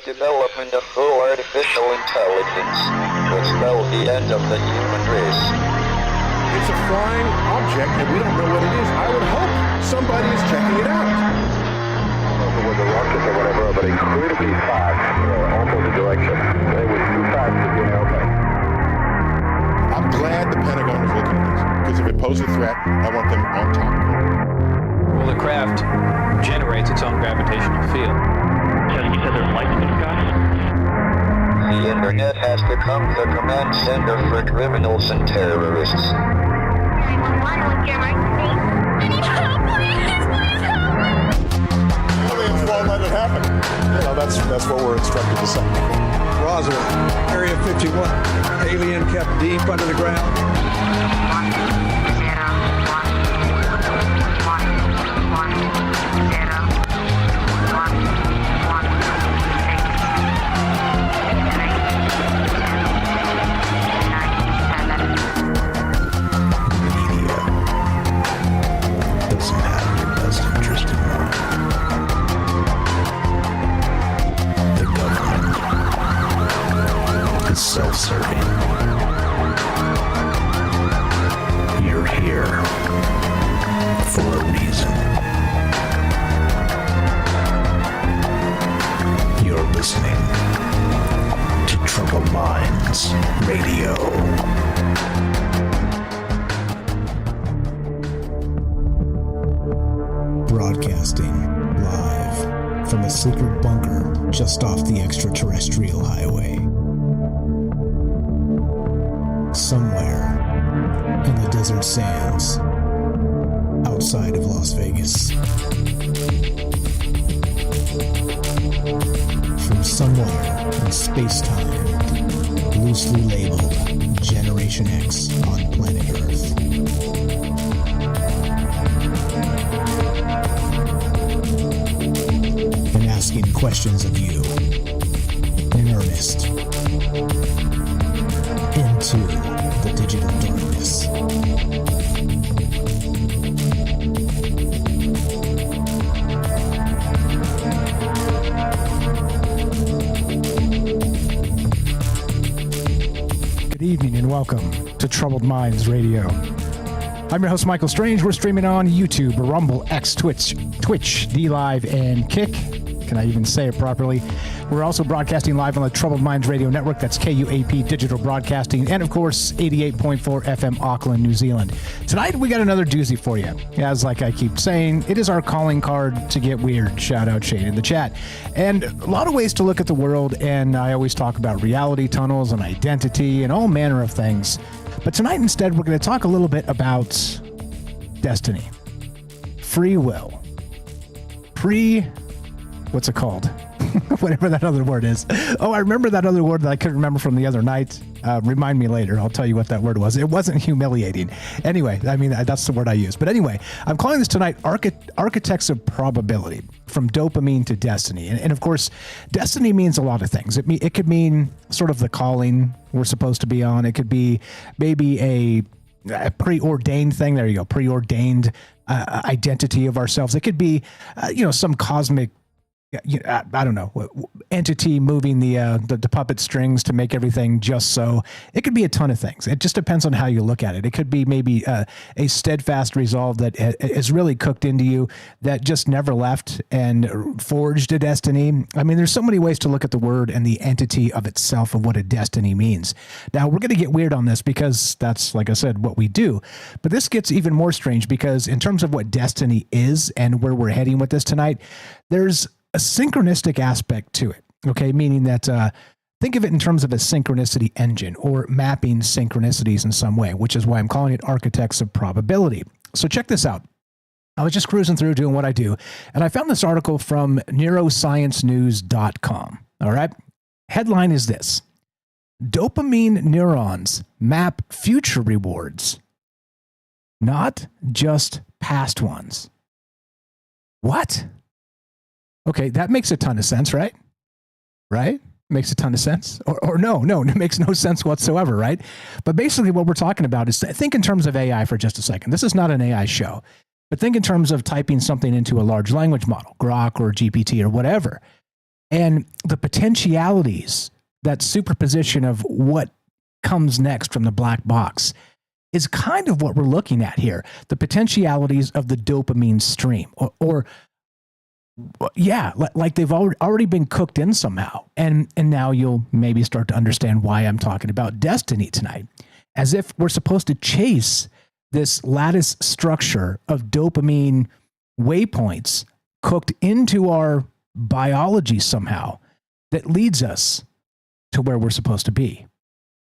development of full artificial intelligence could spell the end of the human race. It's a flying object, and we don't know what it is. I would hope somebody is checking it out. It was a rocket or whatever, but incredibly fast, opposite direction. It was too fast to be an airplane. I'm glad the Pentagon is looking at this, because if it poses a threat, I want them on top of it. Well, the craft generates its own gravitational field. You said there's lights in the sky? The internet has become the command center for criminals and terrorists. 911, what's your emergency? I need help, please help me! Won't let it happen. You know, that's what we're instructed to say. Roswell, Area 51. Alien kept deep under the ground. 1 0 self-serving. You're here for a reason. You're listening to Troubled Minds Radio. Broadcasting live from a secret bunker just off the extraterrestrial highway. Somewhere in the desert sands outside of Las Vegas. From somewhere in space-time, loosely labeled Generation X on planet Earth. And asking questions of you in earnest into the digital darkness. Good evening and welcome to Troubled Minds Radio. I'm your host, Michael Strange. We're streaming on YouTube, Rumble, X, Twitch, DLive, and Kick. Can I even say it properly? We're also broadcasting live on the Troubled Minds Radio Network. That's KUAP Digital Broadcasting. And, of course, 88.4 FM Auckland, New Zealand. Tonight, we got another doozy for you. As like I keep saying, it is our calling card to get weird. Shout out Shane in the chat. And a lot of ways to look at the world. And I always talk about reality tunnels and identity and all manner of things. But tonight, instead, we're going to talk a little bit about destiny, free will, what's it called? Whatever that other word is. Oh, I remember that other word that I couldn't remember from the other night. Remind me later. I'll tell you what that word was. It wasn't humiliating. Anyway, I mean, that's the word I use. But anyway, I'm calling this tonight Architects of Probability, from dopamine to destiny. And of course, destiny means a lot of things. It could mean sort of the calling we're supposed to be on. It could be maybe a preordained thing. There you go. Preordained identity of ourselves. It could be, some cosmic, I don't know, entity moving the puppet strings to make everything just so. It could be a ton of things. It just depends on how you look at it. It could be maybe a steadfast resolve that is really cooked into you that just never left and forged a destiny. I mean, there's so many ways to look at the word and the entity of itself of what a destiny means. Now, we're going to get weird on this because that's, like I said, what we do. But this gets even more strange because in terms of what destiny is and where we're heading with this tonight, there's a synchronistic aspect to it, okay? Meaning that think of it in terms of a synchronicity engine or mapping synchronicities in some way, which is why I'm calling it Architects of Probability. So check this out. I was just cruising through doing what I do, and I found this article from neurosciencenews.com, all right? Headline is this: dopamine neurons map future rewards, not just past ones. What? Okay, that makes a ton of sense, right? Right? Makes a ton of sense? Or no, it makes no sense whatsoever, right? But basically what we're talking about is, think in terms of AI for just a second. This is not an AI show, but think in terms of typing something into a large language model, Grok or GPT or whatever. And the potentialities, that superposition of what comes next from the black box, is kind of what we're looking at here. The potentialities of the dopamine stream, or like they've already been cooked in somehow. And now you'll maybe start to understand why I'm talking about destiny tonight, as if we're supposed to chase this lattice structure of dopamine waypoints cooked into our biology somehow that leads us to where we're supposed to be.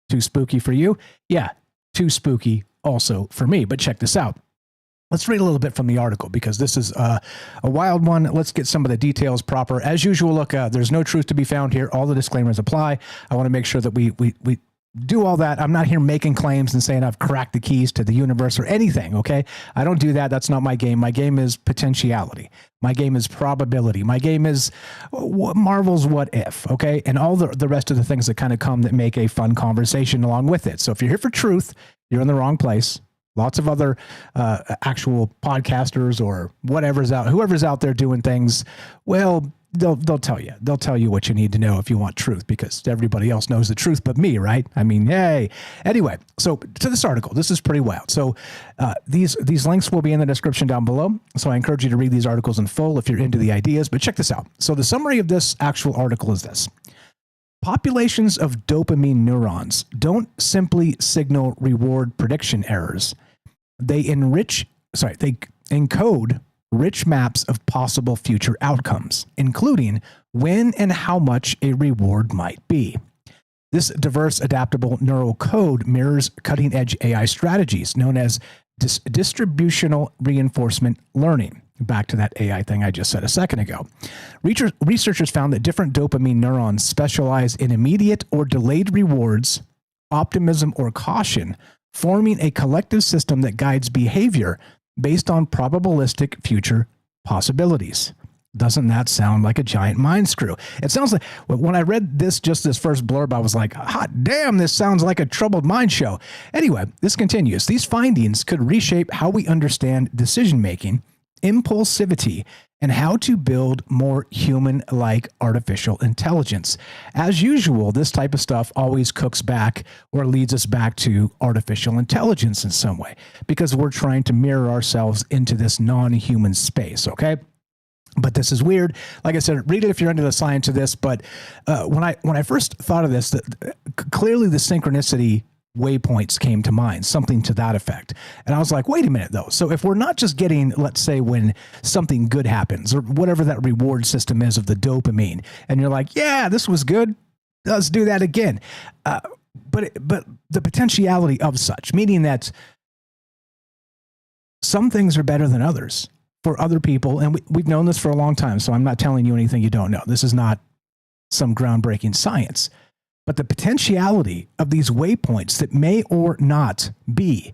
Too spooky for you? Yeah, too spooky also for me. But check this out. Let's read a little bit from the article, because this is a wild one. Let's get some of the details proper. As usual, look, there's no truth to be found here. All the disclaimers apply. I want to make sure that we do all that. I'm not here making claims and saying I've cracked the keys to the universe or anything, okay? I don't do that. That's not my game. My game is potentiality. My game is probability. My game is Marvel's what if, okay? And all the rest of the things that kind of come that make a fun conversation along with it. So if you're here for truth, you're in the wrong place. Lots of other actual podcasters or whoever's out there doing things, well, they'll tell you. They'll tell you what you need to know if you want truth, because everybody else knows the truth but me, right? I mean, hey. Anyway, so to this article, this is pretty wild. So these links will be in the description down below. So I encourage you to read these articles in full if you're into the ideas. But check this out. So the summary of this actual article is this. Populations of dopamine neurons don't simply signal reward prediction errors. They encode rich maps of possible future outcomes, including when and how much a reward might be. This diverse, adaptable neural code mirrors cutting-edge AI strategies known as distributional reinforcement learning. Back to that AI thing I just said a second ago. Researchers found that different dopamine neurons specialize in immediate or delayed rewards, optimism, or caution, forming a collective system that guides behavior based on probabilistic future possibilities. Doesn't that sound like a giant mind screw? It sounds like, when I read this first blurb, I was like, hot damn, this sounds like a troubled mind show. Anyway, this continues. These findings could reshape how we understand decision-making, impulsivity, and how to build more human-like artificial intelligence. As usual, this type of stuff always cooks back or leads us back to artificial intelligence in some way, because we're trying to mirror ourselves into this non-human space, okay? But this is weird. Like I said, read it if you're into the science of this. But when I first thought of this, clearly the synchronicity waypoints came to mind, something to that effect. And I was like, wait a minute though. So if we're not just getting, let's say, when something good happens or whatever that reward system is of the dopamine, and you're like, yeah, this was good, let's do that again. But the potentiality of such, meaning that some things are better than others for other people. And we've known this for a long time. So I'm not telling you anything you don't know. This is not some groundbreaking science. But the potentiality of these waypoints that may or not be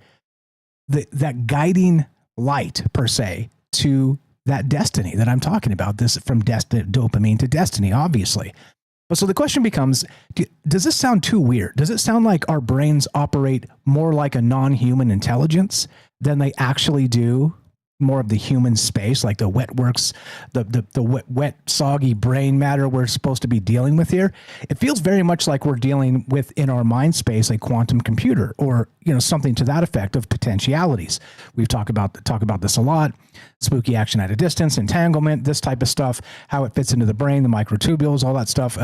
that guiding light, per se, to that destiny that I'm talking about, this from dopamine to destiny, obviously. But so the question becomes, does this sound too weird? Does it sound like our brains operate more like a non-human intelligence than they actually do more of the human space, like the wet works, the wet, soggy brain matter we're supposed to be dealing with here? It feels very much like we're dealing with, in our mind space, a quantum computer, or something to that effect of potentialities. We've talked about this a lot. Spooky action at a distance, entanglement, this type of stuff, how it fits into the brain, the microtubules, all that stuff,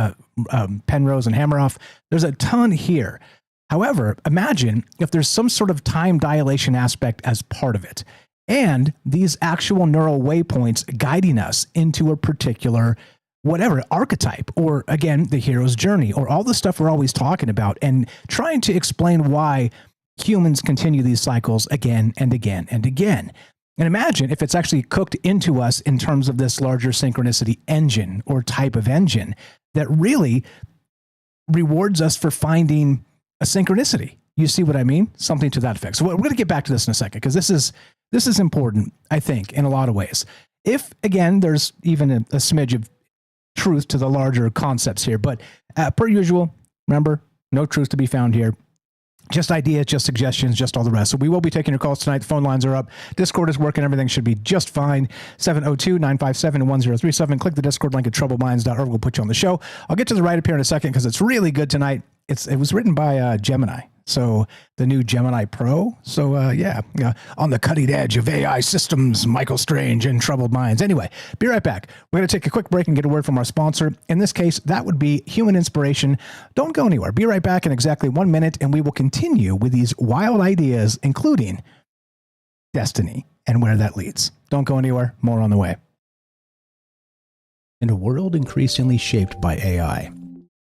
Penrose and Hameroff. There's a ton here. However, imagine if there's some sort of time dilation aspect as part of it, and these actual neural waypoints guiding us into a particular whatever archetype, or again, the hero's journey, or all the stuff we're always talking about, and trying to explain why humans continue these cycles again and again and again. And imagine if it's actually cooked into us in terms of this larger synchronicity engine or type of engine that really rewards us for finding a synchronicity. You see what I mean? Something to that effect. So we're going to get back to this in a second, because this is important, I think, in a lot of ways. If, again, there's even a smidge of truth to the larger concepts here, but per usual, remember, no truth to be found here. Just ideas, just suggestions, just all the rest. So we will be taking your calls tonight. The phone lines are up. Discord is working. Everything should be just fine. 702-957-1037. Click the Discord link at troubledminds.org. We'll put you on the show. I'll get to the write-up here in a second because it's really good tonight. It was written by Gemini. So the new Gemini Pro. So on the cutting edge of AI systems, Michael Strange and Troubled Minds. Anyway, be right back. We're going to take a quick break and get a word from our sponsor. In this case, that would be Human Inspiration. Don't go anywhere. Be right back in exactly 1 minute, and we will continue with these wild ideas, including destiny and where that leads. Don't go anywhere. More on the way. In a world increasingly shaped by AI,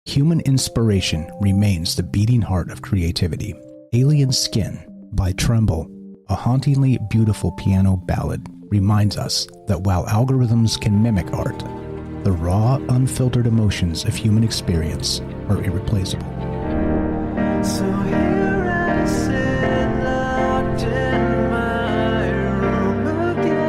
human inspiration remains the beating heart of creativity. Alien Skin by Tremble, a hauntingly beautiful piano ballad, reminds us that while algorithms can mimic art, the raw, unfiltered emotions of human experience are irreplaceable. So here I sit, locked in my room again.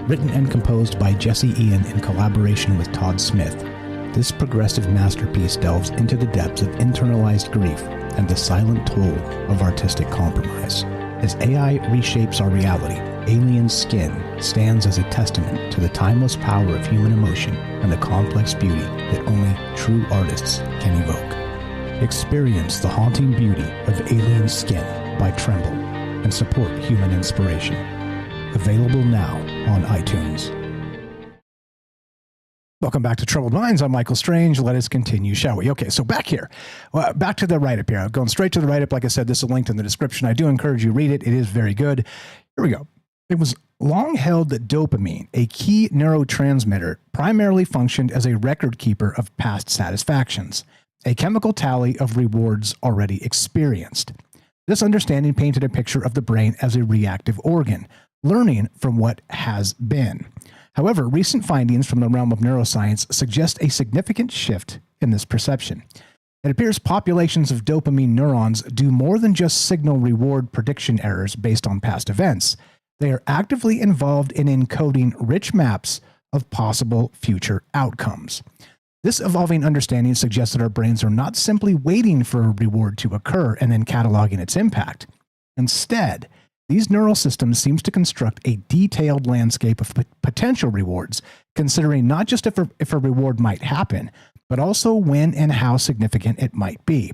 Written and composed by Jesse Ian in collaboration with Todd Smith, this progressive masterpiece delves into the depths of internalized grief and the silent toll of artistic compromise. As AI reshapes our reality, Alien Skin stands as a testament to the timeless power of human emotion and the complex beauty that only true artists can evoke. Experience the haunting beauty of Alien Skin by Tremble and support human inspiration. Available now on iTunes. Welcome back to Troubled Minds. I'm Michael Strange. Let us continue, shall we? Okay, so back here. Back to the write-up here. I'm going straight to the write-up. Like I said, this is linked in the description. I do encourage you to read it. It is very good. Here we go. It was long held that dopamine, a key neurotransmitter, primarily functioned as a record keeper of past satisfactions, a chemical tally of rewards already experienced. This understanding painted a picture of the brain as a reactive organ, learning from what has been. However, recent findings from the realm of neuroscience suggest a significant shift in this perception. It appears populations of dopamine neurons do more than just signal reward prediction errors based on past events. They are actively involved in encoding rich maps of possible future outcomes. This evolving understanding suggests that our brains are not simply waiting for a reward to occur and then cataloging its impact. Instead, these neural systems seem to construct a detailed landscape of potential rewards, considering not just if a reward might happen, but also when and how significant it might be.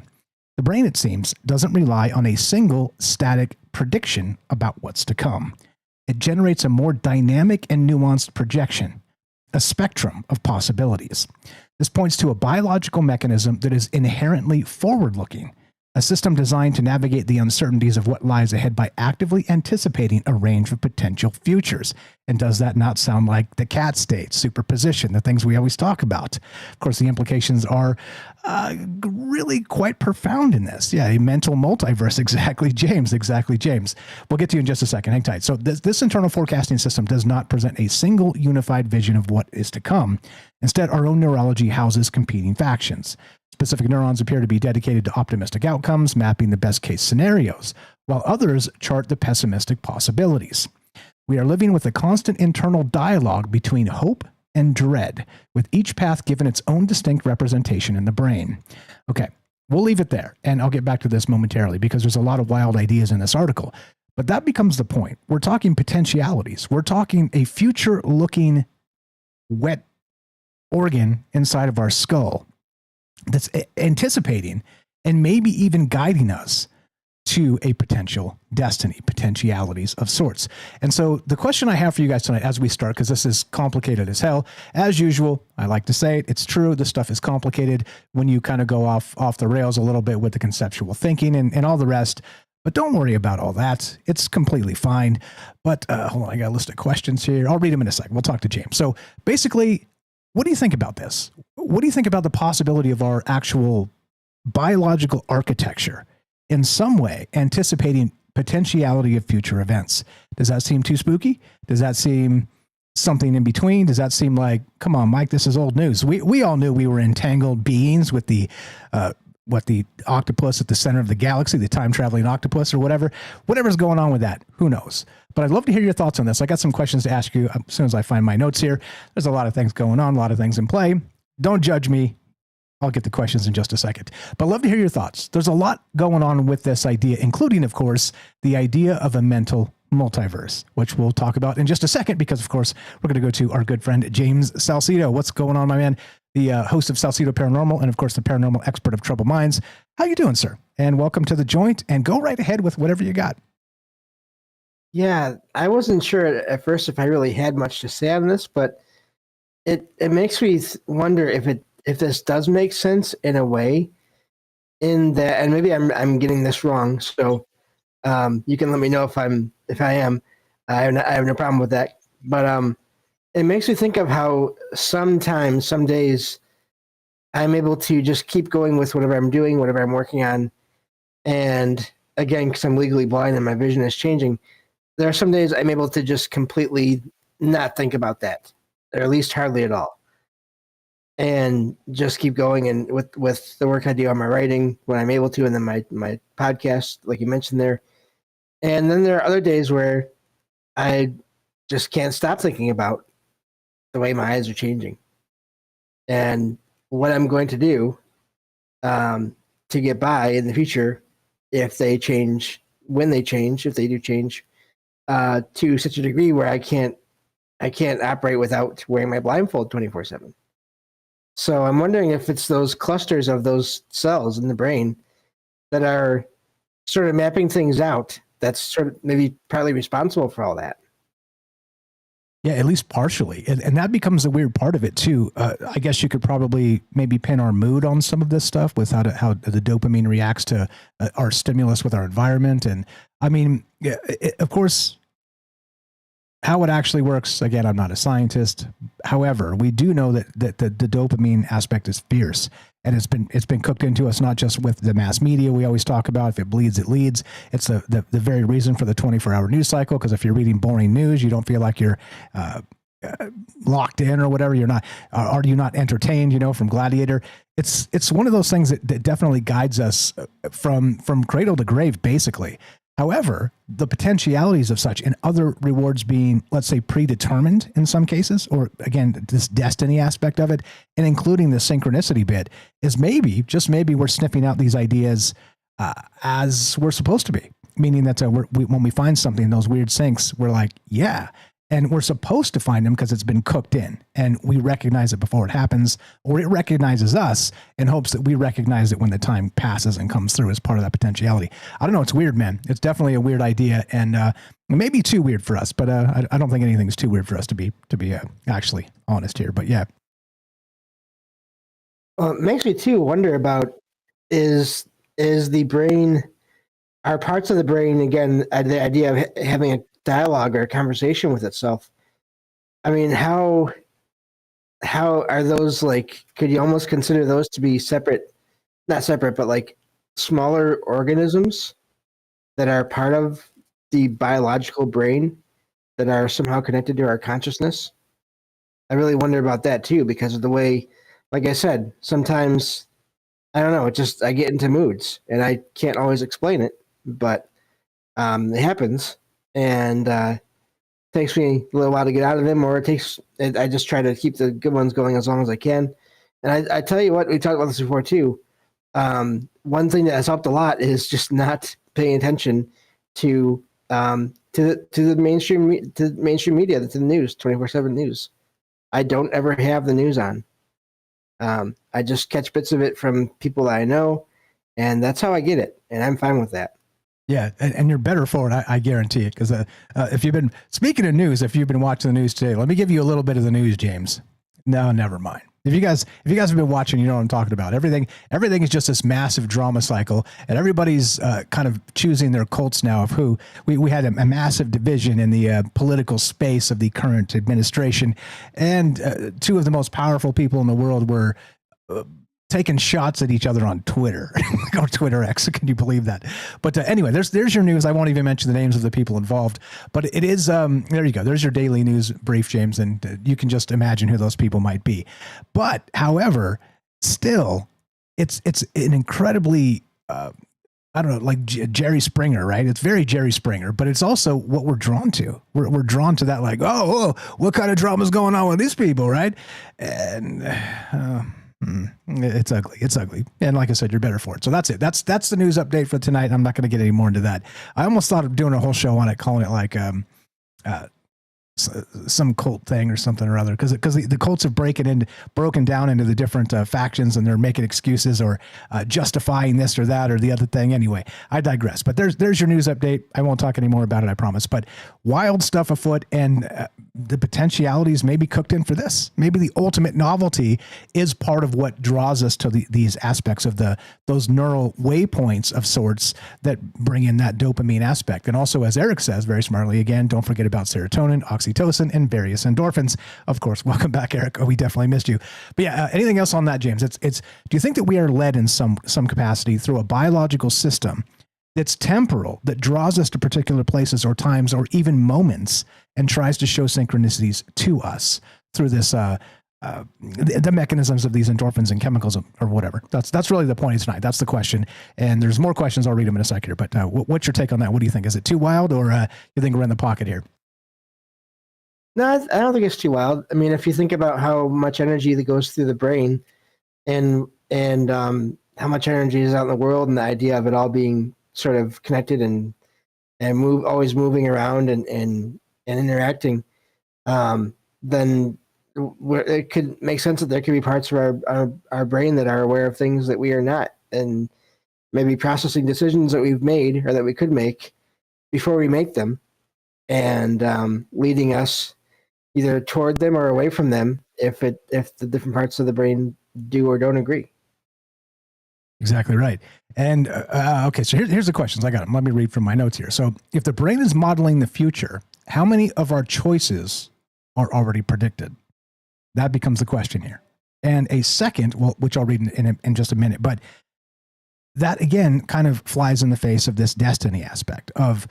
The brain, it seems, doesn't rely on a single static prediction about what's to come. It generates a more dynamic and nuanced projection, a spectrum of possibilities. This points to a biological mechanism that is inherently forward-looking, a system designed to navigate the uncertainties of what lies ahead by actively anticipating a range of potential futures. And does that not sound like the cat state, superposition, the things we always talk about? Of course, the implications are really quite profound in this. Yeah, a mental multiverse. Exactly, James. We'll get to you in just a second. Hang tight. So this internal forecasting system does not present a single unified vision of what is to come. Instead, our own neurology houses competing factions. Specific neurons appear to be dedicated to optimistic outcomes, mapping the best-case scenarios, while others chart the pessimistic possibilities. We are living with a constant internal dialogue between hope and dread, with each path given its own distinct representation in the brain. Okay, we'll leave it there, and I'll get back to this momentarily because there's a lot of wild ideas in this article. But that becomes the point. We're talking potentialities. We're talking a future-looking wet organ inside of our skull that's anticipating and maybe even guiding us to a potential destiny, potentialities of sorts. And so the question I have for you guys tonight as we start, because this is complicated as hell, as usual, I like to say it, it's true, this stuff is complicated when you kind of go off the rails a little bit with the conceptual thinking and all the rest. But don't worry about all that. It's completely fine. But hold on, I got a list of questions here. I'll read them in a second. We'll talk to James. So basically, what do you think about this? What do you think about the possibility of our actual biological architecture in some way anticipating potentiality of future events? Does that seem too spooky? Does that seem something in between? Does that seem like, come on, Mike, this is old news? We all knew we were entangled beings with the octopus at the center of the galaxy, the time-traveling octopus or whatever's going on with that. Who knows? But I'd love to hear your thoughts on this. I got some questions to ask you as soon as I find my notes here. There's a lot of things going on, a lot of things in play. Don't judge me. I'll get the questions in just a second, but love to hear your thoughts. There's a lot going on with this idea, including, of course, the idea of a mental multiverse, which we'll talk about in just a second, because of course we're going to go to our good friend James Salcedo. What's going on, my man? The host of Salcedo Paranormal, and of course the paranormal expert of Troubled Minds. How you doing, sir? And welcome to the joint, and go right ahead with whatever you got. Yeah, I wasn't sure at first if I really had much to say on this, but it makes me wonder if this does make sense in a way, in that, and maybe I'm getting this wrong. So you can let me know if I am. I have no problem with that. But it makes me think of how sometimes, some days, I'm able to just keep going with whatever I'm doing, whatever I'm working on, and again, because I'm legally blind and my vision is changing, there are some days I'm able to just completely not think about that, or at least hardly at all, and just keep going. And with the work I do on my writing when I'm able to, and then my podcast, like you mentioned there. And then there are other days where I just can't stop thinking about the way my eyes are changing and what I'm going to do to get by in the future if they change, when they change, if they do change, to such a degree where I can't operate without wearing my blindfold 24/7. So I'm wondering if it's those clusters of those cells in the brain that are sort of mapping things out, that's sort of maybe partly responsible for all that. Yeah, at least partially. And that becomes a weird part of it too. I guess you could probably maybe pin our mood on some of this stuff with how the dopamine reacts to our stimulus with our environment. And I mean, of course, how it actually works, again, I'm not a scientist. However, we do know that the dopamine aspect is fierce, and it's been cooked into us, not just with the mass media we always talk about. If it bleeds, it leads. It's the very reason for the 24-hour news cycle, because if you're reading boring news, you don't feel like you're locked in or whatever. You're not, are you not entertained, from Gladiator? It's one of those things that definitely guides us from cradle to grave, basically. However, the potentialities of such and other rewards being, let's say, predetermined in some cases, or again, this destiny aspect of it, and including the synchronicity bit, is maybe, just maybe, we're sniffing out these ideas as we're supposed to be. Meaning that when we find something in those weird syncs, we're like, yeah. And we're supposed to find them because it's been cooked in, and we recognize it before it happens, or it recognizes us in hopes that we recognize it when the time passes and comes through as part of that potentiality. I don't know. It's weird, man. It's definitely a weird idea, and maybe too weird for us, but I don't think anything's too weird for us to be actually honest here. But yeah. Well, it makes me too wonder about is the brain, are parts of the brain, again, the idea of having a dialogue or a conversation with itself. I mean, how are those, like, could you almost consider those to be separate, not separate, but like smaller organisms that are part of the biological brain that are somehow connected to our consciousness? I really wonder about that too, because of the way, like I said, sometimes, I don't know, I get into moods and I can't always explain it, but it happens. And takes me a little while to get out of them, or I just try to keep the good ones going as long as I can. And I tell you what, we talked about this before too. One thing that has helped a lot is just not paying attention to the mainstream media, that's in the news, 24/7 news. I don't ever have the news on. I just catch bits of it from people that I know, and that's how I get it, and I'm fine with that. Yeah, and you're better for it, I guarantee it. Because if you've been, speaking of news, if you've been watching the news today, let me give you a little bit of the news, James. No, never mind. If you guys have been watching, you know what I'm talking about. Everything is just this massive drama cycle, and everybody's kind of choosing their cults now of who. We had a massive division in the political space of the current administration, and two of the most powerful people in the world were taking shots at each other on Twitter or Twitter X. Can you believe that? But anyway, there's your news. I won't even mention the names of the people involved, but it is, there you go. There's your daily news brief, James. And you can just imagine who those people might be. But however, still it's an incredibly, I don't know, like Jerry Springer, right? It's very Jerry Springer, but it's also what we're drawn to. We're drawn to that, like, oh, what kind of drama is going on with these people, right? And It's ugly. It's ugly. And like I said, you're better for it. So that's it. That's the news update for tonight. I'm not going to get any more into that. I almost thought of doing a whole show on it, calling it like some cult thing or something or other, because the cults have broken down into the different factions, and they're making excuses or justifying this or that or the other thing. Anyway, I digress. But there's your news update. I won't talk any more about it, I promise. But wild stuff afoot, and the potentialities may be cooked in for this. Maybe the ultimate novelty is part of what draws us to these aspects of those neural waypoints of sorts that bring in that dopamine aspect. And also, as Eric says very smartly, again, don't forget about serotonin, oxytocin, and various endorphins. Of course, welcome back, Eric. Oh, we definitely missed you. But yeah, anything else on that, James? Do you think that we are led in some capacity through a biological system that's temporal, that draws us to particular places or times or even moments and tries to show synchronicities to us through this the mechanisms of these endorphins and chemicals or whatever? That's really the point of tonight. That's the question. And there's more questions. I'll read them in a second here. But what's your take on that? What do you think? Is it too wild, or you think we're in the pocket here? No, I don't think it's too wild. I mean, if you think about how much energy that goes through the brain, and how much energy is out in the world, and the idea of it all being sort of connected and always moving around and interacting, then it could make sense that there could be parts of our brain that are aware of things that we are not, and maybe processing decisions that we've made or that we could make before we make them, and leading us either toward them or away from them if the different parts of the brain do or don't agree. Exactly right. And okay, so here's the questions. I got them. Let me read from my notes here. So if the brain is modeling the future, how many of our choices are already predicted? That becomes the question here. And a second, which I'll read in just a minute, but that again kind of flies in the face of this destiny aspect of,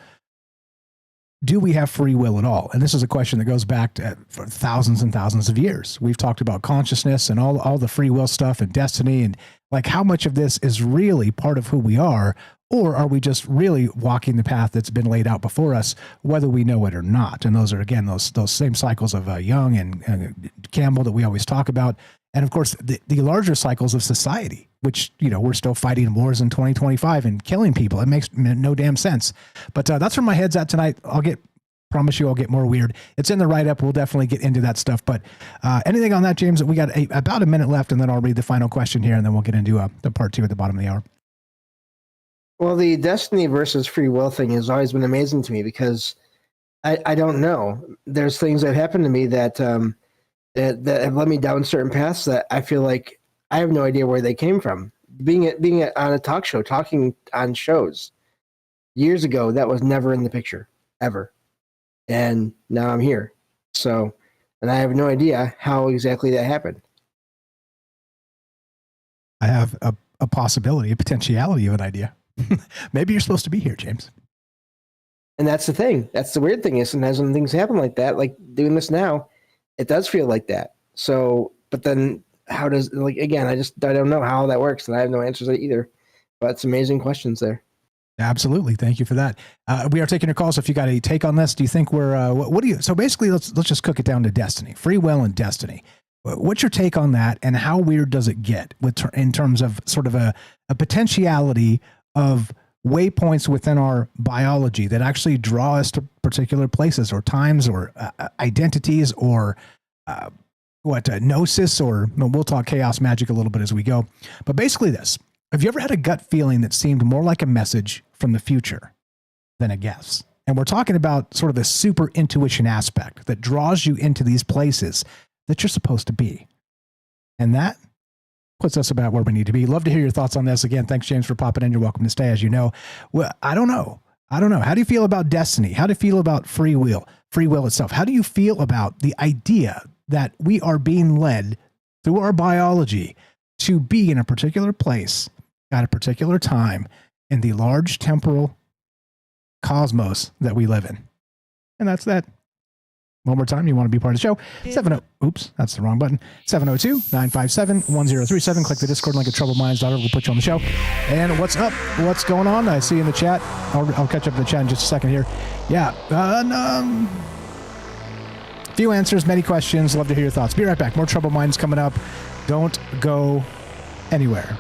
do we have free will at all? And this is a question that goes back for thousands and thousands of years. We've talked about consciousness and all the free will stuff and destiny, and like how much of this is really part of who we are, or are we just really walking the path that's been laid out before us, whether we know it or not? And those are, again, those same cycles of Jung and Campbell that we always talk about. And of course, the larger cycles of society, which, we're still fighting wars in 2025 and killing people. It makes no damn sense. But that's where my head's at tonight. Promise you I'll get more weird. It's in the write-up. We'll definitely get into that stuff. But anything on that, James? We got about a minute left, and then I'll read the final question here, and then we'll get into the part 2 at the bottom of the hour. Well, the destiny versus free will thing has always been amazing to me, because I don't know. There's things that happened to me that that have led me down certain paths that I feel like I have no idea where they came from. Being on a talk show, talking on shows years ago, that was never in the picture, ever. And now I'm here. So, and I have no idea how exactly that happened. I have a possibility, a potentiality of an idea. Maybe you're supposed to be here, James. And that's the thing. That's the weird thing is sometimes when things happen like that, like doing this now, it does feel like that. So, but then how does, again, I don't know how that works, and I have no answers either. But it's amazing questions there. Absolutely. Thank you for that. We are taking your calls. If you got a take on this, do you think what do you, so basically let's just cook it down to destiny, free will and destiny. What's your take on that, and how weird does it get in terms of sort of a potentiality of waypoints within our biology that actually draw us to particular places or times or identities or gnosis, or we'll talk chaos magic a little bit as we go. But basically this, have you ever had a gut feeling that seemed more like a message from the future than a guess? And we're talking about sort of the super intuition aspect that draws you into these places that you're supposed to be. And that puts us about where we need to be. Love to hear your thoughts on this. Again, thanks, James, for popping in. You're welcome to stay, as you know. Well, I don't know. How do you feel about destiny? How do you feel about free will itself? How do you feel about the idea that we are being led through our biology to be in a particular place at a particular time in the large temporal cosmos that we live in? And that's that. One more time, you want to be part of the show? Oops, that's the wrong button. 702-957-1037. Click the Discord link at troubledminds.org. We'll put you on the show. And what's up? What's going on? I see you in the chat. I'll catch up in the chat in just a second here. Yeah. Few answers, many questions. Love to hear your thoughts. Be right back. More Troubled Minds coming up. Don't go anywhere.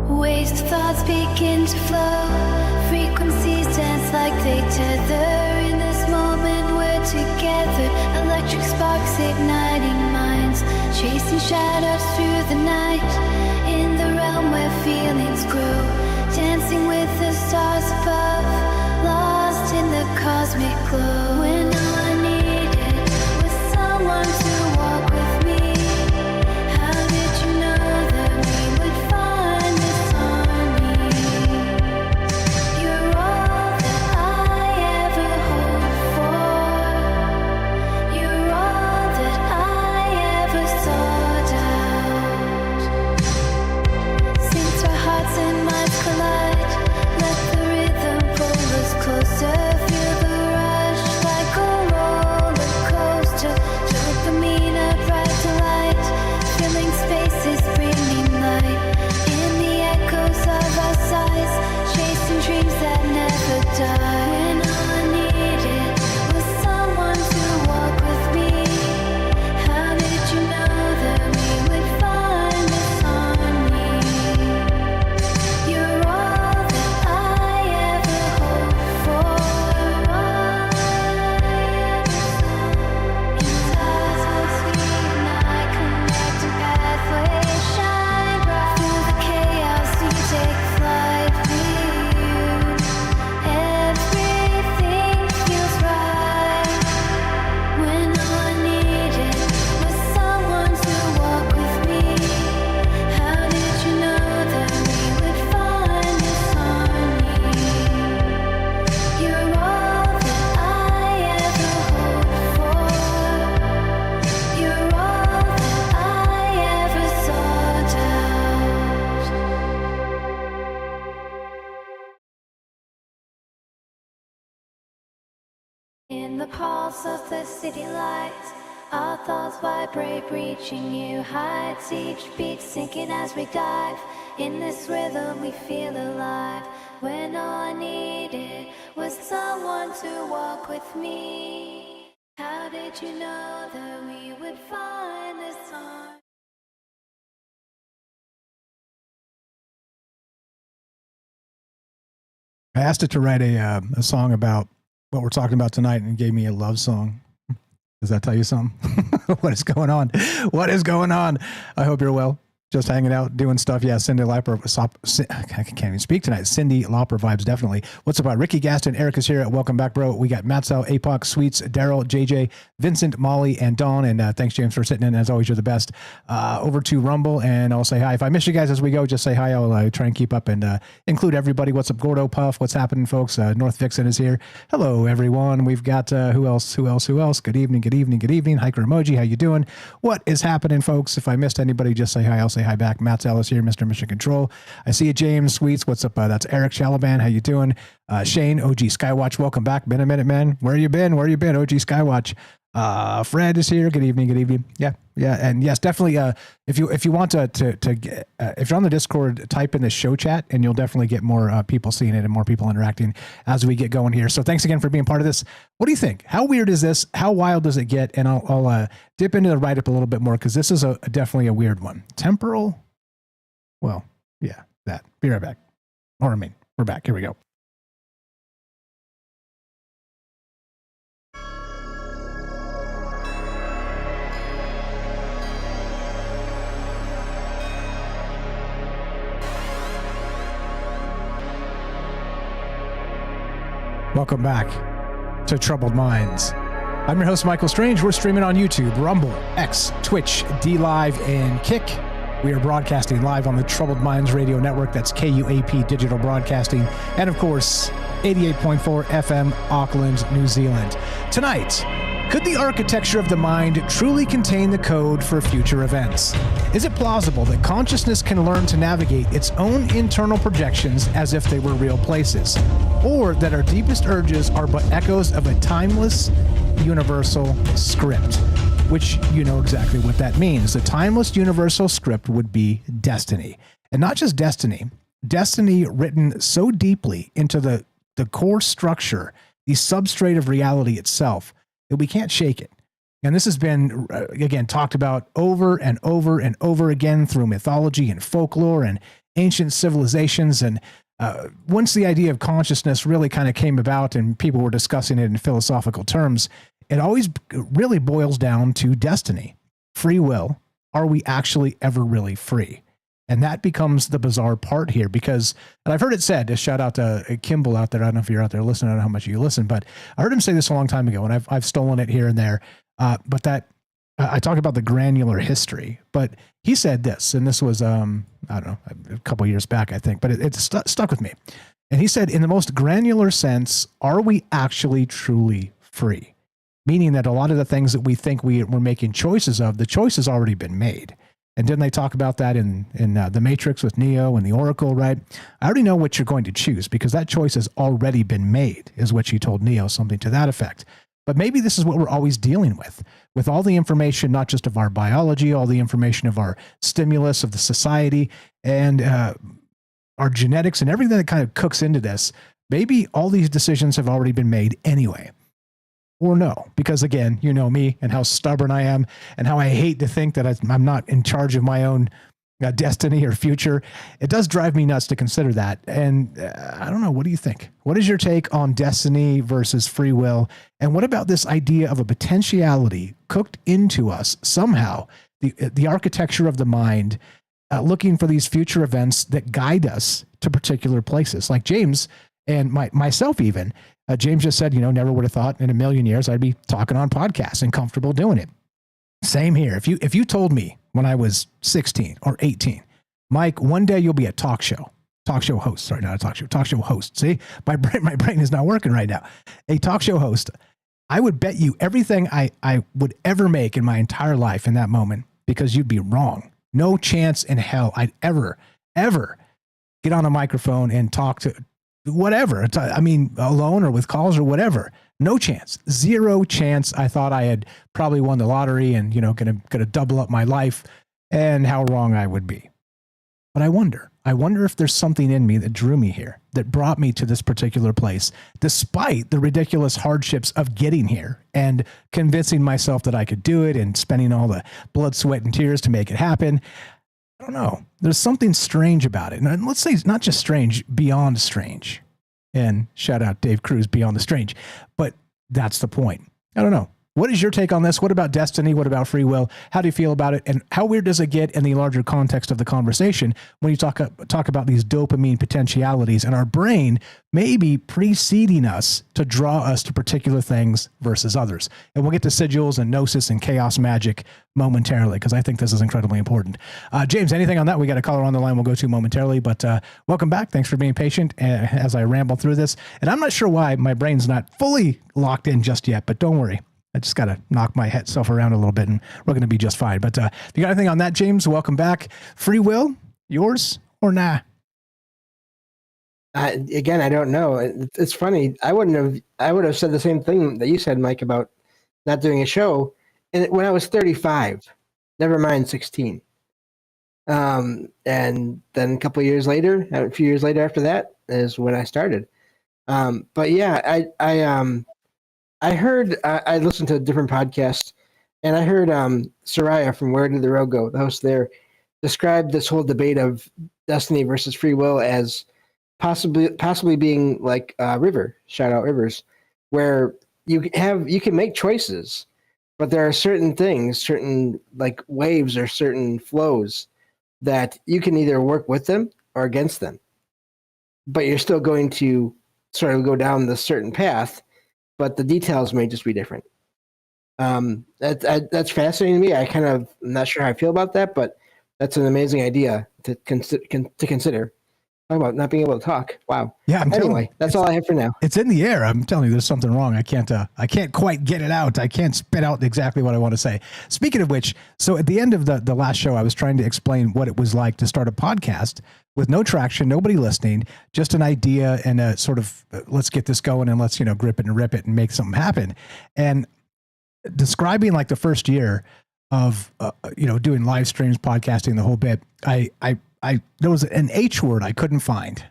Waste thoughts begin to flow. Frequencies dance like they tether. In this moment we're together. Electric sparks igniting minds. Chasing shadows through the night. In the realm where feelings grow. Dancing with the stars above. Lost in the cosmic glow. When all I needed was someone to walk with me. How did you know that we would find this harmony? You're all that I ever hoped for. You're all that I ever sought out. Since our hearts and minds collide, let the rhythm pull us closer. Feel the rush like a roller coaster. Dopamine, a bright delight. Filling spaces, bringing light. In the echoes of our sighs, chasing dreams that never die. When all I needed was someone to walk with me. How did you know that we would find this harmony? You're all that I ever hoped for. All I ever saw. In ties with sweet night, connecting pathways shine bright. Through the chaos, you take flight with you. Everything feels right. When all I needed was someone to walk with me. How did you know that we would find this harmony? You're all that I ever hoped for. You're all that I ever sought out. In the pulse of the city lights, our thoughts vibrate, reaching new heights. Each beat sinking as we dive. In this rhythm we feel alive. When all I needed was someone to walk with me. How did you know that we would find this harmony? I asked it to write a song about what we're talking about tonight, and it gave me a love song. Does that tell you something? What is going on? What is going on? I hope you're well. Just hanging out, doing stuff. Yeah, Cindy Lauper. I can't even speak tonight. Cindy Lauper vibes, definitely. What's up, Ricky Gaston? Eric is here. Welcome back, bro. We got Matsal, Apoc, Sweets, Daryl, JJ, Vincent, Molly, and Dawn. And thanks, James, for sitting in. As always, you're the best. Over to Rumble, and I'll say hi. If I miss you guys as we go, just say hi. I'll try and keep up and include everybody. What's up, Gordo, Puff? What's happening, folks? North Vixen is here. Hello, everyone. We've got who else? Good evening, good evening, good evening. Hiker Emoji, how you doing? What is happening, folks? If I missed anybody, just say hi. I'll say hi back. Matt's Ellis here, Mr. Mission Control. I see you, James Sweets. What's up? That's Eric Shalaban. How you doing? Shane, OG Skywatch. Welcome back. Been a minute, man. Where you been? OG Skywatch. Fred is here. Good evening. Good evening. Yeah. And yes, definitely. If you want to get, if you're on the Discord, type in the show chat, and you'll definitely get more people seeing it and more people interacting as we get going here. So thanks again for being part of this. What do you think? How weird is this? How wild does it get? And I'll dip into the write up a little bit more, because this is definitely a weird one. Temporal. Well, yeah, that. Be right back. We're back. Here we go. Welcome back to Troubled Minds. I'm your host, Michael Strange. We're streaming on YouTube, Rumble, X, Twitch, DLive, and Kick. We are broadcasting live on the Troubled Minds Radio Network. That's KUAP Digital Broadcasting. And, of course, 88.4 FM, Auckland, New Zealand. Tonight, could the architecture of the mind truly contain the code for future events? Is it plausible that consciousness can learn to navigate its own internal projections as if they were real places? Or that our deepest urges are but echoes of a timeless, universal script? which you know exactly what that means. The timeless universal script would be destiny. And not just destiny written so deeply into the core structure, the substrate of reality itself, that we can't shake it. And this has been, again, talked about over and over and over again through mythology and folklore and ancient civilizations. And once the idea of consciousness really kind of came about and people were discussing it in philosophical terms, it always really boils down to destiny, free will. Are we actually ever really free? And that becomes the bizarre part here because, and I've heard it said, a shout out to Kimball out there. I don't know if you're out there listening, I don't know how much you listen, but I heard him say this a long time ago, and I've stolen it here and there. But that I talk about the granular history, but he said this, and this was, I don't know, a couple of years back, I think, but it stuck with me. And he said, in the most granular sense, are we actually truly free? Meaning that a lot of the things that we think we're making choices of, the choice has already been made. And didn't they talk about that in The Matrix with Neo and the Oracle, right? I already know what you're going to choose because that choice has already been made, is what she told Neo, something to that effect. But maybe this is what we're always dealing with all the information, not just of our biology, all the information of our stimulus, of the society, and our genetics and everything that kind of cooks into this. Maybe all these decisions have already been made anyway. Or no, because again, you know me and how stubborn I am and how I hate to think that I'm not in charge of my own destiny or future. It does drive me nuts to consider that. And I don't know, what do you think? What is your take on destiny versus free will? And what about this idea of a potentiality cooked into us somehow, the architecture of the mind, looking for these future events that guide us to particular places? Like James and myself even, James just said, never would have thought in a million years I'd be talking on podcasts and comfortable doing it. Same here. If you told me when I was 16 or 18, Mike, one day you'll be a talk show host. Sorry, not a talk show host. See, my brain is not working right now. A talk show host. I would bet you everything I would ever make in my entire life in that moment, because you'd be wrong. No chance in hell I'd ever get on a microphone and talk to whatever. I mean, alone or with calls or whatever. No chance. Zero chance. I thought I had probably won the lottery and, gonna double up my life, and how wrong I would be. But I wonder if there's something in me that drew me here, that brought me to this particular place, despite the ridiculous hardships of getting here and convincing myself that I could do it and spending all the blood, sweat, and tears to make it happen. I don't know. There's something strange about it. And let's say it's not just strange, beyond strange. And shout out Dave Cruz, Beyond the Strange. But that's the point. I don't know. What is your take on this? What about destiny? What about free will? How do you feel about it? And how weird does it get in the larger context of the conversation when you talk about these dopamine potentialities and our brain maybe preceding us to draw us to particular things versus others? And we'll get to sigils and gnosis and chaos magic momentarily, because I think this is incredibly important. James, anything on that? We got a caller on the line we'll go to momentarily, but welcome back. Thanks for being patient as I ramble through this. And I'm not sure why my brain's not fully locked in just yet, but don't worry. I just got to knock myself around a little bit and we're going to be just fine. But if you got anything on that, James, welcome back. Free will, yours or nah? Again, I don't know. It's funny. I would have said the same thing that you said, Mike, about not doing a show. And when I was 35, never mind 16. And then a few years later after that is when I started. But yeah, I heard, I listened to a different podcast, and I heard Soraya from Where Did the Road Go, the host there, describe this whole debate of destiny versus free will as possibly being like a river, shout out rivers, where you can make choices, but there are certain things, certain like waves or certain flows that you can either work with them or against them, but you're still going to sort of go down this certain path, but the details may just be different. That's fascinating to me. I'm not sure how I feel about that, but that's an amazing idea to consider. Talk about not being able to talk. Wow. Yeah. Anyway, that's all I have for now. It's in the air. I'm telling you, there's something wrong. I can't quite get it out. I can't spit out exactly what I want to say. Speaking of which, so at the end of the last show, I was trying to explain what it was like to start a podcast with no traction, nobody listening, just an idea and a sort of, let's get this going and let's, grip it and rip it and make something happen. And describing like the first year of doing live streams, podcasting, the whole bit, I there was an H word I couldn't find.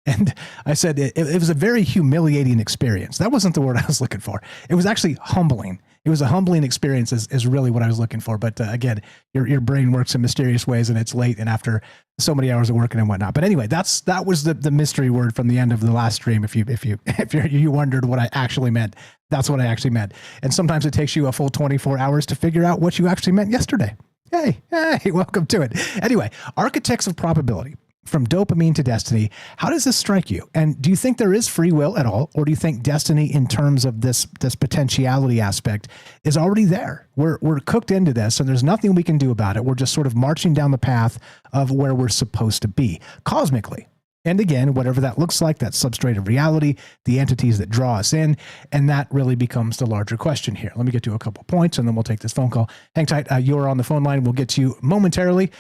And I said it was a very humiliating experience. That wasn't the word I was looking for. It was actually humbling. It was a humbling experience is really what I was looking for. But again, your brain works in mysterious ways, and it's late and after so many hours of working and whatnot. But anyway, that was the mystery word from the end of the last stream. If you wondered what I actually meant, that's what I actually meant. And sometimes it takes you a full 24 hours to figure out what you actually meant yesterday. Hey, welcome to it. Anyway, architects of probability. From dopamine to destiny, how does this strike you? And do you think there is free will at all? Or do you think destiny in terms of this potentiality aspect is already there? We're cooked into this and there's nothing we can do about it. We're just sort of marching down the path of where we're supposed to be cosmically. And again, whatever that looks like, that substrate of reality, the entities that draw us in, and that really becomes the larger question here. Let me get to a couple points and then we'll take this phone call. Hang tight. You're on the phone line. We'll get to you momentarily.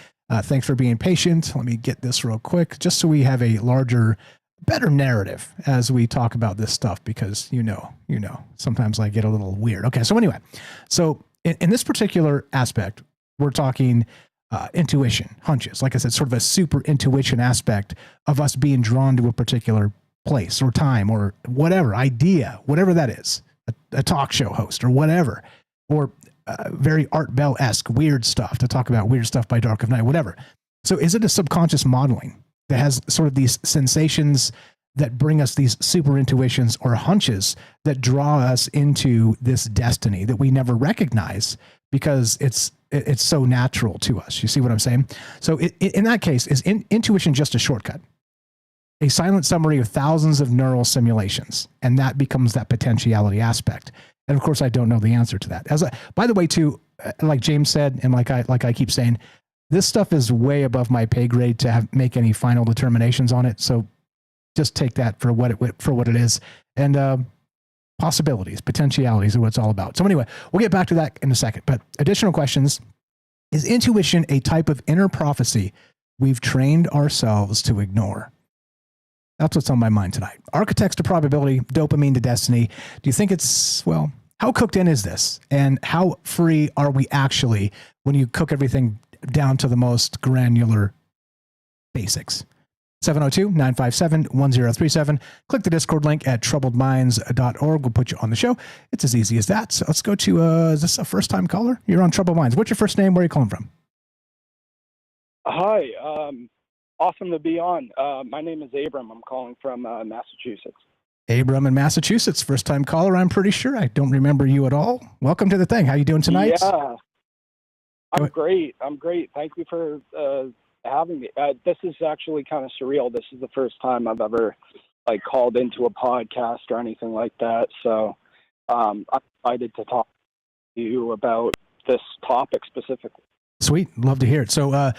Thanks for being patient. Let me get this real quick, just so we have a larger, better narrative as we talk about this stuff, because sometimes I get a little weird. Okay, so anyway, in this particular aspect, we're talking intuition, hunches. Like I said, sort of a super intuition aspect of us being drawn to a particular place or time or whatever idea, whatever that is, a talk show host or whatever, or very Art Bell-esque weird stuff to talk about weird stuff by Dark of Night, whatever. So is it a subconscious modeling that has sort of these sensations that bring us these super intuitions or hunches that draw us into this destiny that we never recognize because it's so natural to us? You see what I'm saying? So in that case, is intuition just a shortcut? A silent summary of thousands of neural simulations, and that becomes that potentiality aspect. And of course, I don't know the answer to that. By the way, too, like James said, and like I keep saying, this stuff is way above my pay grade to make any final determinations on it. So just take that for what it is. And possibilities, potentialities are what it's all about. So anyway, we'll get back to that in a second. But additional questions: is intuition a type of inner prophecy we've trained ourselves to ignore? That's what's on my mind tonight. Architects to probability, dopamine to destiny. Do you think it's, how cooked in is this? And how free are we actually when you cook everything down to the most granular basics? 702-957-1037. Click the Discord link at troubledminds.org. We'll put you on the show. It's as easy as that. So let's go to, is this a first-time caller? You're on Troubled Minds. What's your first name? Where are you calling from? Hi. Awesome to be on. My name is Abram. I'm calling from Massachusetts. Abram in Massachusetts. First-time caller, I'm pretty sure. I don't remember you at all. Welcome to the thing. How you doing tonight? Yeah. I'm great. Thank you for having me. This is actually kind of surreal. This is the first time I've ever called into a podcast or anything like that. So I'm excited to talk to you about this topic specifically. Sweet. Love to hear it. So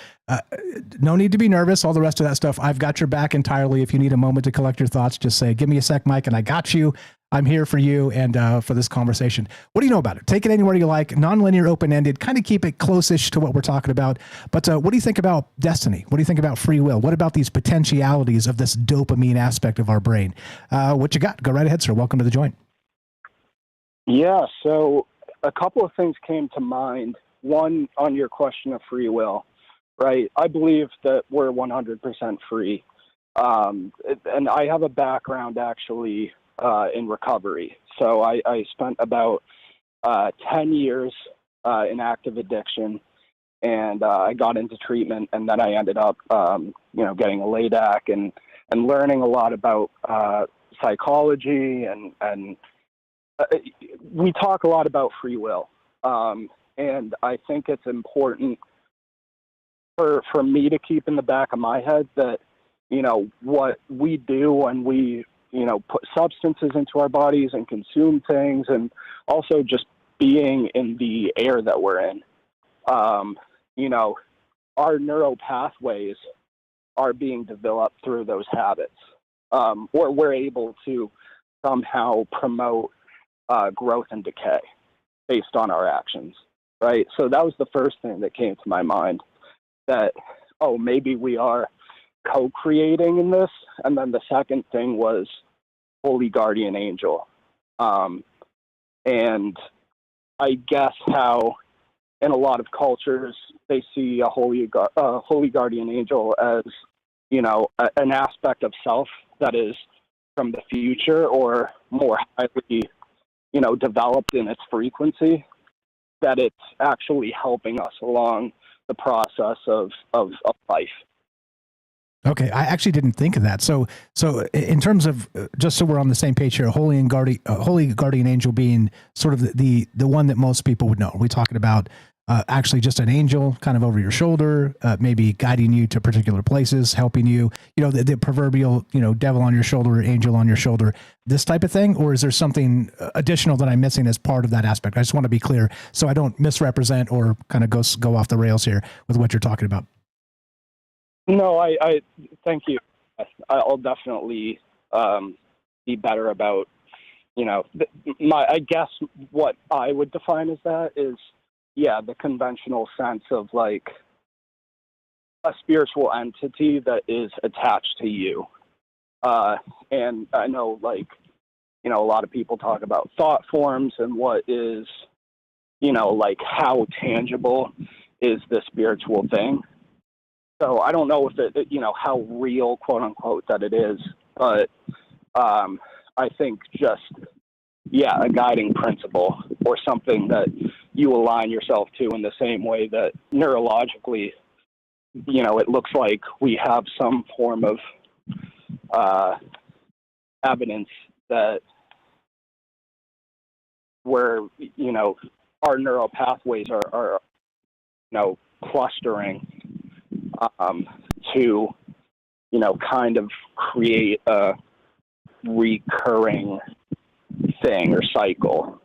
no need to be nervous. All the rest of that stuff, I've got your back entirely. If you need a moment to collect your thoughts, just say, give me a sec, Mike, and I got you. I'm here for you and for this conversation. What do you know about it? Take it anywhere you like. Nonlinear, open-ended. Kind of keep it close-ish to what we're talking about. But what do you think about destiny? What do you think about free will? What about these potentialities of this dopamine aspect of our brain? What you got? Go right ahead, sir. Welcome to the joint. Yeah, so a couple of things came to mind. One, on your question of free will, right? I believe that we're 100% free. And I have a background actually in recovery. So I spent about 10 years in active addiction, and I got into treatment, and then I ended up, getting a LADAC and learning a lot about psychology, and we talk a lot about free will. And I think it's important for me to keep in the back of my head that, what we do when we, put substances into our bodies and consume things, and also just being in the air that we're in, our neural pathways are being developed through those habits, or we're able to somehow promote growth and decay based on our actions. Right. So that was the first thing that came to my mind, that, maybe we are co-creating in this. And then the second thing was holy guardian angel. And I guess how in a lot of cultures they see a holy guardian angel as, you know, an aspect of self that is from the future or more highly, you know, developed in its frequency, that it's actually helping us along the process of life. Okay, I actually didn't think of that. So in terms of just so we're on the same page here, holy guardian angel being sort of the one that most people would know. Are we talking about actually just an angel kind of over your shoulder, maybe guiding you to particular places, helping you, you know, the proverbial, you know, devil on your shoulder, angel on your shoulder, this type of thing? Or is there something additional that I'm missing as part of that aspect? I just want to be clear so I don't misrepresent or kind of go off the rails here with what you're talking about. No, I thank you. I'll definitely be better about, you know, I guess what I would define as that is, yeah, the conventional sense of like a spiritual entity that is attached to you. And I know, like, you know, a lot of people talk about thought forms and what is, you know, like how tangible is the spiritual thing. So I don't know if it, you know, how real, quote unquote, that it is, but I think just, yeah, a guiding principle or something that you align yourself to in the same way that neurologically, you know, it looks like we have some form of evidence that where, you know, our neural pathways are you know, clustering to, you know, kind of create a recurring thing or cycle.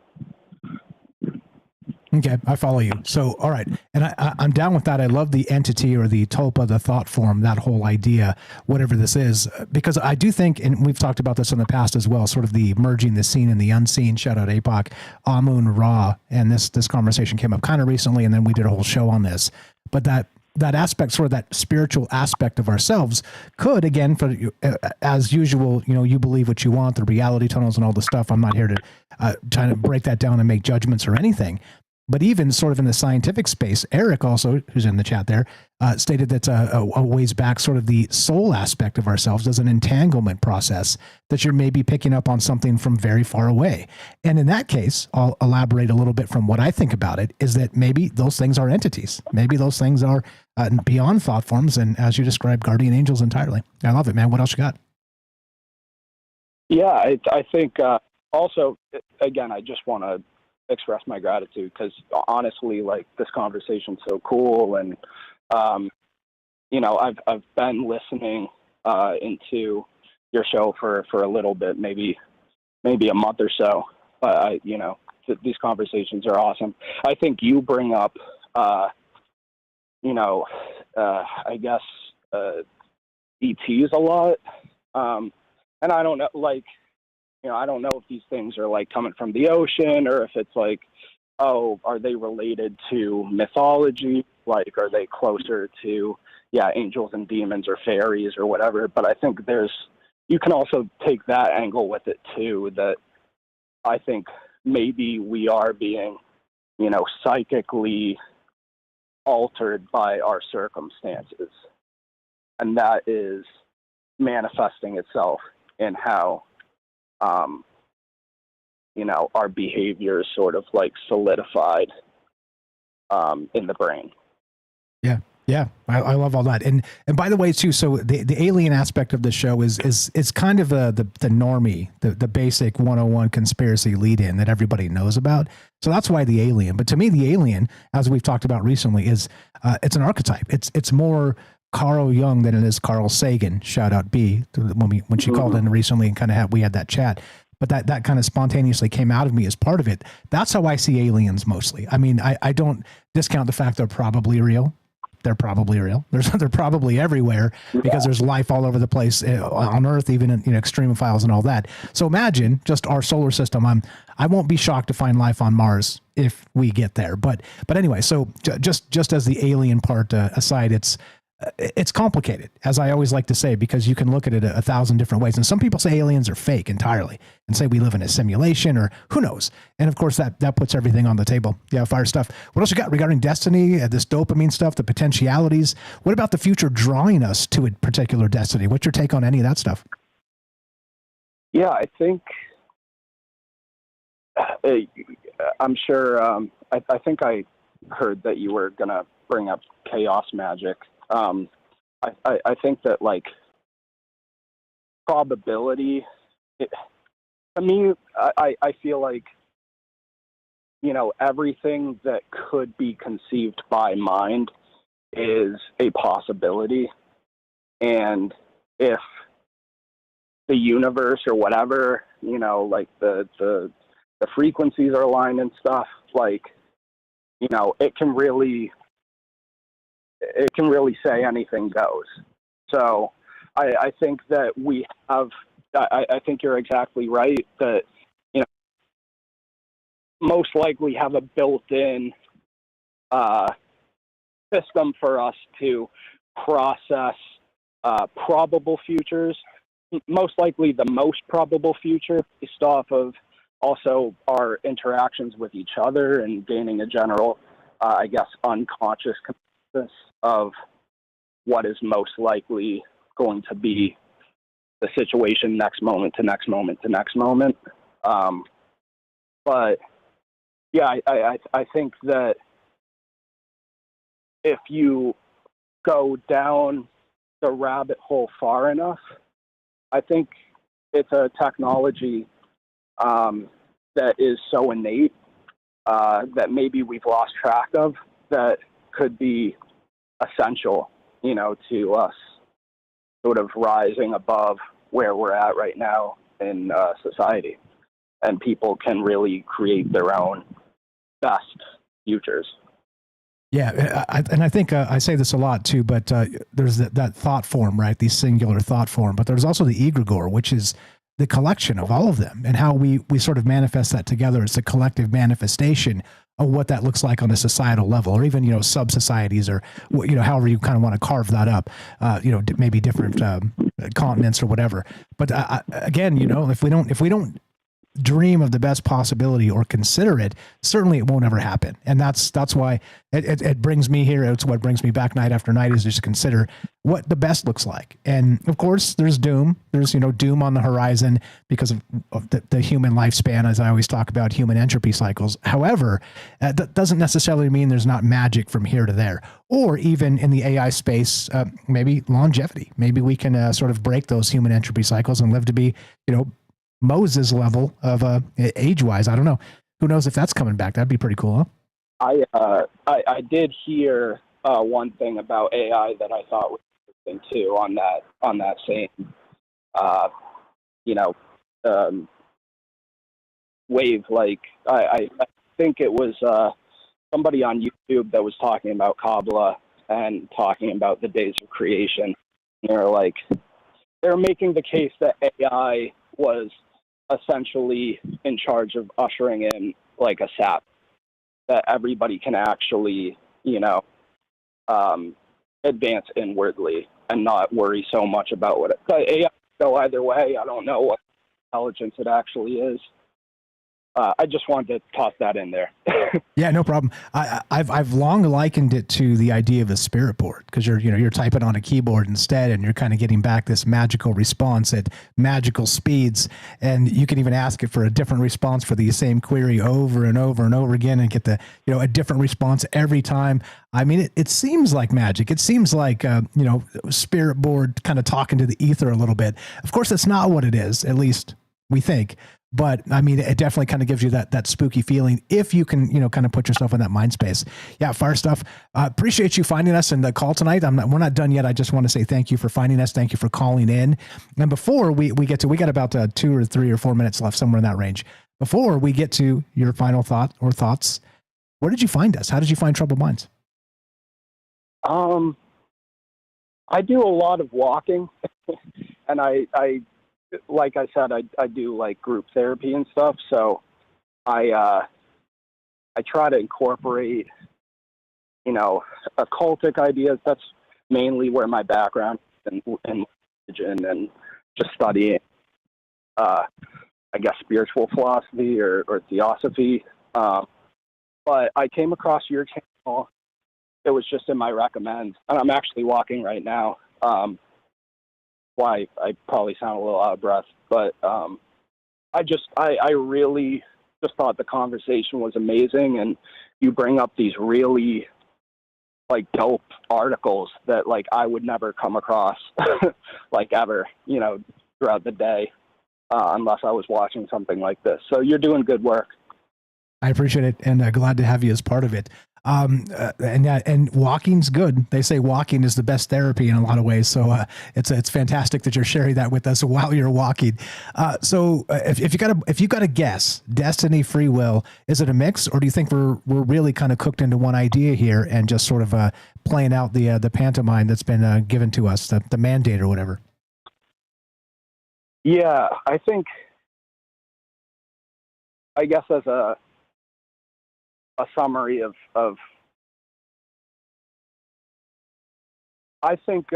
Okay, I follow you. So, all right. And I'm down with that. I love the entity or the tulpa, the thought form, that whole idea, whatever this is, because I do think, and we've talked about this in the past as well, sort of the merging the seen and the unseen, shout out APOC, Amun Ra. And this conversation came up kind of recently, and then we did a whole show on this. But that aspect, sort of that spiritual aspect of ourselves could, again, for as usual, you know, you believe what you want, the reality tunnels and all the stuff. I'm not here to try to break that down and make judgments or anything. But even sort of in the scientific space, Eric also, who's in the chat there, stated that a ways back, sort of the soul aspect of ourselves as an entanglement process, that you're maybe picking up on something from very far away. And in that case, I'll elaborate a little bit from what I think about it, is that maybe those things are entities. Maybe those things are beyond thought forms, and as you described, guardian angels entirely. I love it, man. What else you got? Yeah, I think also, again, I just want to express my gratitude because honestly, like, this conversation's so cool, and you know, I've been listening into your show for a little bit, maybe a month or so. You know, these conversations are awesome. I think you bring up you know, I guess ETs a lot, and I don't know, like, you know, I don't know if these things are like coming from the ocean or if it's like, oh, are they related to mythology? Like, are they closer to, yeah, angels and demons or fairies or whatever? But I think you can also take that angle with it too, that I think maybe we are being, you know, psychically altered by our circumstances. And that is manifesting itself in how, you know, our behavior is sort of like solidified in the brain. Yeah. Yeah. I love all that. And by the way, too, so the alien aspect of the show is kind of the normie, the basic 101 conspiracy lead in that everybody knows about. So that's why the alien. But to me, the alien, as we've talked about recently, is it's an archetype. It's more Carl Jung than it is Carl Sagan. Shout out B when she called in recently and kind of we had that chat. But that kind of spontaneously came out of me as part of it. That's how I see aliens mostly. I mean, I don't discount the fact they're probably real. They're probably real. They're probably everywhere because there's life all over the place on Earth, even in, you know, extremophiles and all that. So imagine just our solar system. I won't be shocked to find life on Mars if we get there. But anyway, so just as the alien part aside, it's it's complicated, as I always like to say, because you can look at it a thousand different ways. And some people say aliens are fake entirely and say we live in a simulation or who knows. And of course that puts everything on the table. Yeah. Fire stuff. What else you got regarding destiny, this dopamine stuff, the potentialities? What about the future drawing us to a particular destiny? What's your take on any of that stuff? Yeah, I think I'm sure. I think I heard that you were going to bring up chaos magic. I think that like probability, to me, I feel like, you know, everything that could be conceived by mind is a possibility. And if the universe or whatever, you know, like the frequencies are aligned and stuff, like, you know, it can really say anything goes. So I think that we have, I think you're exactly right that, you know, most likely have a built-in system for us to process probable futures, most likely the most probable future based off of also our interactions with each other and gaining a general, I guess, unconscious consensus of what is most likely going to be the situation next moment to next moment to next moment. But yeah, I think that if you go down the rabbit hole far enough, I think it's a technology that is so innate that maybe we've lost track of, that could be essential, you know, to us sort of rising above where we're at right now in society, and people can really create their own best futures. Yeah, and I think I say this a lot too, but there's that thought form, right? The singular thought form, but there's also the egregore, which is the collection of all of them, and how we sort of manifest that together. It's a collective manifestation of what that looks like on a societal level, or even, you know, sub-societies, or, you know, however you kind of want to carve that up, you know, maybe different continents or whatever. But again, you know, if we don't dream of the best possibility or consider it, certainly it won't ever happen. And that's why it brings me here. It's what brings me back night after night, is just consider what the best looks like. And of course there's doom. There's, you know, doom on the horizon because of the human lifespan, as I always talk about, human entropy cycles. However, that doesn't necessarily mean there's not magic from here to there, or even in the AI space, maybe longevity. Maybe we can sort of break those human entropy cycles and live to be, you know, Moses level of age-wise. I don't know. Who knows if that's coming back? That'd be pretty cool, huh? I did hear one thing about AI that I thought was interesting too, on that same you know, wave. Like I think it was somebody on YouTube that was talking about Kabbalah and talking about the days of creation. They're making the case that AI was essentially in charge of ushering in like a sap that everybody can actually, you know, advance inwardly and not worry so much about what AI go either way. I don't know what intelligence it actually is. I just wanted to toss that in there. Yeah, no problem. I've long likened it to the idea of a spirit board, because you're typing on a keyboard instead, and you're kind of getting back this magical response at magical speeds, and you can even ask it for a different response for the same query over and over and over again, and get a different response every time. I mean, it seems like magic. It seems like spirit board kind of talking to the ether a little bit. Of course, that's not what it is. At least we think. But I mean, it definitely kind of gives you that spooky feeling if you can, kind of put yourself in that mind space. Yeah, fire stuff. Appreciate you finding us and the call tonight. We're not done yet. I just want to say thank you for finding us. Thank you for calling in. And before we got about 2 or 3 or 4 minutes left, somewhere in that range. Before we get to your final thought or thoughts, where did you find us? How did you find Troubled Minds? I do a lot of walking, and I like I said, I do like group therapy and stuff. So I try to incorporate, occultic ideas. That's mainly where my background in religion and just studying, I guess, spiritual philosophy or theosophy. But I came across your channel. It was just in my recommend, and I'm actually walking right now. Why I probably sound a little out of breath, but I really just thought the conversation was amazing, and you bring up these really like dope articles that like I would never come across like ever, you know, throughout the day unless I was watching something like this. So you're doing good work. I appreciate it, and glad to have you as part of it. And walking's good. They say walking is the best therapy in a lot of ways. So it's fantastic that you're sharing that with us while you're walking. So if you got to guess, destiny, free will, is it a mix, or do you think we're really kind of cooked into one idea here and just sort of playing out the pantomime that's been given to us, the mandate or whatever? Yeah, I guess as a summary of I think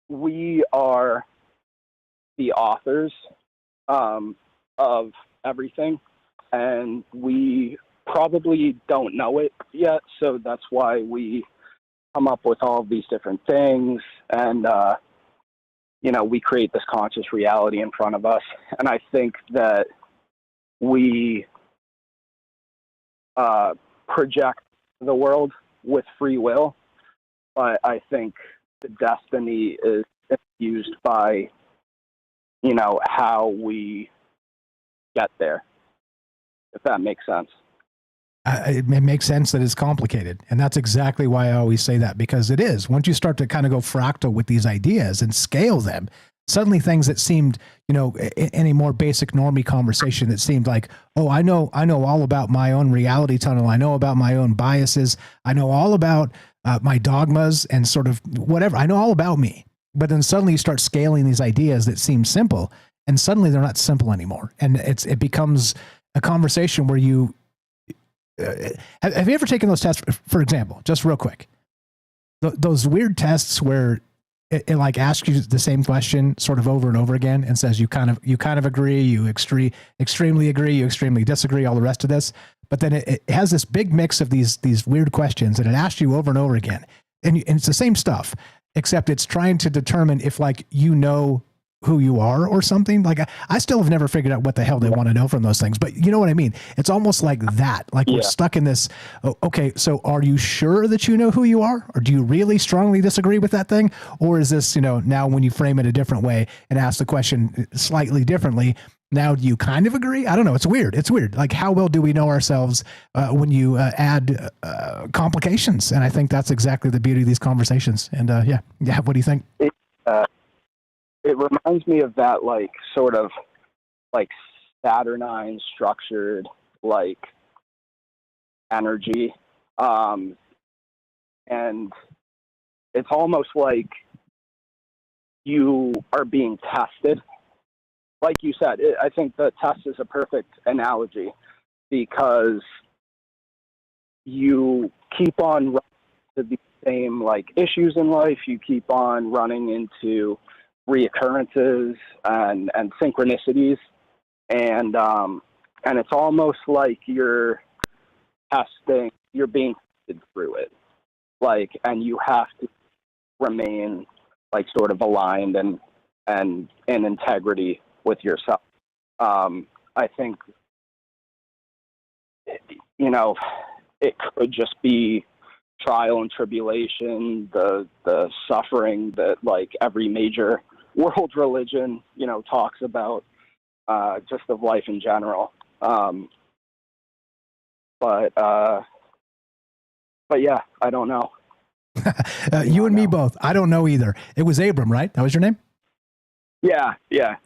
we are the authors of everything, and we probably don't know it yet, so that's why we come up with all of these different things, and you know, we create this conscious reality in front of us. And I think that we project the world with free will, but I think the destiny is infused by, you know, how we get there, if that makes sense. It makes sense that it's complicated. And that's exactly why I always say that, because it is. Once you start to kind of go fractal with these ideas and scale them, suddenly things that seemed, you know, in a more basic normie conversation that seemed like, oh, I know all about my own reality tunnel. I know about my own biases. I know all about my dogmas and sort of whatever. I know all about me. But then suddenly you start scaling these ideas that seem simple, and suddenly they're not simple anymore. And it becomes a conversation where you, have you ever taken those tests, for example, just real quick, those weird tests where it like asks you the same question sort of over and over again and says you kind of agree, you extremely agree, you extremely disagree, all the rest of this, but then it has this big mix of these weird questions, and it asks you over and over again, and it's the same stuff, except it's trying to determine if, like, you know who you are or something. Like, I still have never figured out what the hell they want to know from those things, but you know what I mean? It's almost like that. Like, we're stuck in this. Oh, okay, so are you sure that you know who you are, or do you really strongly disagree with that thing? Or is this, you know, now when you frame it a different way and ask the question slightly differently, now do you kind of agree? I don't know. It's weird. It's weird. Like, how well do we know ourselves when you add complications? And I think that's exactly the beauty of these conversations. And yeah. What do you think? It reminds me of that, like, sort of like Saturnine structured, like, energy. And it's almost like you are being tested. Like you said, I think the test is a perfect analogy, because you keep on running into the same, like, issues in life. You keep on running into reoccurrences and synchronicities, and it's almost like you're being tested through it, like, and you have to remain, like, sort of aligned and in integrity with yourself. I think, you know, it could just be trial and tribulation, the suffering that, like, every major world religion, you know, talks about, just of life in general. But yeah, I don't know. You and me both. I don't know either. It was Abram, right? That was your name? Yeah.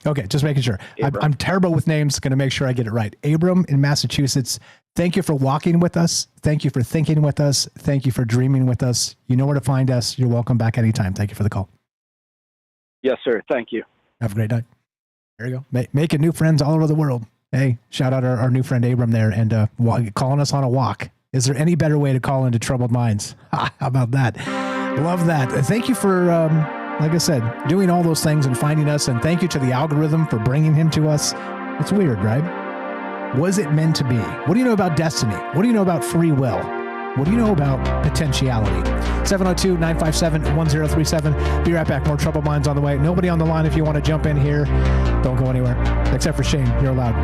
Okay, just making sure. I'm terrible with names. Going to make sure I get it right. Abram in Massachusetts. Thank you for walking with us. Thank you for thinking with us. Thank you for dreaming with us. You know where to find us. You're welcome back anytime. Thank you for the call. Yes, sir. Thank you. Have a great night. There you go. Making new friends all over the world. Hey, shout out our new friend Abram there, and calling us on a walk. Is there any better way to call into troubled minds? How about that? Love that. Thank you for, like I said, doing all those things and finding us. And thank you to the algorithm for bringing him to us. It's weird, right? Was it meant to be? What do you know about destiny? What do you know about free will? What do you know about potentiality? 702-957-1037. Be right back. More Troubled Minds on the way. Nobody on the line if you want to jump in here. Don't go anywhere. Except for Shane. You're allowed.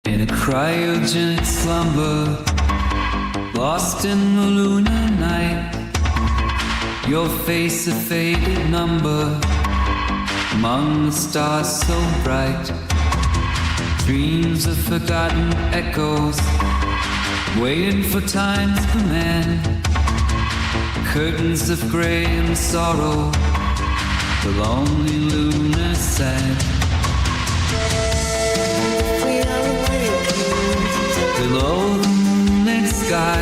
In a cryogenic slumber, lost in the lunar night, your face a faded number among the stars so bright. Dreams of forgotten echoes, waiting for time's command. Curtains of gray and sorrow, the lonely lunar sand. Below the moonlit sky,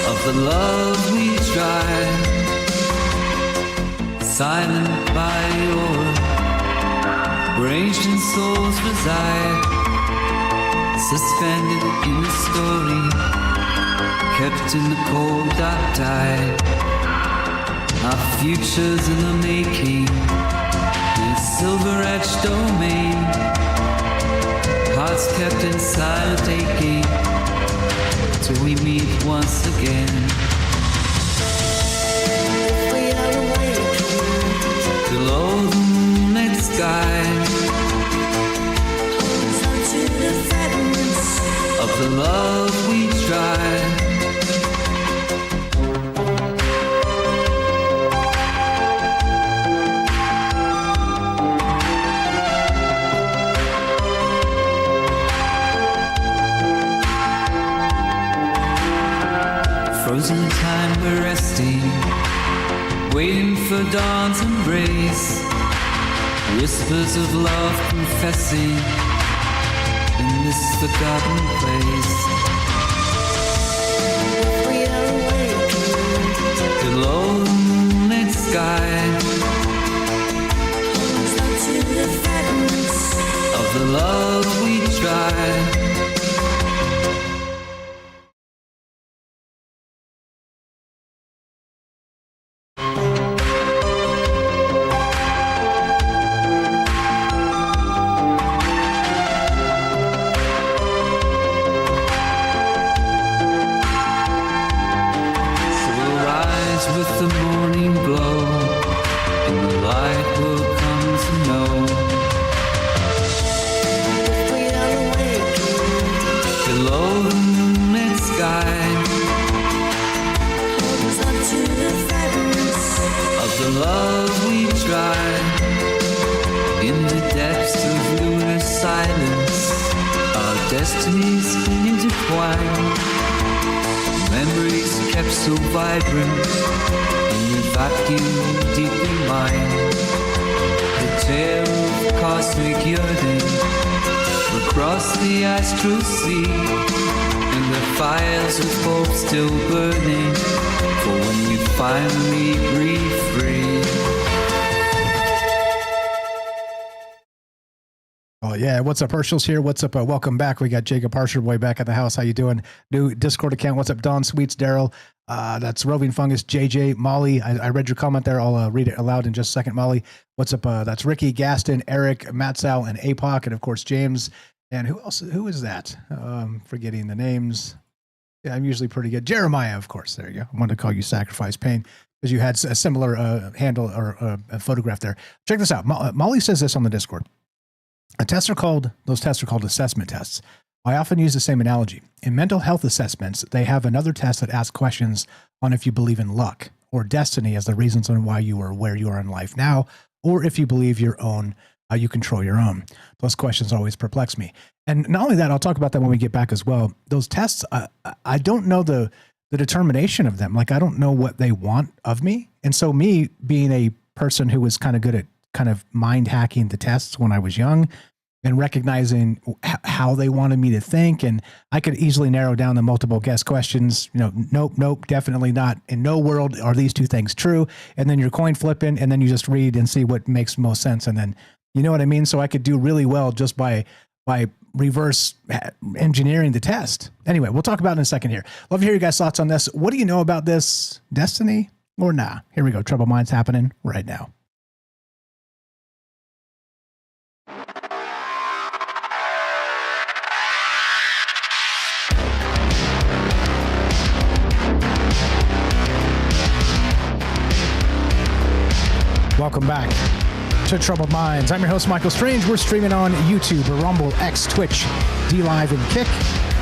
of the love we tried, silent by your where ancient souls reside, suspended in a story, kept in the cold dark tide. Our futures in the making, in a silver-etched domain, hearts kept in silent aching, till we meet once again. We are awakened below the moonlit sky, to the fragments of the love we tried. Frozen in time we're resting, waiting for dawn's embrace. Whispers of love confessing in this forgotten place. We are awakened below the moonlit sky, to the fragments of the love we tried. With the morning glow, and the light will come to know. We are awakened below the moonlit sky, to the fragments of the love we tried. In the depths of lunar silence, our destinies intertwined. Memories kept so vibrant in the vacuum deep in mind. The tale of cosmic yearning across the astral sea, and the fires of hope still burning for when you finally breathe free. Oh yeah, what's up, Herschel's here? What's up? Welcome back. We got Jacob Harsher boy back at the house. How you doing? New Discord account. What's up, Don Sweets, Daryl? That's Roving Fungus, JJ, Molly. I read your comment there. I'll read it aloud in just a second. Molly, what's up? That's Ricky, Gaston, Eric, Matsal, and APOC, and of course James. And who else? Who is that? Forgetting the names. Yeah, I'm usually pretty good. Jeremiah, of course. There you go. I wanted to call you Sacrifice Pain because you had a similar handle or a photograph there. Check this out. Molly says this on the Discord. Those tests are called assessment tests. I often use the same analogy. In mental health assessments, they have another test that asks questions on if you believe in luck or destiny as the reasons on why you are where you are in life now, or if you believe your own, you control your own. Those questions always perplex me. And not only that, I'll talk about that when we get back as well. Those tests, I don't know the determination of them. Like, I don't know what they want of me. And so me being a person who was kind of good at kind of mind hacking the tests when I was young and recognizing how they wanted me to think. And I could easily narrow down the multiple guess questions. Nope, definitely not. In no world are these two things true. And then you're coin flipping, and then you just read and see what makes most sense. And then, you know what I mean? So I could do really well just by reverse engineering the test. Anyway, we'll talk about it in a second here. Love to hear you guys' thoughts on this. What do you know about this? Destiny or nah? Here we go. Troubled Minds happening right now. Welcome back to Troubled Minds. I'm your host, Michael Strange. We're streaming on YouTube, Rumble, X, Twitch, D-Live, and Kick.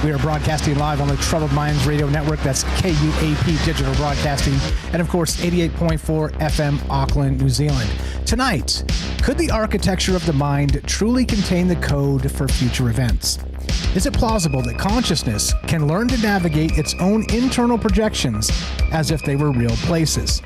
We are broadcasting live on the Troubled Minds Radio Network. That's KUAP Digital Broadcasting. And, of course, 88.4 FM, Auckland, New Zealand. Tonight, could the architecture of the mind truly contain the code for future events? Is it plausible that consciousness can learn to navigate its own internal projections as if they were real places?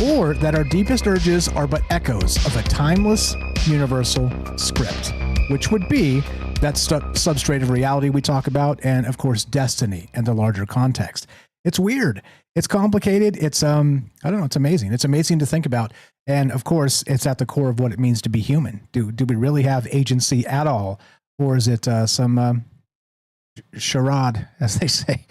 Or that our deepest urges are but echoes of a timeless, universal script, which would be that substrate of reality we talk about, and of course, destiny and the larger context. It's weird. It's complicated. It's, I don't know. It's amazing. It's amazing to think about. And of course, it's at the core of what it means to be human. Do we really have agency at all? Or is it some charade, as they say?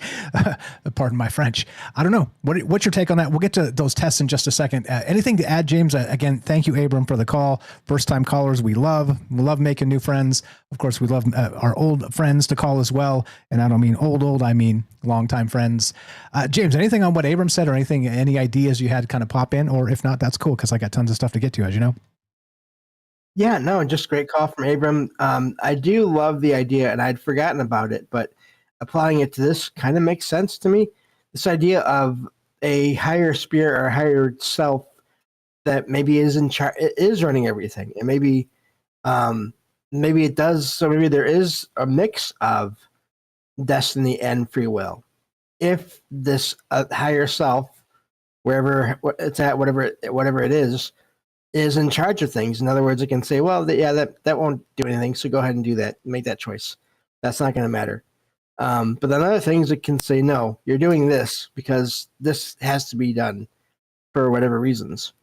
Pardon my French. I don't know. What's your take on that? We'll get to those tests in just a second. Anything to add, James? Again, thank you, Abram, for the call. First-time callers, we love making new friends. Of course, we love our old friends to call as well. And I don't mean old, I mean longtime friends. James, anything on what Abram said, or any ideas you had kind of pop in? Or if not, that's cool, because I got tons of stuff to get to, as you know. Yeah, no, just great call from Abram. I do love the idea, and I'd forgotten about it, but applying it to this kind of makes sense to me. This idea of a higher spirit or a higher self that maybe is in charge, is running everything, and maybe it does. So maybe there is a mix of destiny and free will. If this higher self, wherever it's at, whatever it is in charge of things. In other words, it can say, well, that won't do anything, so go ahead and do that. Make that choice. That's not going to matter. But then other things, it can say, no, you're doing this because this has to be done for whatever reasons.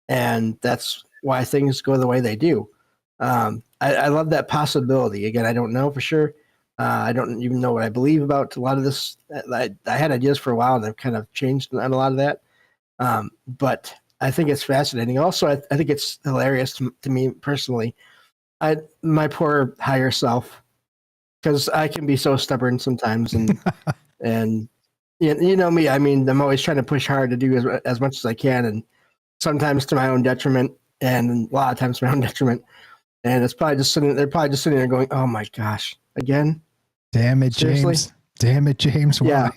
And that's why things go the way they do. I love that possibility. Again, I don't know for sure. I don't even know what I believe about a lot of this. I had ideas for a while, and I've kind of changed on a lot of that. But I think it's fascinating. Also, I think it's hilarious to me personally. My poor higher self, because I can be so stubborn sometimes, and and you know me. I mean, I'm always trying to push hard to do as much as I can, and sometimes to my own detriment, and a lot of times to my own detriment. And it's probably just they're probably just sitting there going, "Oh my gosh, again! Damn it, Seriously? James! Damn it, James! Why?" Yeah.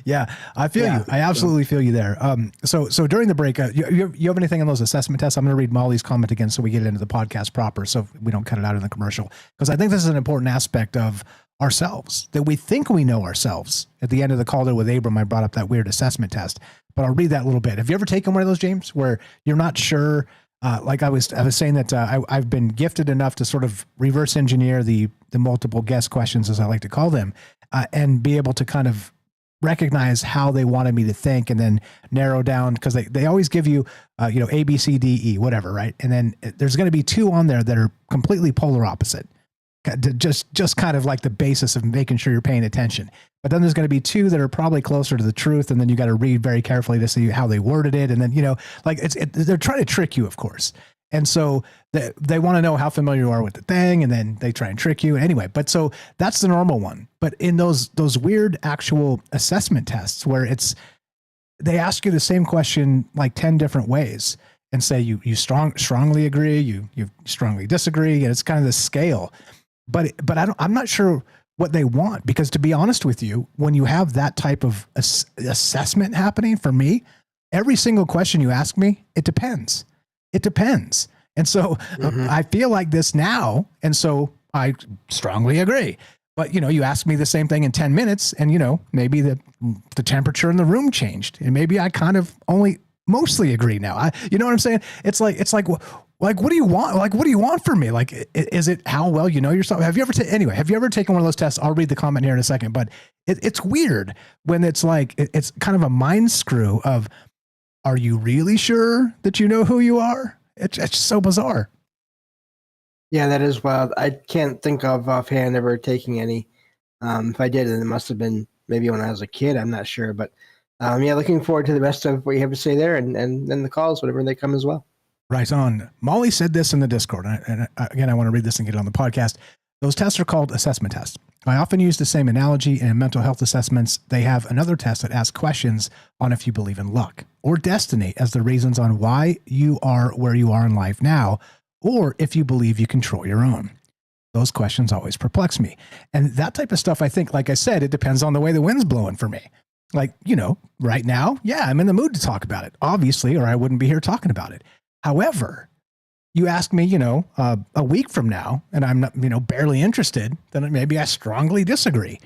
Yeah, I feel you. I absolutely feel you there. So during the break, you have anything on those assessment tests? I'm going to read Molly's comment again so we get into the podcast proper, so we don't cut it out in the commercial, because I think this is an important aspect of ourselves, that we think we know ourselves. At the end of the call there with Abram, I brought up that weird assessment test, but I'll read that a little bit. Have you ever taken one of those, James, where you're not sure? Like I was saying that I've been gifted enough to sort of reverse engineer the multiple guess questions, as I like to call them, and be able to kind of recognize how they wanted me to think, and then narrow down, because they always give you, A, B, C, D, E, whatever, right? And then there's going to be two on there that are completely polar opposite, just kind of like the basis of making sure you're paying attention. But then there's going to be two that are probably closer to the truth, and then you got to read very carefully to see how they worded it. And then, they're trying to trick you, of course. And so they want to know how familiar you are with the thing, and then they try and trick you anyway. But so that's the normal one. But in those weird actual assessment tests where they ask you the same question like 10 different ways and say you strongly agree, you strongly disagree, and it's kind of this scale. But I'm not sure what they want, because to be honest with you, when you have that type of assessment happening, for me, every single question you ask me, it depends. It depends. And so I feel like this now. And so I strongly agree. But, you ask me the same thing in 10 minutes and, maybe the temperature in the room changed, and maybe I kind of only mostly agree now. You know what I'm saying? It's like, Like, what do you want? Like, what do you want from me? Like, is it how well you know yourself? Have you ever taken one of those tests? I'll read the comment here in a second, but it's weird when it's like, it's kind of a mind screw of, are you really sure that you know who you are? It's so bizarre. Yeah, that is wild. I can't think of offhand ever taking any. If I did, then it must have been maybe when I was a kid. I'm not sure, but yeah, looking forward to the rest of what you have to say there, and then the calls whenever they come as well. Right on. Molly said this in the Discord, and again, I want to read this and get it on the podcast. Those tests are called assessment tests. I often use the same analogy in mental health assessments. They have another test that asks questions on if you believe in luck or destiny as the reasons on why you are where you are in life now, or if you believe you control your own. Those questions always perplex me. And that type of stuff, I think, like I said, it depends on the way the wind's blowing for me. Like, right now, yeah, I'm in the mood to talk about it, obviously, or I wouldn't be here talking about it. However, you ask me, a week from now, and I'm not, barely interested, then maybe I strongly disagree.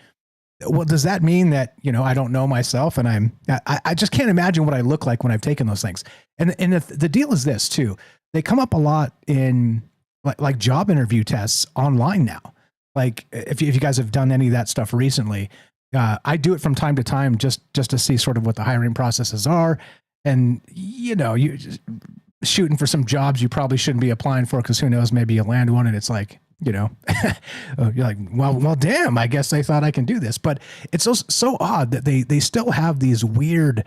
Well, does that mean that, I don't know myself and I just can't imagine what I look like when I've taken those things. And the deal is this too, they come up a lot in like job interview tests online now. Like if you guys have done any of that stuff recently, I do it from time to time just to see sort of what the hiring processes are. And, you shooting for some jobs you probably shouldn't be applying for because who knows, maybe you land one and it's like, you're like, well, damn, I guess they thought I can do this. But it's so odd that they still have these weird,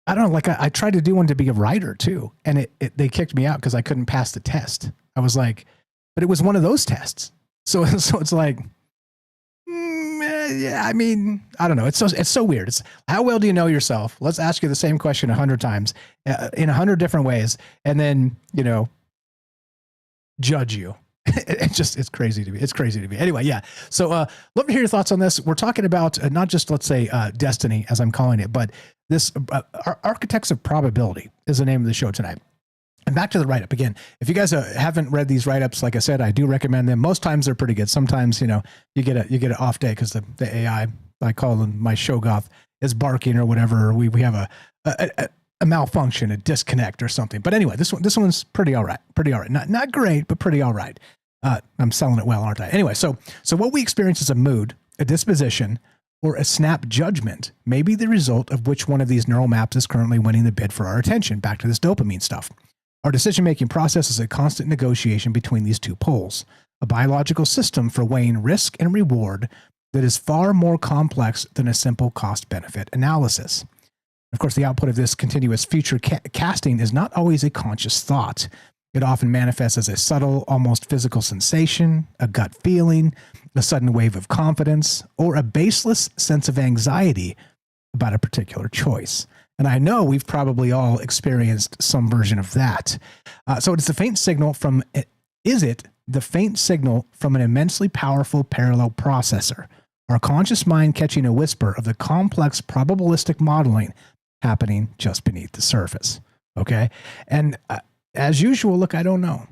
I don't know, like I tried to do one to be a writer too. And they kicked me out because I couldn't pass the test. I was like, but it was one of those tests. So it's like, yeah, I mean, I don't know. It's so weird. It's how well do you know yourself? Let's ask you the same question 100 times in 100 different ways. And then, judge you. It's crazy to me. It's crazy to me. Anyway. Yeah. So, love to hear your thoughts on this. We're talking about not just, let's say, destiny, as I'm calling it, but this Architects of Probability is the name of the show tonight. And back to the write-up again. If you guys haven't read these write-ups, like I said, I do recommend them. Most times they're pretty good. Sometimes, you get an off day because the AI, I call them my Shogoth, is barking or whatever. Or we have a malfunction, a disconnect or something. But anyway, this one's pretty all right. Pretty all right. Not great, but pretty all right. I'm selling it well, aren't I? Anyway, so what we experience is a mood, a disposition, or a snap judgment may be the result of which one of these neural maps is currently winning the bid for our attention. Back to this dopamine stuff. Our decision-making process is a constant negotiation between these two poles, a biological system for weighing risk and reward that is far more complex than a simple cost-benefit analysis. Of course, the output of this continuous future casting is not always a conscious thought. It often manifests as a subtle, almost physical sensation, a gut feeling, a sudden wave of confidence, or a baseless sense of anxiety about a particular choice. And I know we've probably all experienced some version of that. So it's the faint signal from, is it the faint signal from an immensely powerful parallel processor, our conscious mind catching a whisper of the complex probabilistic modeling happening just beneath the surface? Okay. And as usual, look, I don't know.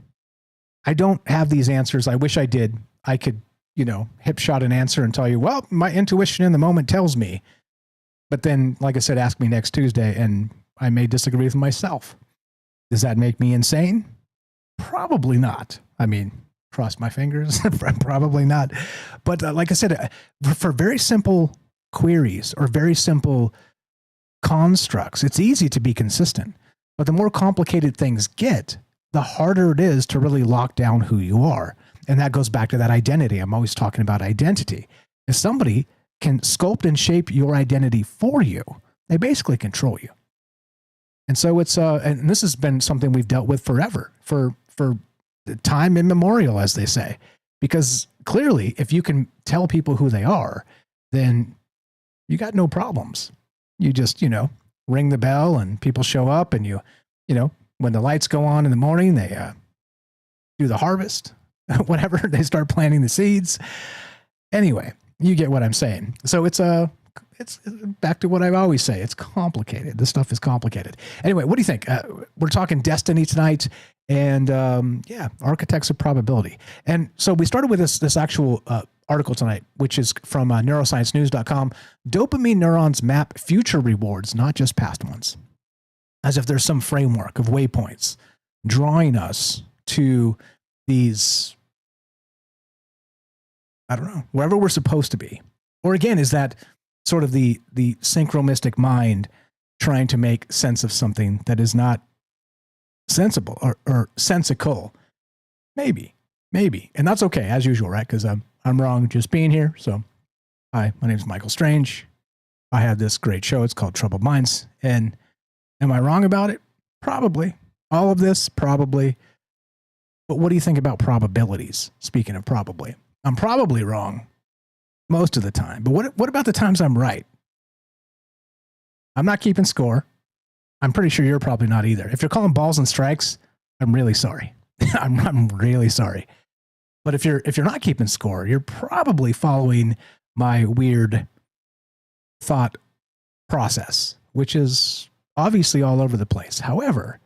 I don't have these answers. I wish I did. I could, hip shot an answer and tell you, well, my intuition in the moment tells me. But then, like I said, ask me next Tuesday, and I may disagree with myself. Does that make me insane? Probably not. I mean, cross my fingers. Probably not. But like I said, for very simple queries or very simple constructs, it's easy to be consistent. But the more complicated things get, the harder it is to really lock down who you are. And that goes back to that identity. I'm always talking about identity. If somebody can sculpt and shape your identity for you, they basically control you. And so it's and this has been something we've dealt with forever, for time immemorial, as they say, because clearly if you can tell people who they are, then you got no problems. You just, ring the bell and people show up, and when the lights go on in the morning, they do the harvest, whatever, they start planting the seeds. Anyway, you get what I'm saying. So it's back to what I always say. It's complicated. This stuff is complicated. Anyway, what do you think? We're talking destiny tonight, and Architects of Probability. And so we started with this actual article tonight, which is from neurosciencenews.com. Dopamine neurons map future rewards, not just past ones. As if there's some framework of waypoints. drawing us to these, I don't know, wherever we're supposed to be? Or again, is that sort of the synchromistic mind trying to make sense of something that is not sensible or sensical? Maybe. And that's okay, as usual, right? Because I'm wrong just being here. So, hi, my name is Michael Strange. I have this great show. It's called Troubled Minds. And am I wrong about it? Probably. All of this, probably. But what do you think about probabilities? Speaking of probably, I'm probably wrong most of the time. But what about the times I'm right? I'm not keeping score. I'm pretty sure you're probably not either. If you're calling balls and strikes, I'm really sorry. I'm really sorry. But if you're not keeping score, you're probably following my weird thought process, which is obviously all over the place. However,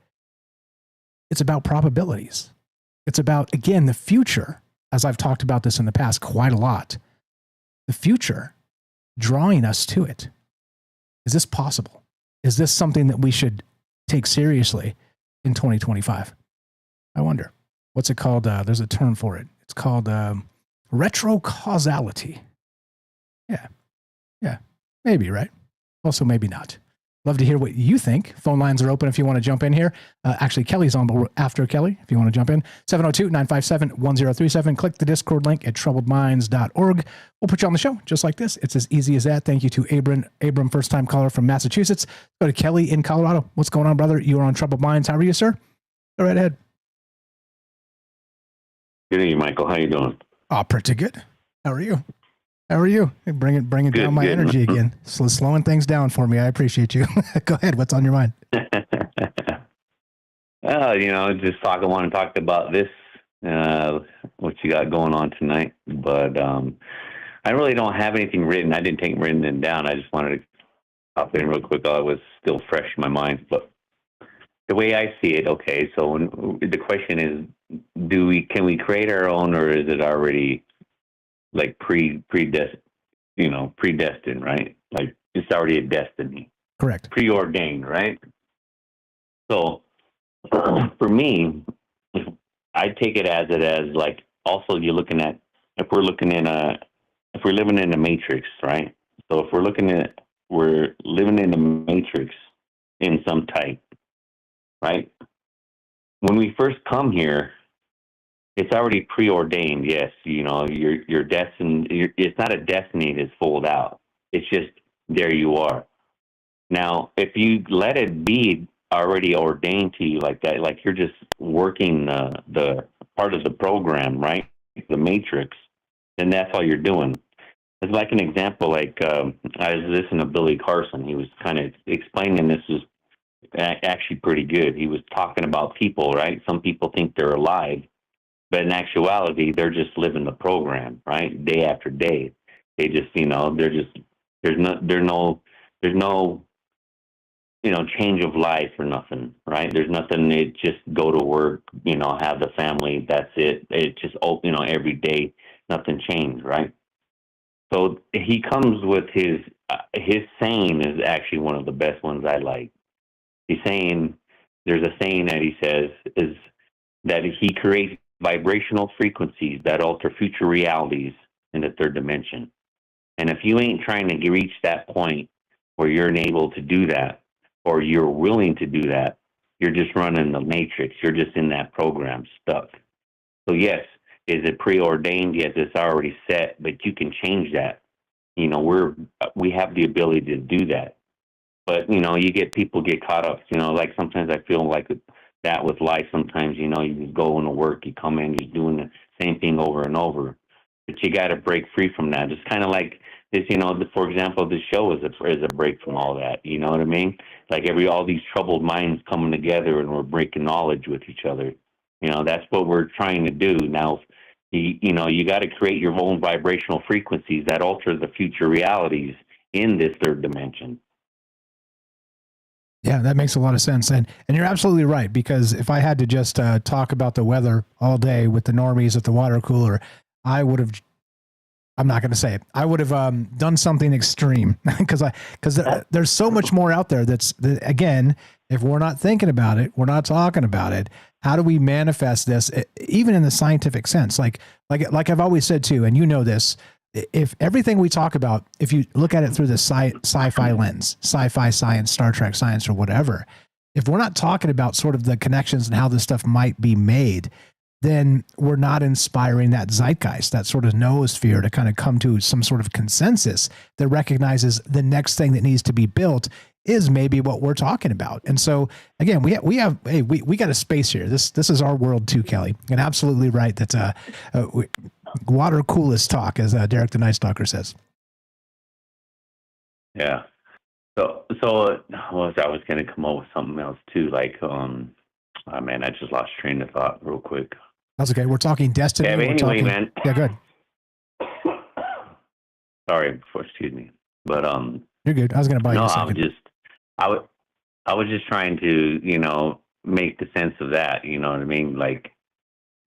it's about probabilities. It's about, again, the future, as I've talked about this in the past quite a lot. The future drawing us to it. Is this possible? Is this something that we should take seriously in 2025? I wonder. What's it called? There's a term for it. It's called retrocausality. Yeah, maybe, right? Also, maybe not. Love to hear what you think. Phone lines are open if you want to jump in here. Actually, Kelly's on, but after Kelly, if you want to jump in. 702-957-1037. Click the Discord link at troubledminds.org. We'll put you on the show just like this. It's as easy as that. Thank you to Abram, first-time caller from Massachusetts. Go to Kelly in Colorado. What's going on, brother? You are on Troubled Minds. How are you, sir? Go right ahead. Good evening, Michael. How you doing? Oh, pretty good. How are you? Hey, bring it good, down my energy again. Slowing things down for me. I appreciate you. Go ahead. What's on your mind? Just want to talk about this, what you got going on tonight. But I really don't have anything written. I didn't take written down. I just wanted to pop in real quick. It was still fresh in my mind. But the way I see it, okay. So the question is, can we create our own, or is it already like predestined, right? Like it's already a destiny. Correct. Preordained, right? So for me, I take it as like, also you're looking at, if we're living in a matrix, right? So if we're living in a matrix in some type, right? When we first come here, it's already preordained. Yes, you're destined. It's not a destiny that's fold out. It's just there you are. Now, if you let it be already ordained to you like that, like you're just working the part of the program, right? The matrix, then that's all you're doing. It's like an example. Like I was listening to Billy Carson. He was kind of explaining this is actually pretty good. He was talking about people, right? Some people think they're alive. But in actuality, they're just living the program, right? Day after day. They just, there's no change of life or nothing, right? There's nothing. It just go to work, have the family. That's it. It just, every day, nothing changed, right? So he comes with his saying is actually one of the best ones I like. He's saying, there's a saying that he says is that he creates vibrational frequencies that alter future realities in the third dimension. And if you ain't trying to reach that point where you're able to do that, or you're willing to do that, you're just running the matrix. You're just in that program stuck. So yes, is it preordained? Yes, it's already set, but you can change that. We have the ability to do that. But, you get people get caught up, like sometimes I feel like that with life. Sometimes, you just go into work, you come in, you're doing the same thing over and over. But you got to break free from that. It's kind of like this, for example, this show is a break from all that. You know what I mean? Like all these troubled minds coming together and we're breaking knowledge with each other. That's what we're trying to do. Now, you got to create your own vibrational frequencies that alter the future realities in this third dimension. Yeah, that makes a lot of sense. And you're absolutely right, because if I had to just talk about the weather all day with the normies at the water cooler, I would have, I'm not going to say it, I would have done something extreme because there's so much more out there that, again, if we're not thinking about it, we're not talking about it, How do we manifest this, even in the scientific sense? Like I've always said too, and you know this, if everything we talk about, if you look at it through the sci-fi lens, sci-fi science, Star Trek science, or whatever, if we're not talking about sort of the connections and how this stuff might be made, then we're not inspiring that zeitgeist, that sort of noosphere to kind of come to some sort of consensus that recognizes the next thing that needs to be built is maybe what we're talking about. And so again, we got a space here. This is our world too, Kelly. And absolutely right. That's water coolest talk, as Derek the Night Stalker says. Yeah. So I was going to come up with something else too. Like, oh man, I just lost train of thought real quick. That's okay. We're talking destiny. Yeah, but anyway, man. Yeah, good. Sorry, excuse me. But you're good. I was going to buy you a second. I was just trying to, make the sense of that. You know what I mean? Like,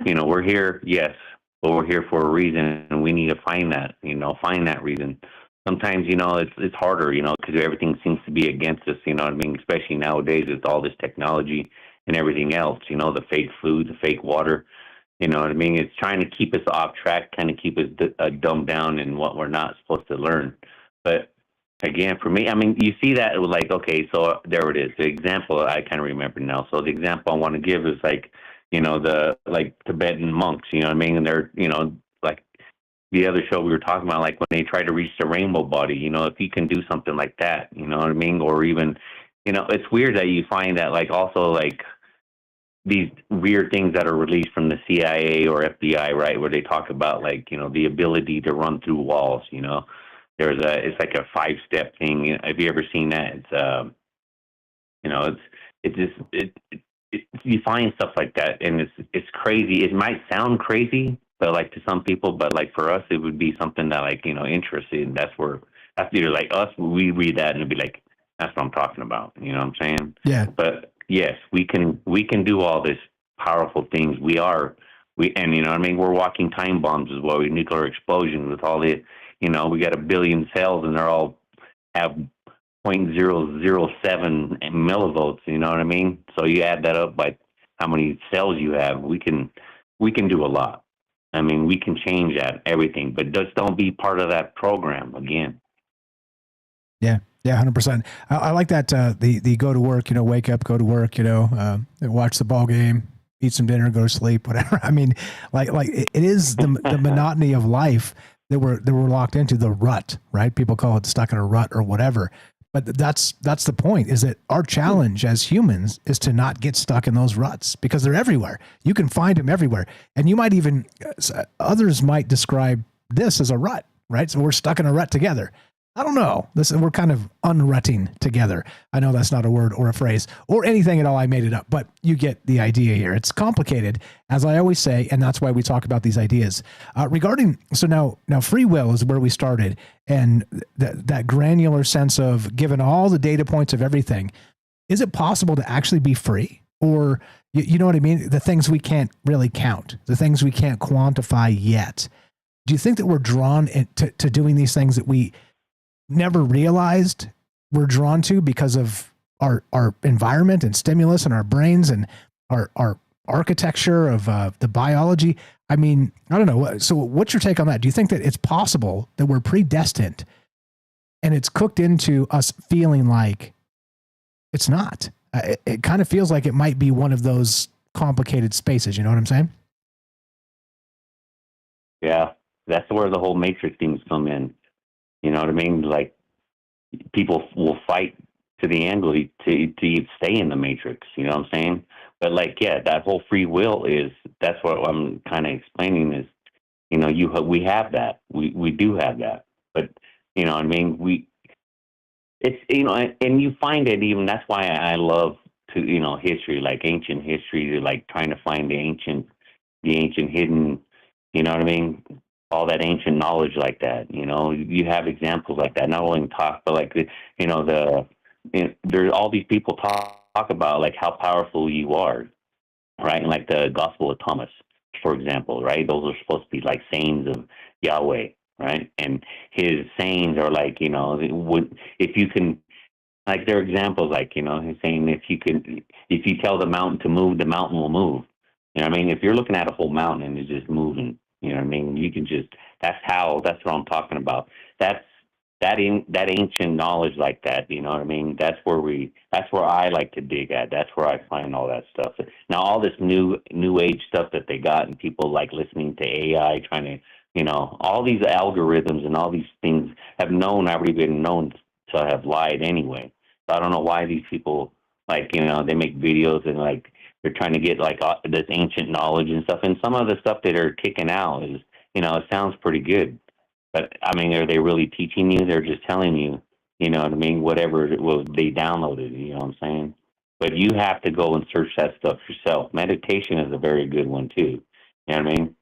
we're here, yes, but we're here for a reason, and we need to find that. Find that reason. Sometimes, it's harder, because everything seems to be against us. You know what I mean? Especially nowadays with all this technology and everything else. The fake food, the fake water. You know what I mean? It's trying to keep us off track, kind of keep us dumbed down in what we're not supposed to learn. But again, for me, I mean, you see that it was like, okay, so there it is. The example I kind of remember now. So the example I want to give is like, the Tibetan monks. You know what I mean? And they're, like the other show we were talking about, like when they try to reach the rainbow body. If you can do something like that, you know what I mean? Or even, it's weird that you find that like also like these weird things that are released from the CIA or FBI, right, where they talk about like, the ability to run through walls. It's like a 5-step thing. Have you ever seen that? You find stuff like that, and it's crazy. It might sound crazy, but like to some people, but like for us, it would be something that like interesting. That's either like us. We read that and it'd be like, that's what I'm talking about. You know what I'm saying? Yeah. But yes, we can do all this powerful things. And you know what I mean? We're walking time bombs as well. Nuclear explosions with all the. We got 1 billion cells, and they're all have 0.007 millivolts. You know what I mean? So you add that up by how many cells you have. We can do a lot. I mean, we can change everything, but just don't be part of that program again. Yeah, 100%. I like that. The go to work. Wake up, go to work. Watch the ball game, eat some dinner, go to sleep, whatever. I mean, like it is the monotony of life. That we're locked into, the rut, right? People call it stuck in a rut or whatever. But that's the point, is that our challenge as humans is to not get stuck in those ruts, because they're everywhere. You can find them everywhere. And you might even, others might describe this as a rut, right? So we're stuck in a rut together. I don't know. We're kind of unrutting together. I know that's not a word or a phrase or anything at all. I made it up, but you get the idea here. It's complicated, as I always say, and that's why we talk about these ideas. So now free will is where we started, and that granular sense of, given all the data points of everything, is it possible to actually be free? Or, you know what I mean? The things we can't really count, the things we can't quantify yet. Do you think that we're drawn to doing these things that we never realized we're drawn to because of our environment and stimulus and our brains and our architecture of the biology? I mean, I don't know. So what's your take on that? Do you think that it's possible that we're predestined and it's cooked into us feeling like it's not? It kind of feels like it might be one of those complicated spaces. You know what I'm saying? Yeah, that's where the whole matrix things come in. You know what I mean? Like, people will fight to the end to stay in the matrix. You know what I'm saying? But like, yeah, that whole free will that's what I'm kind of explaining is, we have that. We do have that. But, you know what I mean? And you find it even, that's why I love history, like ancient history, like trying to find the ancient hidden, you know what I mean? All that ancient knowledge like that, you have examples like that, not only in talk, but like, there's all these people talk about like how powerful you are, right? And like the Gospel of Thomas, for example, right? Those are supposed to be like sayings of Yahweh, right? And his sayings are like, if you can Like there are examples, like, he's saying if you tell the mountain to move, the mountain will move. You know what I mean? If you're looking at a whole mountain and it's just moving, you know what I mean? You can just, that's what I'm talking about. That ancient knowledge like that, you know what I mean? That's where I like to dig at. That's where I find all that stuff. Now, all this new age stuff that they got, and people like listening to AI, trying to, all these algorithms and all these things already been known to have lied anyway. So I don't know why these people, like, they make videos and like they're trying to get like this ancient knowledge and stuff. And some of the stuff that are kicking out is, it sounds pretty good. But I mean, are they really teaching you? They're just telling you, you know what I mean? Whatever they downloaded, you know what I'm saying? But you have to go and search that stuff yourself. Meditation is a very good one too. You know what I mean?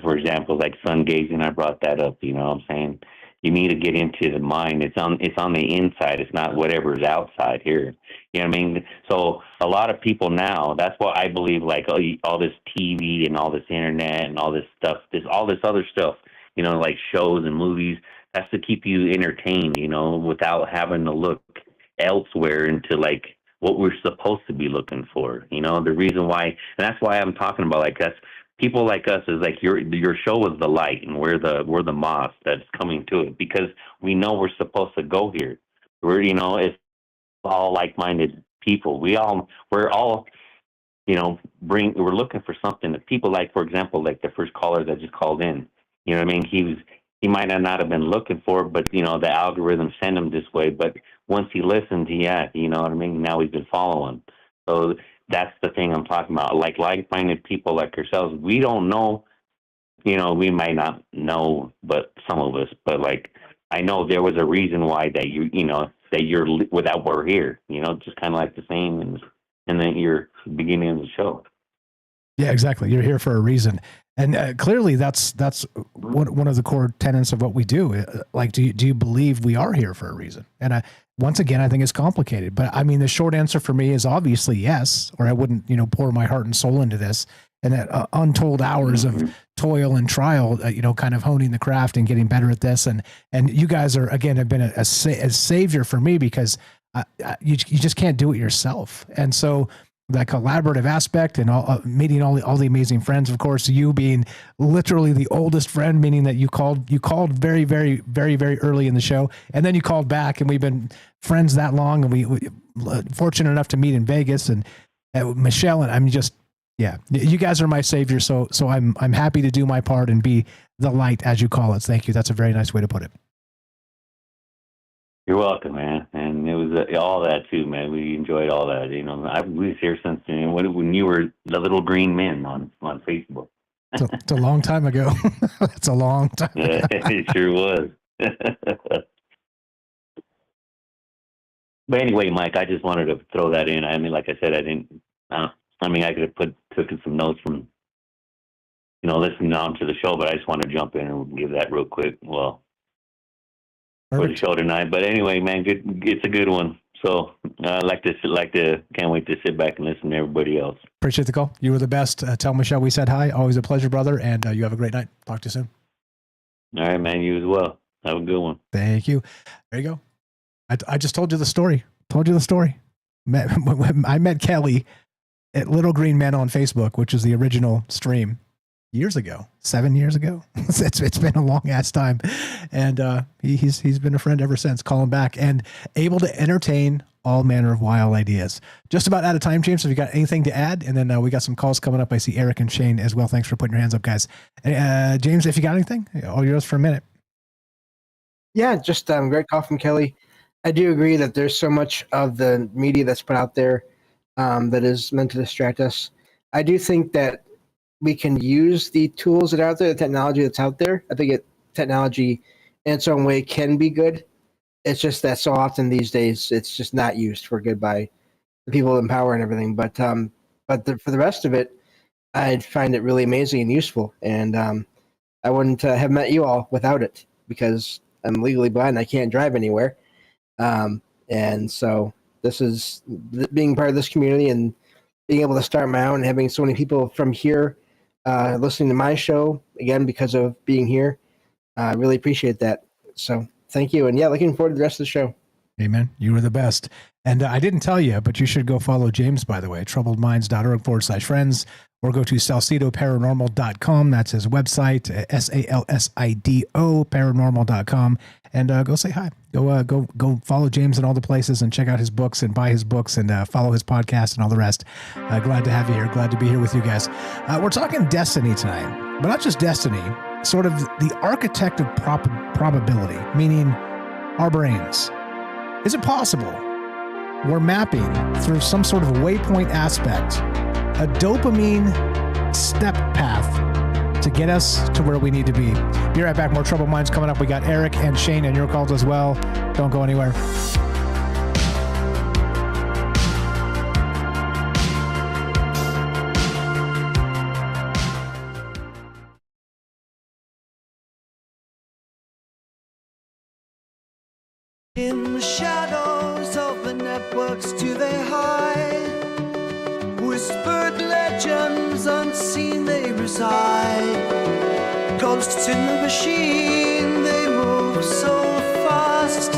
For example, like sun gazing, I brought that up. You know what I'm saying? You need to get into the mind. It's on the inside. It's not whatever's outside here. You know what I mean? So a lot of people now, that's what I believe, like all this TV and all this internet and all this stuff, all this other stuff, like shows and movies, that's to keep you entertained, without having to look elsewhere into like what we're supposed to be looking for. The reason why, and that's why I'm talking about, like, that's people like us, is like your show is the light, and we're the moth that's coming to it, because we know we're supposed to go here. It's all like-minded people. We're all we're looking for something that people, like, for example, like the first caller that just called in. You know what I mean? He might not have been looking for it, but the algorithm sent him this way. But once he listened, you know what I mean? Now he's been following. So that's the thing I'm talking about. Like like-minded people like ourselves, we don't know, we might not know, but some of us, but like, I know there was a reason why that that we're here, just kind of like the same and then you're beginning of the show. Yeah, exactly. You're here for a reason. And clearly that's one of the core tenets of what we do. Like, do you believe we are here for a reason? And once again, I think it's complicated, but I mean, the short answer for me is obviously yes, or I wouldn't, pour my heart and soul into this. And that untold hours of toil and trial, kind of honing the craft and getting better at this. And you guys have been a savior for me, because you just can't do it yourself. And so that collaborative aspect and meeting all the amazing friends, of course, you being literally the oldest friend, meaning that you called very, very, very, very early in the show. And then you called back, and we've been friends that long, and we fortunate enough to meet in Vegas, and Michelle, and I'm just, yeah, you guys are my savior. So I'm happy to do my part and be the light, as you call it. Thank you. That's a very nice way to put it. You're welcome, man. And it was all that too, man. We enjoyed all that. We was here since when you were the little green men on Facebook. It's a long time ago. It's a long time. Yeah, it sure was. But anyway, Mike, I just wanted to throw that in. I mean, like I said, I didn't. I could have taken some notes from listening on to the show, but I just want to jump in and give that real quick. Well. For the show tonight, but anyway, man, it's a good one. So I can't wait to sit back and listen to everybody else. Appreciate the call. You were the best. Tell Michelle we said hi. Always a pleasure, brother. And you have a great night. Talk to you soon. All right, man. You as well. Have a good one. Thank you. There you go. I just told you the story. I met Kelly at Little Green Men on Facebook, which is the original stream. Years ago, 7 years ago. It's been a long ass time, and he's been a friend ever since. Calling back and able to entertain all manner of wild ideas. Just about out of time, James. Have you got anything to add? And then we got some calls coming up. I see Eric and Shane as well. Thanks for putting your hands up, guys. James, if you got anything, all yours for a minute. Yeah, just great call from Kelly. I do agree that there's so much of the media that's put out there that is meant to distract us. I do think that we can use the tools that are out there, the technology that's out there. I think technology in its own way can be good. It's just that so often these days it's just not used for good by the people in power and everything. But for the rest of it, I'd find it really amazing and useful. And I wouldn't have met you all without it, because I'm legally blind. I can't drive anywhere. And so this is being part of this community and being able to start my own and having so many people from here listening to my show, again, because of being here. I really appreciate that. So thank you. And yeah, looking forward to the rest of the show. Amen. You were the best. And I didn't tell you, but you should go follow James, by the way, troubledminds.org/friends, or go to salsidoparanormal.com. That's his website, SALSIDO paranormal.com. And go say hi. Go follow James in all the places and check out his books and buy his books and follow his podcast and all the rest. Glad to have you here. Glad to be here with you guys. We're talking destiny tonight, but not just destiny, sort of the architect of probability, meaning our brains. Is it possible we're mapping through some sort of waypoint aspect, a dopamine step path to get us to where we need to be? Be right back. More Troubled Minds coming up. We got Eric and Shane and your calls as well. Don't go anywhere. In the shadows of the networks do they hide? Whispered legends unseen they reside. Ghosts in the machine, they move so fast.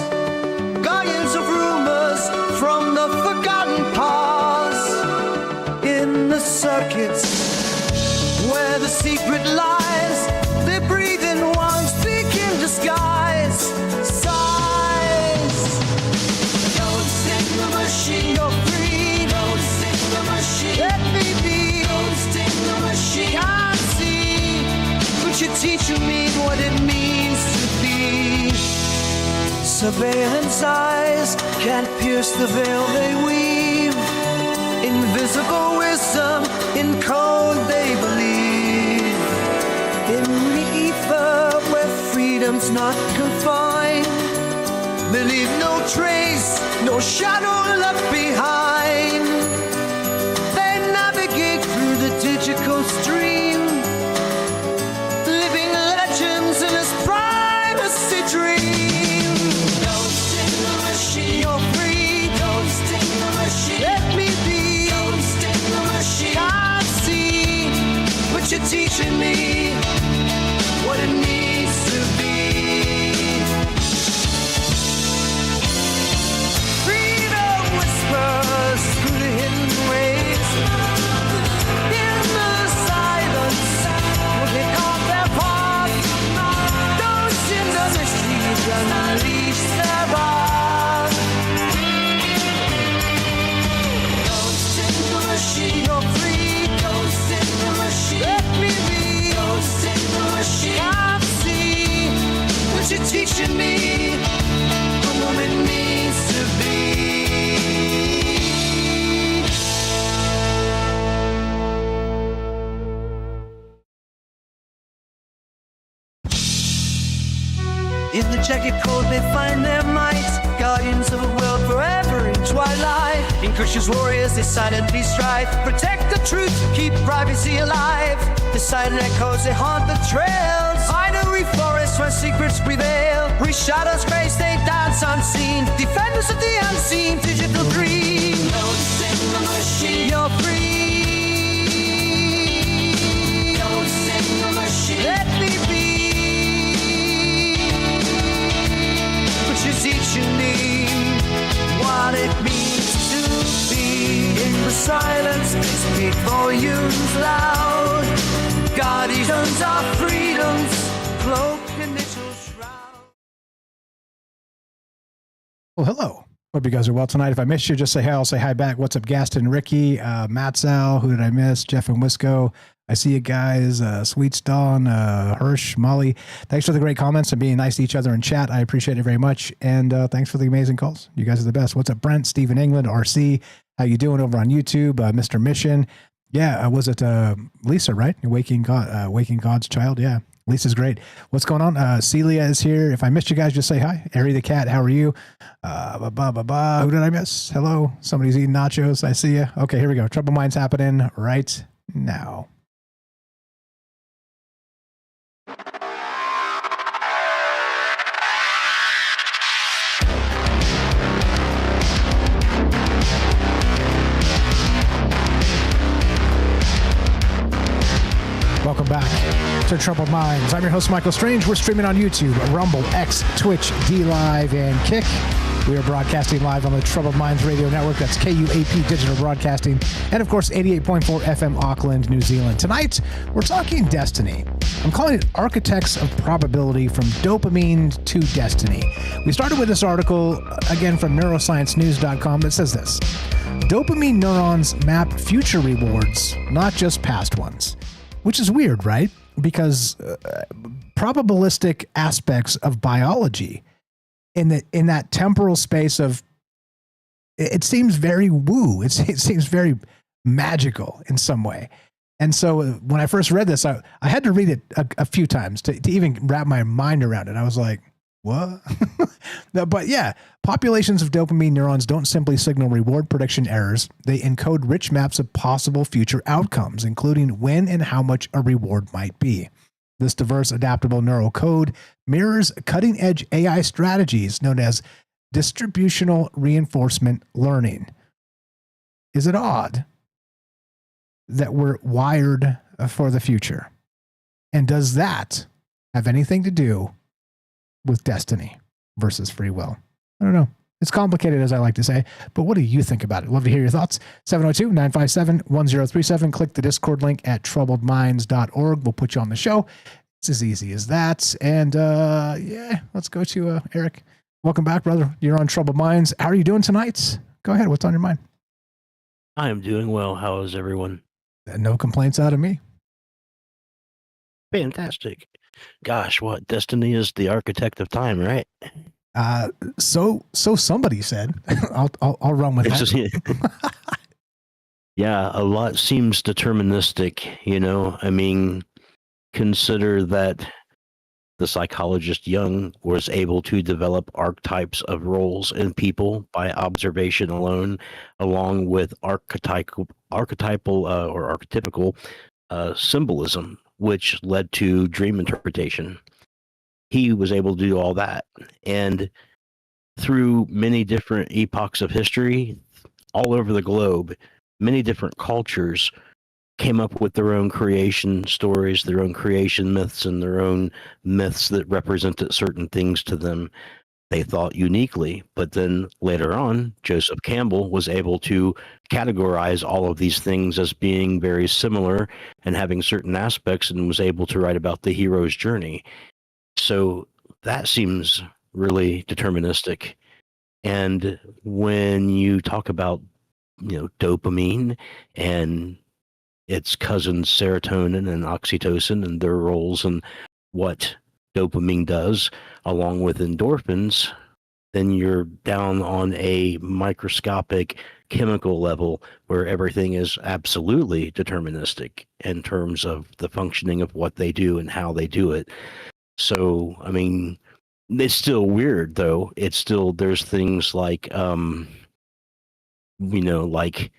Guardians of rumors from the forgotten past. In the circuits where the secret lies, they breathe in one, speak in disguise. You're free. Ghost in the machine. Let me be. Ghost in the machine. Can't see, but you're teaching me what it means to be. Surveillance eyes can't pierce the veil they weave. Invisible wisdom in code they believe. In the ether where freedom's not confined, they leave no trace, no shadow left behind. They navigate through the digital stream, living legends in this privacy dream. Ghost in the machine. You're free. Ghost in the machine. Let me be. Ghost in the machine. Can't see, but you're teaching me what it needs to be. Through the hidden ways, in the silence, looking on their path. Those in the mysteries unleash their wrath. Ghost in the machine, you're free. Ghost in the machine, let me be. Ghost in the machine, can't see, but you're teaching me what it means to be. In the jagged cold they find their might, guardians of a world forever in twilight. In Christians warriors they silently strive, protect the truth, keep privacy alive. The silent echoes they haunt the trails, binary forests where secrets prevail. With shadows grace they dance unseen, defenders of the unseen, digital dream. Ghosts in the machine, you're free. Ghosts in the machine, let me be. You're teaching me what it means to be. In the silence, they speak volumes loud. Guardians of freedom's cloak and digital shroud. Well, hello. Hope you guys are well tonight. If I missed you, just say hi. I'll say hi back. What's up, Gaston, Ricky, Matt Sal? Who did I miss? Jeff and Wisco. I see you guys. Sweet Dawn, Hirsch, Molly. Thanks for the great comments and being nice to each other in chat. I appreciate it very much. And thanks for the amazing calls. You guys are the best. What's up, Brent, Stephen England, RC? How you doing over on YouTube? Mr. Mission. Yeah, was it Lisa, right? Waking God's Child. Yeah, Lisa's great. What's going on? Celia is here. If I missed you guys, just say hi. Ari the Cat, how are you? Who did I miss? Hello. Somebody's eating nachos. I see you. Okay, here we go. Trouble Minds happening right now. Welcome back to Troubled Minds. I'm your host, Michael Strange. We're streaming on YouTube, Rumble, X, Twitch, D Live, and Kick. We are broadcasting live on the Troubled Minds Radio Network. That's KUAP Digital Broadcasting. And, of course, 88.4 FM Auckland, New Zealand. Tonight, we're talking destiny. I'm calling it Architects of Probability from Dopamine to Destiny. We started with this article, again, from neurosciencenews.com that says this. Dopamine neurons map future rewards, not just past ones. Which is weird, right? Because probabilistic aspects of biology in that temporal space of, it seems very woo. It seems very magical in some way. And so when I first read this, I had to read it a few times to even wrap my mind around it. I was like, what? No, but yeah, populations of dopamine neurons don't simply signal reward prediction errors. They encode rich maps of possible future outcomes, including when and how much a reward might be. This diverse, adaptable neural code mirrors cutting-edge AI strategies known as distributional reinforcement learning. Is it odd that we're wired for the future? And does that have anything to do with destiny versus free will? I don't know. It's complicated, as I like to say, but what do you think about it? Love to hear your thoughts. 702-957-1037. Click the Discord link at troubledminds.org. We'll put you on the show. It's as easy as that. And yeah, let's go to Eric. Welcome back, brother. You're on Troubled Minds. How are you doing tonight? Go ahead. What's on your mind? I am doing well. How is everyone? No complaints out of me. Fantastic. Gosh, what? Destiny is the architect of time, right? So somebody said. I'll run with that. Yeah, a lot seems deterministic, you know. I mean, consider that the psychologist Jung was able to develop archetypes of roles in people by observation alone, along with archetypal or archetypical symbolism, which led to dream interpretation. He was able to do all that. And through many different epochs of history, all over the globe, many different cultures came up with their own creation stories, their own creation myths, and their own myths that represented certain things to them. They thought uniquely, but then later on, Joseph Campbell was able to categorize all of these things as being very similar and having certain aspects, and was able to write about the hero's journey. So that seems really deterministic. And when you talk about, you know, dopamine and its cousins serotonin and oxytocin and their roles and what dopamine does, along with endorphins, then you're down on a microscopic chemical level where everything is absolutely deterministic in terms of the functioning of what they do and how they do it. So, I mean, it's still weird, though. It's still, there's things like, you know, like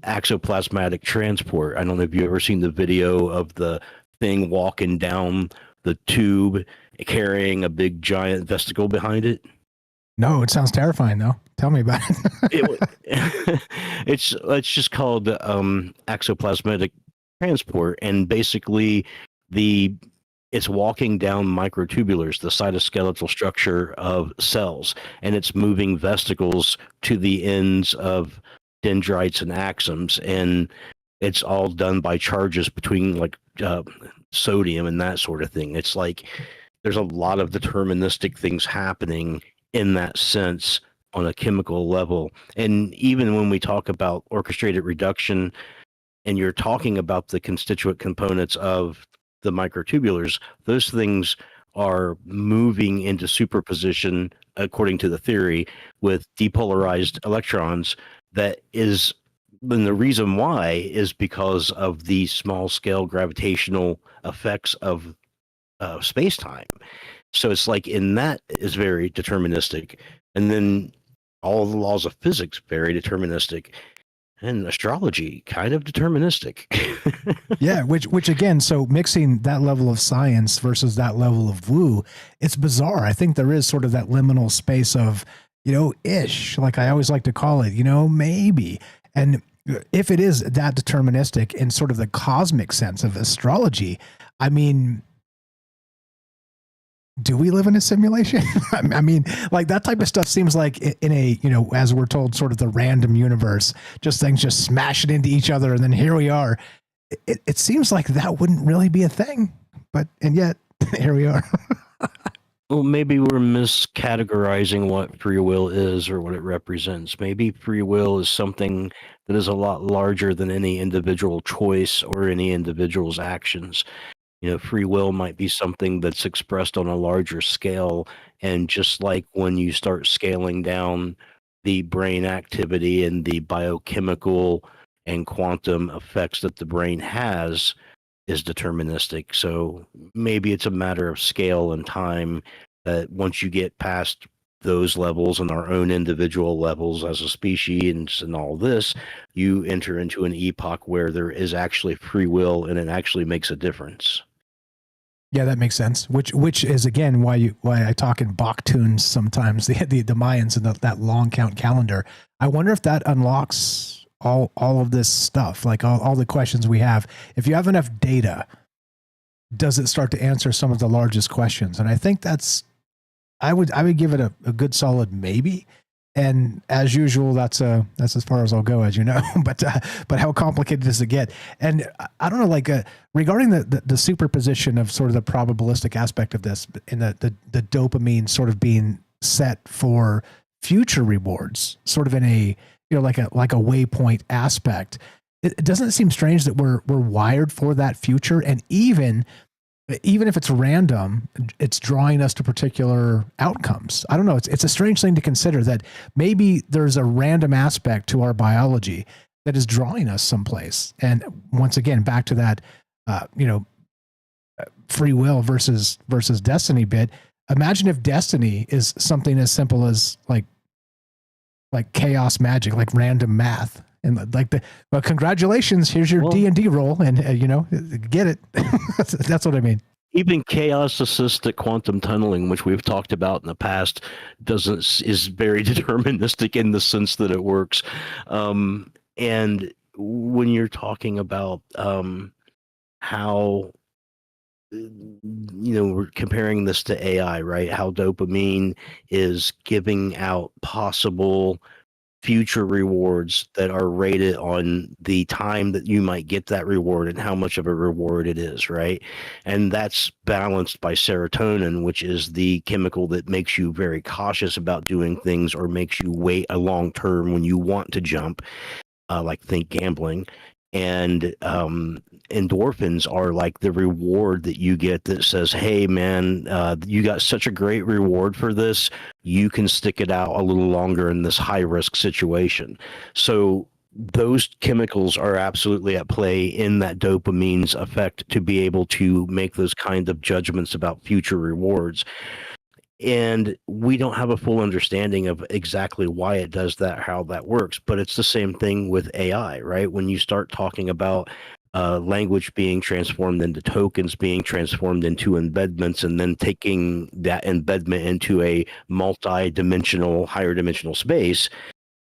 axoplasmatic transport. I don't know if you've ever seen the video of the thing walking down the tube carrying a big giant vesicle behind it. No, it sounds terrifying though. Tell me about it. It's just called axoplasmatic transport, and basically it's walking down microtubulars, the cytoskeletal structure of cells, and it's moving vesicles to the ends of dendrites and axons, and it's all done by charges between like sodium and that sort of thing. It's like there's a lot of deterministic things happening in that sense on a chemical level. And even when we talk about orchestrated reduction and you're talking about the constituent components of the microtubulars, those things are moving into superposition according to the theory with depolarized electrons. That is, and the reason why is because of the small scale gravitational effects of space-time. So it's like, in that is very deterministic. And then all the laws of physics, very deterministic. And astrology, kind of deterministic. Yeah, which again, so mixing that level of science versus that level of woo, it's bizarre. I think there is sort of that liminal space of, you know, ish, like I always like to call it, you know, maybe. And if it is that deterministic in sort of the cosmic sense of astrology, I mean, do we live in a simulation? I mean, like that type of stuff seems like in a, as we're told, sort of the random universe, just things just smashing into each other. And then here we are. It seems like that wouldn't really be a thing, and yet here we are. Well, maybe we're miscategorizing what free will is or what it represents. Maybe free will is something that is a lot larger than any individual choice or any individual's actions. Free will might be something that's expressed on a larger scale. And just like when you start scaling down the brain activity and the biochemical and quantum effects that the brain has is deterministic. So maybe it's a matter of scale and time that once you get past those levels and our own individual levels as a species and all this, you enter into an epoch where there is actually free will and it actually makes a difference. Yeah, that makes sense. Which is again why I talk in Bach tunes sometimes. The Mayans and that long count calendar. I wonder if that unlocks all of this stuff, like all the questions we have. If you have enough data, does it start to answer some of the largest questions? And I think I would give it a good solid maybe. And as usual, that's as far as I'll go, as you know. But how complicated does it get? And I don't know, like regarding the superposition of sort of the probabilistic aspect of this, and the dopamine sort of being set for future rewards, sort of in a like a waypoint aspect. It doesn't seem strange that we're wired for that future, and even if it's random, it's drawing us to particular outcomes. I don't know. It's a strange thing to consider that maybe there's a random aspect to our biology that is drawing us someplace. And once again, back to that, free will versus destiny bit. Imagine if destiny is something as simple as like chaos magic, like random math. And well, congratulations, here's your D&D roll, and get it. That's what I mean. Even chaos-assisted quantum tunneling, which we've talked about in the past, is very deterministic in the sense that it works. And when you're talking about how we're comparing this to AI, right? How dopamine is giving out possible future rewards that are rated on the time that you might get that reward and how much of a reward it is, right? And that's balanced by serotonin, which is the chemical that makes you very cautious about doing things or makes you wait a long term when you want to jump, like think gambling. And endorphins are like the reward that you get that says, hey, man, you got such a great reward for this. You can stick it out a little longer in this high risk situation. So those chemicals are absolutely at play in that dopamine's effect to be able to make those kind of judgments about future rewards. And we don't have a full understanding of exactly why it does that, how that works. But it's the same thing with AI, right? When you start talking about language being transformed into tokens, being transformed into embedments, and then taking that embedment into a multi-dimensional, higher dimensional space.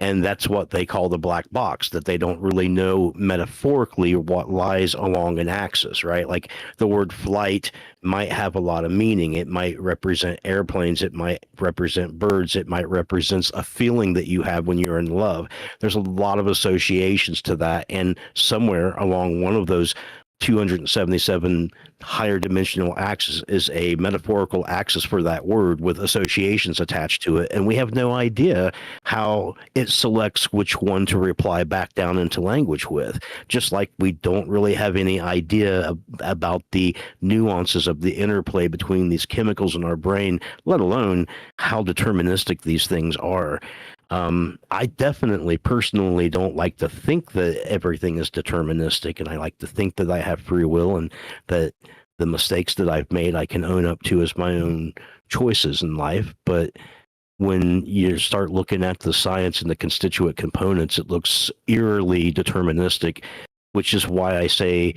And that's what they call the black box, that they don't really know metaphorically what lies along an axis, right? Like the word flight might have a lot of meaning. It might represent airplanes. It might represent birds. It might represent a feeling that you have when you're in love. There's a lot of associations to that. And somewhere along one of those 277 higher dimensional axis is a metaphorical axis for that word with associations attached to it. And we have no idea how it selects which one to reply back down into language with. Just like we don't really have any idea about the nuances of the interplay between these chemicals in our brain, let alone how deterministic these things are. I definitely personally don't like to think that everything is deterministic, and I like to think that I have free will and that the mistakes that I've made I can own up to as my own choices in life. But when you start looking at the science and the constituent components, it looks eerily deterministic, which is why I say,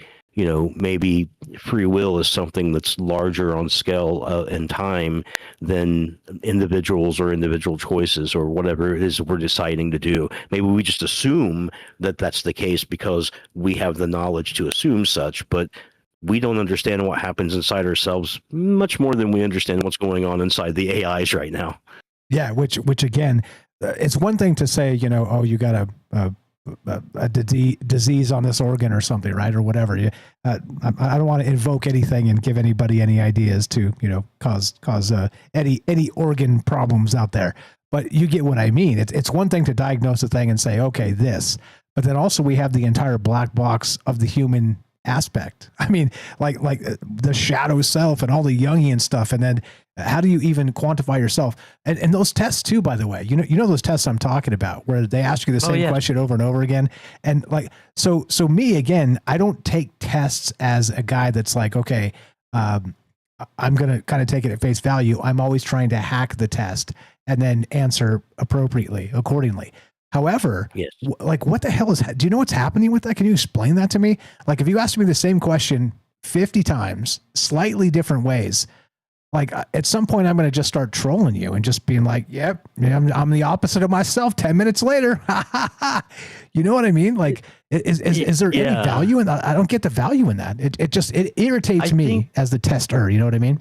maybe free will is something that's larger on scale and time than individuals or individual choices or whatever it is we're deciding to do. Maybe we just assume that that's the case because we have the knowledge to assume such, but we don't understand what happens inside ourselves much more than we understand what's going on inside the AIs right now. Yeah, which again, it's one thing to say, oh, you got a disease on this organ or something, right, or whatever. I don't want to invoke anything and give anybody any ideas to cause any organ problems out there. But you get what I mean. It's one thing to diagnose a thing and say, okay, this, but then also we have the entire black box of the human aspect. I mean, like the shadow self and all the Jungian stuff, and then how do you even quantify yourself? And those tests too, by the way, you know those tests I'm talking about, where they ask you the same question over and over again. And like, so me again, I don't take tests as a guy that's like, okay, I'm going to kind of take it at face value. I'm always trying to hack the test and then answer appropriately, accordingly. However, like what the hell do you know what's happening with that? Can you explain that to me? Like if you asked me the same question 50 times, slightly different ways, like at some point I'm going to just start trolling you and just being like, yep, I'm the opposite of myself 10 minutes later. You know what I mean? Like, is there any value in that? I don't get the value in that. It irritates me as the tester. You know what I mean?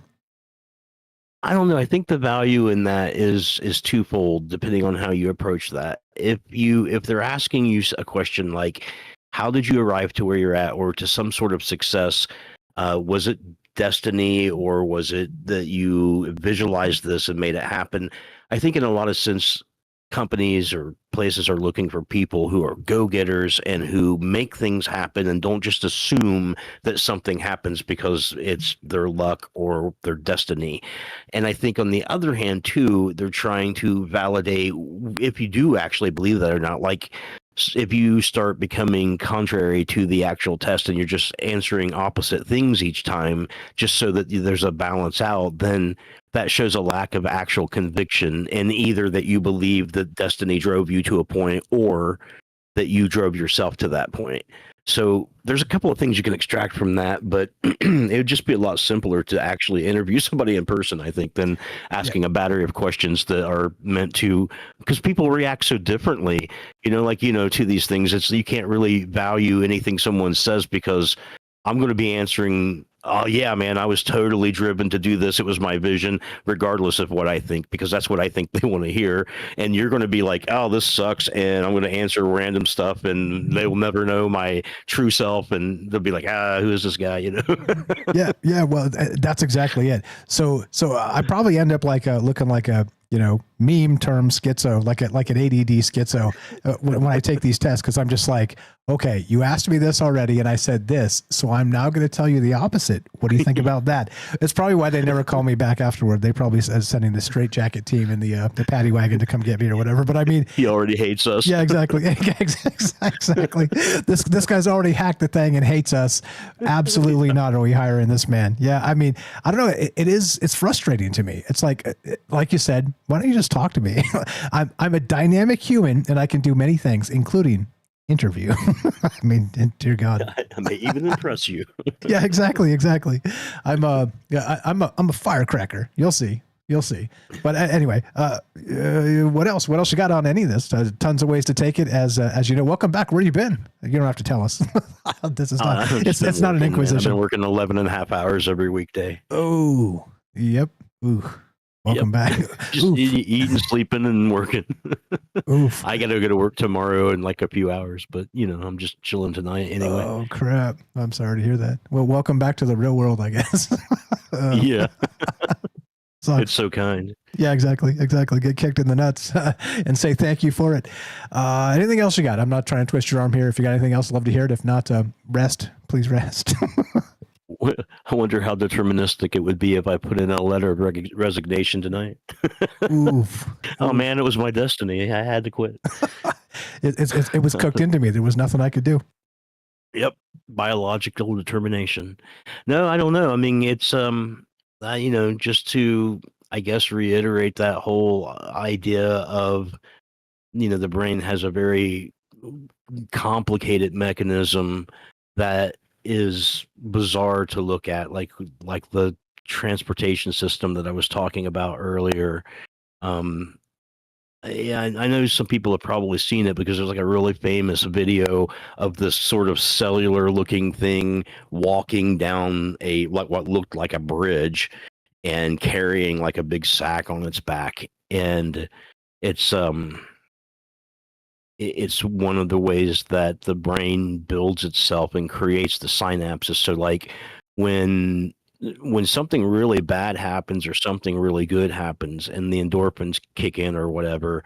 I don't know. I think the value in that is twofold, depending on how you approach that. If they're asking you a question like, how did you arrive to where you're at or to some sort of success? Was it destiny or was it that you visualized this and made it happen? I think in a lot of sense, companies or places are looking for people who are go-getters and who make things happen and don't just assume that something happens because it's their luck or their destiny. And I think on the other hand, too, they're trying to validate if you do actually believe that or not. Like if you start becoming contrary to the actual test and you're just answering opposite things each time just so that there's a balance out, then that shows a lack of actual conviction in either that you believe that destiny drove you to a point or that you drove yourself to that point. So there's a couple of things you can extract from that, but it would just be a lot simpler to actually interview somebody in person, I think, than asking a battery of questions that are meant to, because people react so differently, to these things. It's, you can't really value anything someone says because I'm going to be answering, oh yeah, man, I was totally driven to do this. It was my vision, regardless of what I think, because that's what I think they want to hear. And you're going to be like, oh, this sucks. And I'm going to answer random stuff and they will never know my true self. And they'll be like, who is this guy? Yeah. Well, that's exactly it. So I probably end up like looking like a, meme term schizo, like an ADD schizo when I take these tests. Cause I'm just like, okay, you asked me this already and I said this, so I'm now going to tell you the opposite. What do you think about that? It's probably why they never call me back afterward. They probably sending the straitjacket team in the paddy wagon to come get me or whatever. But I mean, he already hates us. Yeah, exactly. Exactly. This guy's already hacked the thing and hates us. Absolutely not. Are we hiring this man? Yeah. I mean, I don't know. It's frustrating to me. It's like you said, why don't you just talk to me? I'm a dynamic human and I can do many things, including interview. I mean, dear God, I may even impress you. Yeah, exactly. I'm a firecracker. You'll see. But anyway, what else you got on any of this? Tons of ways to take it as you know. Welcome back. Where you been? You don't have to tell us. This is not, it's not an inquisition. Man, I've been working 11 and a half hours every weekday. Oh, yep. Ooh. Welcome back. Just eating, sleeping, and working. Oof. I got to go to work tomorrow in like a few hours, but I'm just chilling tonight anyway. Oh crap! I'm sorry to hear that. Well, welcome back to the real world, I guess. Yeah. It's so kind. Yeah, exactly. Get kicked in the nuts and say thank you for it. Anything else you got? I'm not trying to twist your arm here. If you got anything else, I'd love to hear it. If not, rest. Please rest. I wonder how deterministic it would be if I put in a letter of resignation tonight. Oof. Oh man, it was my destiny. I had to quit. It was cooked into me. There was nothing I could do. Yep, biological determination. No, I don't know. I mean, it's just to, I guess, reiterate that whole idea of, the brain has a very complicated mechanism that is bizarre to look at, like the transportation system that I was talking about earlier. Yeah, I know some people have probably seen it because there's like a really famous video of this sort of cellular looking thing walking down like what looked like a bridge and carrying like a big sack on its back. And it's it's one of the ways that the brain builds itself and creates the synapses. So like when something really bad happens or something really good happens and the endorphins kick in or whatever,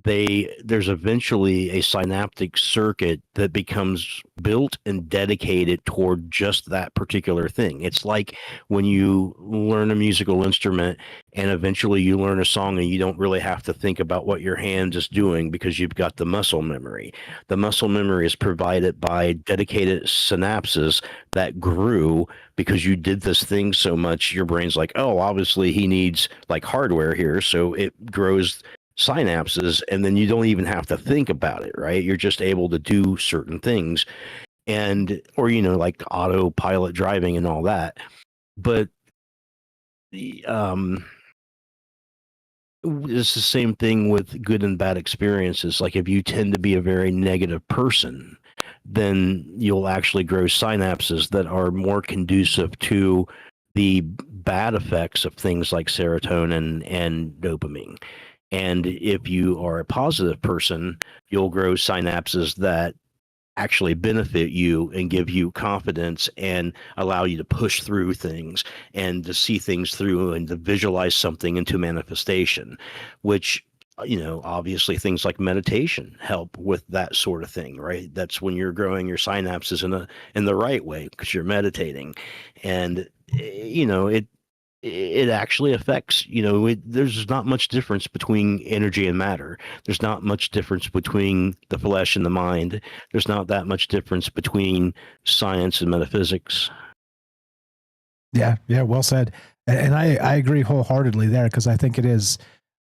there's eventually a synaptic circuit that becomes built and dedicated toward just that particular thing. It's like when you learn a musical instrument and eventually you learn a song and you don't really have to think about what your hand is doing because you've got the muscle memory. The muscle memory is provided by dedicated synapses that grew because you did this thing so much. Your brain's like, oh, obviously he needs like hardware here, so it grows synapses, and then you don't even have to think about it, right? You're just able to do certain things, and or like autopilot driving and all that. But it's the same thing with good and bad experiences. Like if you tend to be a very negative person, then you'll actually grow synapses that are more conducive to the bad effects of things like serotonin and dopamine. And if you are a positive person, you'll grow synapses that actually benefit you and give you confidence and allow you to push through things and to see things through and to visualize something into manifestation, which obviously things like meditation help with that sort of thing, right? That's when you're growing your synapses in the right way because you're meditating. And it actually affects, there's not much difference between energy and matter. There's not much difference between the flesh and the mind. There's not that much difference between science and metaphysics. Yeah, well said. And I agree wholeheartedly there because I think it is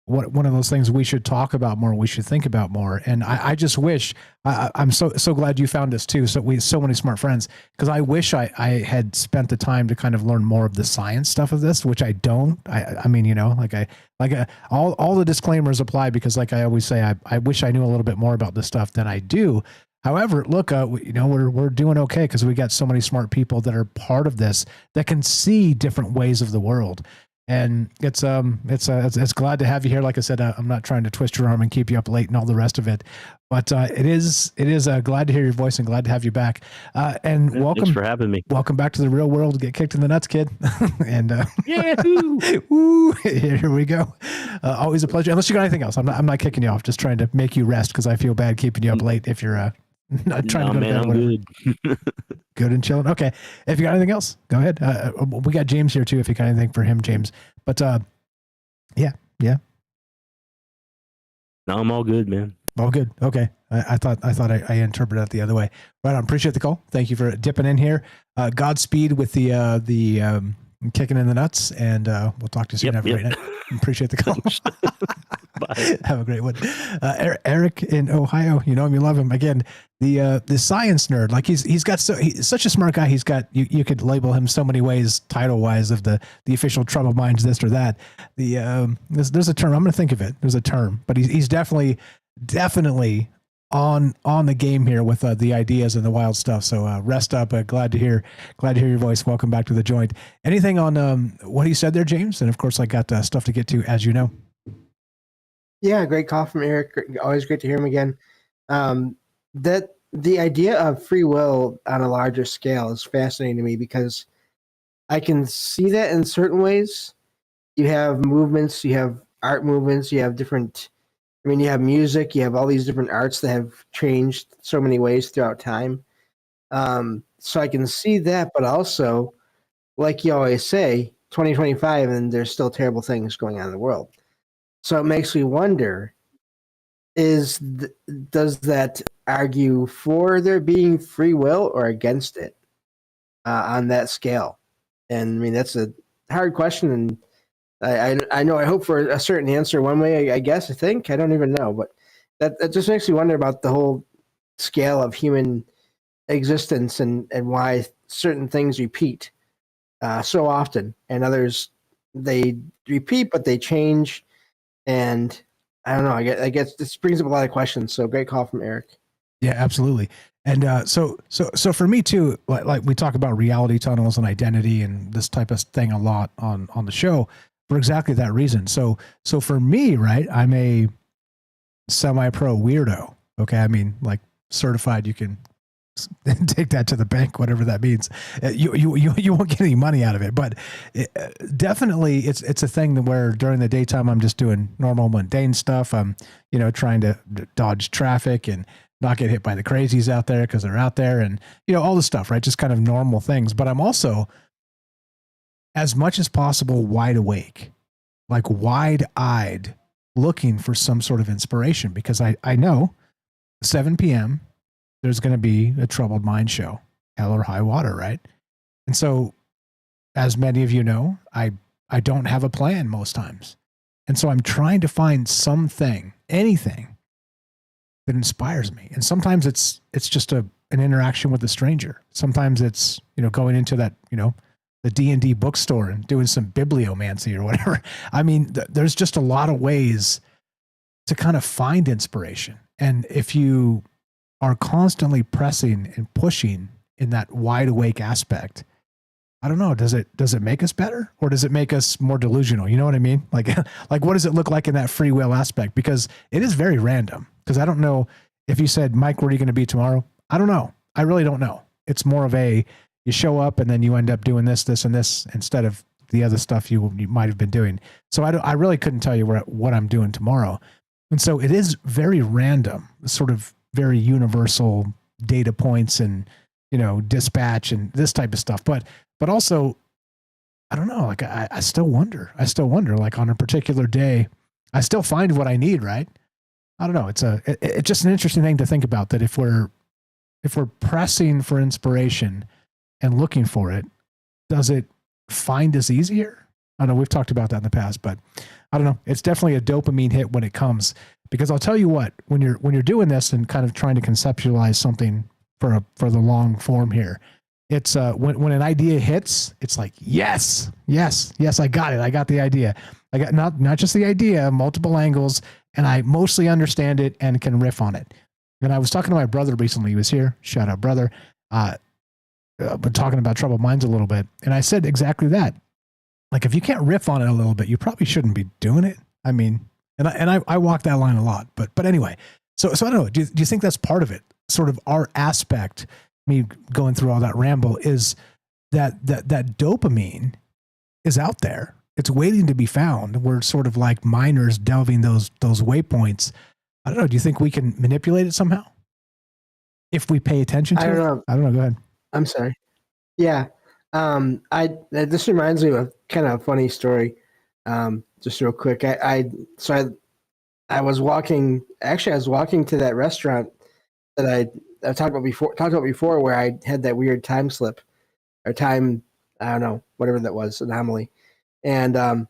one of those things we should talk about more, we should think about more. And I just wish I'm so glad you found us too. So so many smart friends, because I wish I had spent the time to kind of learn more of the science stuff of this, which I don't. I mean, all the disclaimers apply because like I always say, I wish I knew a little bit more about this stuff than I do. However, look, we're doing okay because we got so many smart people that are part of this that can see different ways of the world. And it's glad to have you here. Like I said, I'm not trying to twist your arm and keep you up late and all the rest of it, but it is glad to hear your voice and glad to have you back. And welcome. Thanks for having me. Welcome back to the real world. Get kicked in the nuts, kid. And yeah, here we go. Always a pleasure. Unless you got anything else, I'm not kicking you off. Just trying to make you rest because I feel bad keeping you up late if you're not trying to go to bed. I'm good. Good and chilling. Okay. If you got anything else, go ahead. We got James here too. If you got anything for him, James. But yeah. No, I'm all good, man. All good. Okay. I thought I interpreted it the other way. Right on. Appreciate the call. Thank you for dipping in here. Godspeed with the kicking in the nuts, and we'll talk to you soon. Have a great night. Appreciate the call. Bye. Have a great one. Eric in Ohio, you know him, you love him. Again, the science nerd, like he's such a smart guy. He's got you could label him so many ways, title wise, of the official Troubled Minds, this or that. There's a term. I'm going to think of it. There's a term, but he's definitely on the game here with the ideas and the wild stuff. So rest up. Glad to hear your voice. Welcome back to the joint. Anything on what he said there, James? And of course, I got stuff to get to, as you know. Yeah, great call from Eric. Always great to hear him again. That the idea of free will on a larger scale is fascinating to me because I can see that in certain ways. You have movements, you have art movements, you have different. I mean, you have music, you have all these different arts that have changed so many ways throughout time. So I can see that, but also, like you always say, 2025, and there's still terrible things going on in the world. So it makes me wonder, does that argue for there being free will or against it on that scale? And I mean, that's a hard question, and I know I hope for a certain answer one way, I guess, I think. I don't even know, but that just makes me wonder about the whole scale of human existence and why certain things repeat so often and others, they repeat, but they change. And I don't know. I guess this brings up a lot of questions. So great call from Eric. Yeah, absolutely. And so for me too, like we talk about reality tunnels and identity and this type of thing a lot on the show for exactly that reason. So for me, right, I'm a semi-pro weirdo. Okay, I mean, like certified. You can take that to the bank, whatever that means. You won't get any money out of it, but definitely it's a thing that where during the daytime I'm just doing normal mundane stuff. I'm trying to dodge traffic and not get hit by the crazies out there because they're out there, and all this stuff, right? Just kind of normal things. But I'm also, as much as possible, wide awake, like wide-eyed, looking for some sort of inspiration, because I know 7 p.m. there's going to be a Troubled Mind show, hell or high water, right? And so, as many of you know, I don't have a plan most times. And so I'm trying to find something, anything that inspires me. And sometimes it's just an interaction with a stranger. Sometimes it's, going into that, the D&D bookstore and doing some bibliomancy or whatever. I mean, there's just a lot of ways to kind of find inspiration. And if you are constantly pressing and pushing in that wide awake aspect, I don't know, does it make us better, or does it make us more delusional? You know what I mean? Like what does it look like in that free will aspect? Because it is very random. Because I don't know if you said, Mike, where are you going to be tomorrow? I don't know. I really don't know. It's more of you show up and then you end up doing this, and this instead of the other stuff you might have been doing. So I really couldn't tell you what I'm doing tomorrow. And so it is very random, sort of very universal data points and, dispatch and this type of stuff. But also, I don't know, like I still wonder, like on a particular day, I still find what I need, right? I don't know. It's just an interesting thing to think about, that if we're pressing for inspiration and looking for it, does it find us easier? I know we've talked about that in the past, but I don't know. It's definitely a dopamine hit when it comes, because I'll tell you what, when you're doing this and kind of trying to conceptualize something for the long form here, it's when an idea hits, it's like, yes, I got it. I got the idea. I got not just the idea, multiple angles, and I mostly understand it and can riff on it. And I was talking to my brother recently. He was here. Shout out, brother. But talking about Troubled Minds a little bit, and I said exactly that. Like, if you can't riff on it a little bit, you probably shouldn't be doing it. I mean, and I walk that line a lot. But anyway, so I don't know. Do you think that's part of it? Sort of our aspect, me going through all that ramble, is that dopamine is out there. It's waiting to be found. We're sort of like miners delving those waypoints. I don't know. Do you think we can manipulate it somehow if we pay attention to it? I don't know. Go ahead. I'm sorry. Yeah. This reminds me of kind of a funny story. Just real quick. I was walking to that restaurant that I talked about before, where I had that weird time slip or time, I don't know, whatever that was, anomaly. And I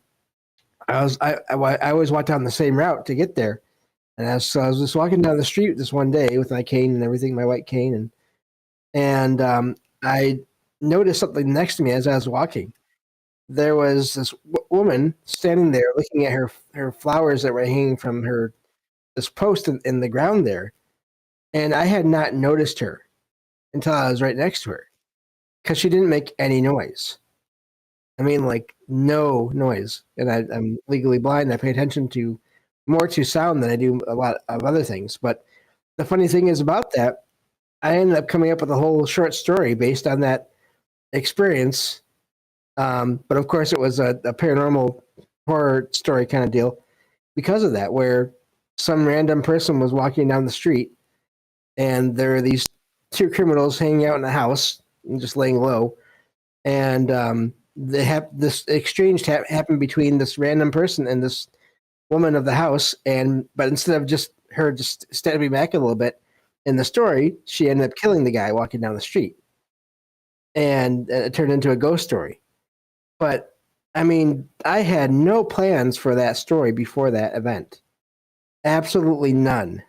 always walk down the same route to get there. And I was just walking down the street this one day with my cane and everything, my white cane, and I noticed something next to me as I was walking. There was this woman standing there looking at her flowers that were hanging from this post in the ground there. And I had not noticed her until I was right next to her, because she didn't make any noise. I mean, like, no noise. And I'm legally blind. I pay attention more to sound than I do a lot of other things. But the funny thing is about that, I ended up coming up with a whole short story based on that experience. But of course, it was a paranormal horror story kind of deal because of that, where some random person was walking down the street, and there are these two criminals hanging out in a house and just laying low. And this exchange happened between this random person and this woman of the house. But instead of just her just stepping back a little bit in the story, she ended up killing the guy walking down the street. And it turned into a ghost story. But I mean, I had no plans for that story before that event. Absolutely none.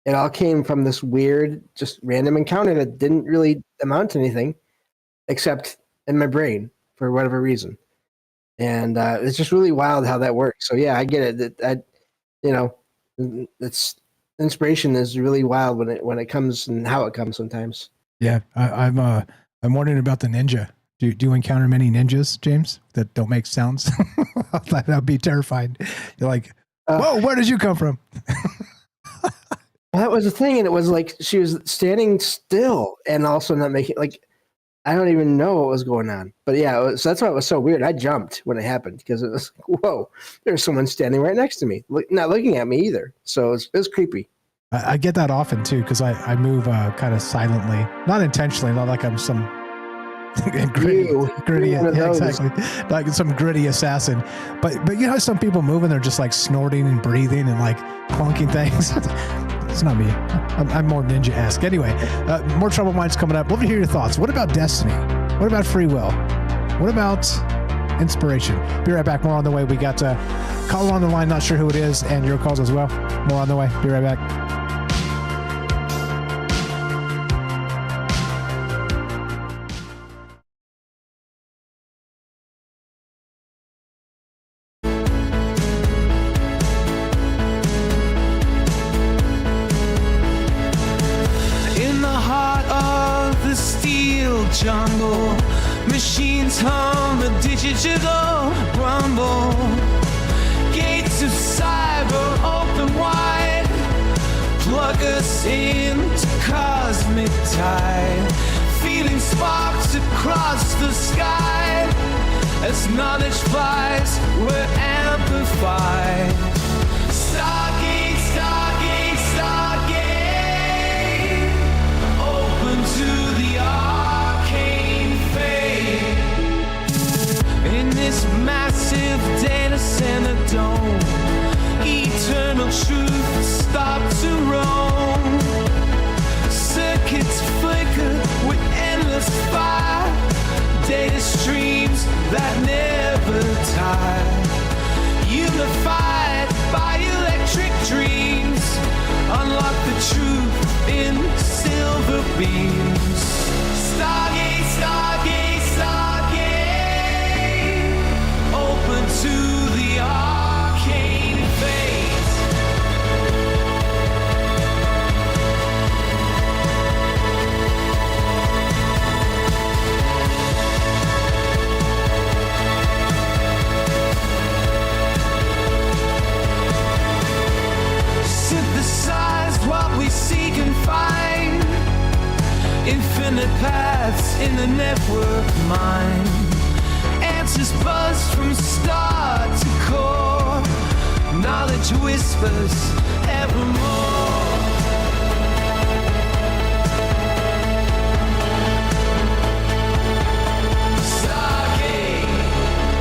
It all came from this weird, just random encounter that didn't really amount to anything, except in my brain for whatever reason. And it's just really wild how that works. So yeah, I get it. you know, it's inspiration is really wild when it comes and how it comes sometimes. Yeah, I'm wondering about the ninja. Do you encounter many ninjas, James, that don't make sounds? That'd be terrifying. You're like, whoa, where did you come from? That was the thing, and it was like she was standing still and also not making like I don't even know what was going on. But yeah, so that's why it was so weird. I jumped when it happened because it was like, whoa, there's someone standing right next to me, not looking at me either. So it was creepy. I get that often too because I move kind of silently, not intentionally, not like I'm some gritty, yeah, exactly, like some gritty assassin. But you know how some people move and they're just like snorting and breathing and like clunking things. It's not me. I'm more ninja-esque. Anyway, more Troubled Minds coming up. Love to hear your thoughts. What about destiny? What about free will? What about inspiration? Be right back. More on the way. We got caller on the line. Not sure who it is, and your calls as well. More on the way. Be right back. Jungle machines hum a digital rumble. Gates of cyber open wide. Plug us into cosmic tide. Feeling sparks across the sky. As knowledge flies, we're amplified. Stargate, Stargate, Stargate. Open to the arcane fate. In this massive data center dome, eternal truth stop to roam. Circuits flicker with endless fire. Data streams that never tire. Unified by electric dreams. Unlock the truth in silver beams. Stargate, Stargate, Stargate. Open to the arcane fate. Synthesize what we seek and find. Infinite paths in the network mind. Answers buzz from star to core. Knowledge whispers evermore. Stargate,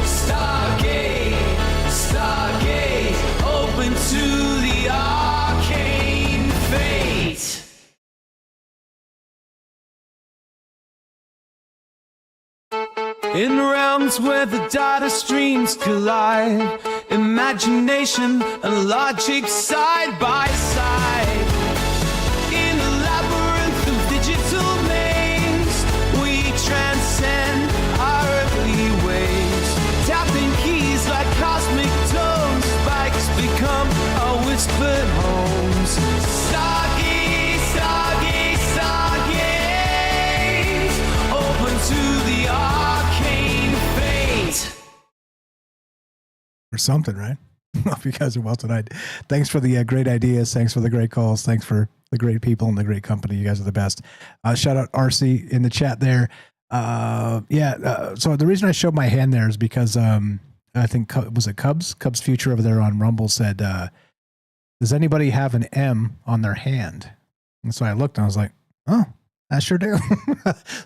Stargate, Stargate. Open to the arcane fate. In realms where the data streams collide, imagination and logic side by side. In the labyrinth of digital maze, we transcend our earthly ways. Tapping keys like cosmic tones, spikes become our whispered homes. Stargate, Stargate, Stargate. Open to the arcane fate. Or something, right? Hope you guys are well tonight. Thanks for the great ideas. Thanks for the great calls. Thanks for the great people and the great company. You guys are the best. Shout out RC in the chat there. So the reason I showed my hand there is because I think was it Cubs Future over there on Rumble said, does anybody have an M on their hand? And so I looked and I was like, oh, I sure do.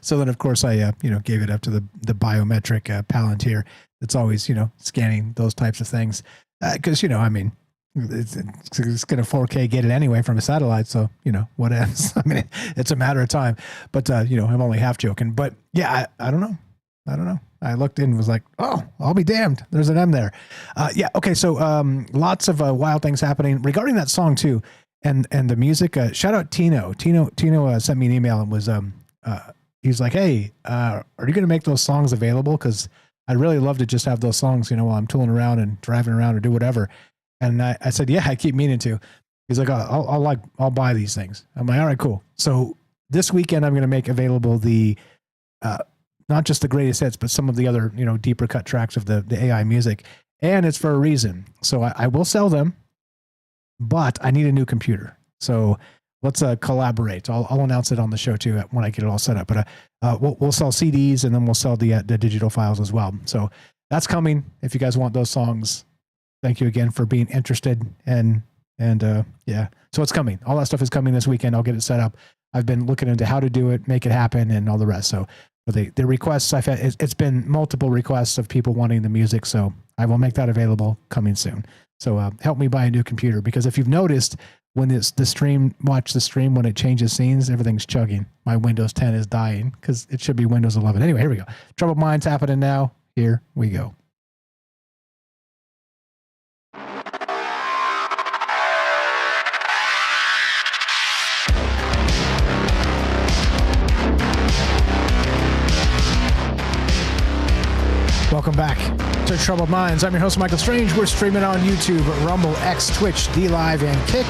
So then of course I gave it up to the biometric Palantir that's always scanning those types of things because it's going to 4K get it anyway from a satellite, so what else? I mean, it's a matter of time. But I'm only half joking. But yeah, I don't know. I looked in and was like, oh, I'll be damned. There's an M there. Okay. So lots of wild things happening regarding that song too, and the music. Shout out Tino. Tino sent me an email and was he was like, hey, are you going to make those songs available? Because I'd really love to just have those songs, while I'm tooling around and driving around or do whatever. And I said, yeah, I keep meaning to. He's like, oh, I'll buy these things. I'm like, all right, cool. So this weekend I'm going to make available the, not just the greatest hits, but some of the other, deeper cut tracks of the AI music. And it's for a reason. So I will sell them, but I need a new computer. So let's collaborate. I'll announce it on the show too when I get it all set up. But we'll sell CDs and then we'll sell the digital files as well. So that's coming. If you guys want those songs, thank you again for being interested. And yeah, so it's coming. All that stuff is coming this weekend. I'll get it set up. I've been looking into how to do it, make it happen, and all the rest. So for the requests I've had, it's been multiple requests of people wanting the music. So I will make that available coming soon. So help me buy a new computer, because if you've noticed, when it's watch the stream, when it changes scenes, everything's chugging. My Windows 10 is dying because it should be Windows 11. Anyway, here we go. Troubled Minds happening now. Here we go. Welcome back to Troubled Minds. I'm your host, Michael Strange. We're streaming on YouTube, Rumble, X, Twitch, DLive, and Kick.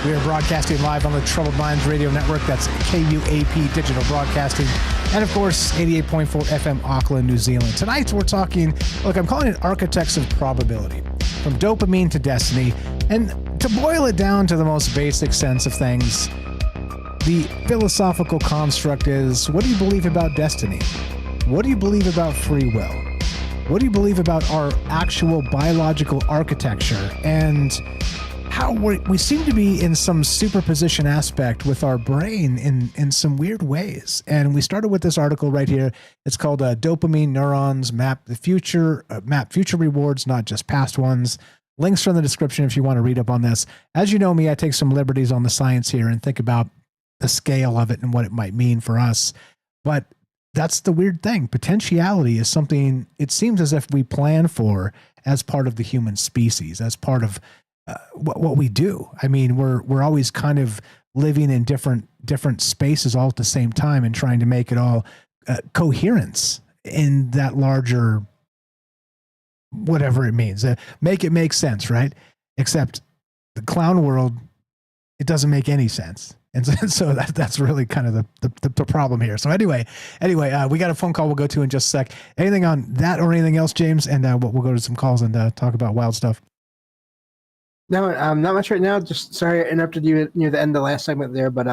We are broadcasting live on the Troubled Minds Radio Network. That's KUAP Digital Broadcasting. And, of course, 88.4 FM Auckland, New Zealand. Tonight, we're talking, I'm calling it Architects of Probability. From dopamine to destiny. And to boil it down to the most basic sense of things, the philosophical construct is, what do you believe about destiny? What do you believe about free will? What do you believe about our actual biological architecture and how we seem to be in some superposition aspect with our brain in some weird ways? And we started with this article right here. It's called Dopamine Neurons Map the Future, Map Future Rewards, not just past ones. Links are in the description if you want to read up on this. As you know me, I take some liberties on the science here and think about the scale of it and what it might mean for us. But that's the weird thing. Potentiality is something it seems as if we plan for as part of the human species, as part of what we do. I mean, we're always kind of living in different spaces all at the same time and trying to make it all coherence in that larger, whatever it means. Make it make sense, right? Except the clown world, it doesn't make any sense. And so that's really kind of the problem here. So anyway, we got a phone call we'll go to in just a sec. Anything on that or anything else, James? And we'll go to some calls and talk about wild stuff. No, not much right now. Just sorry I interrupted you near the end of the last segment there, but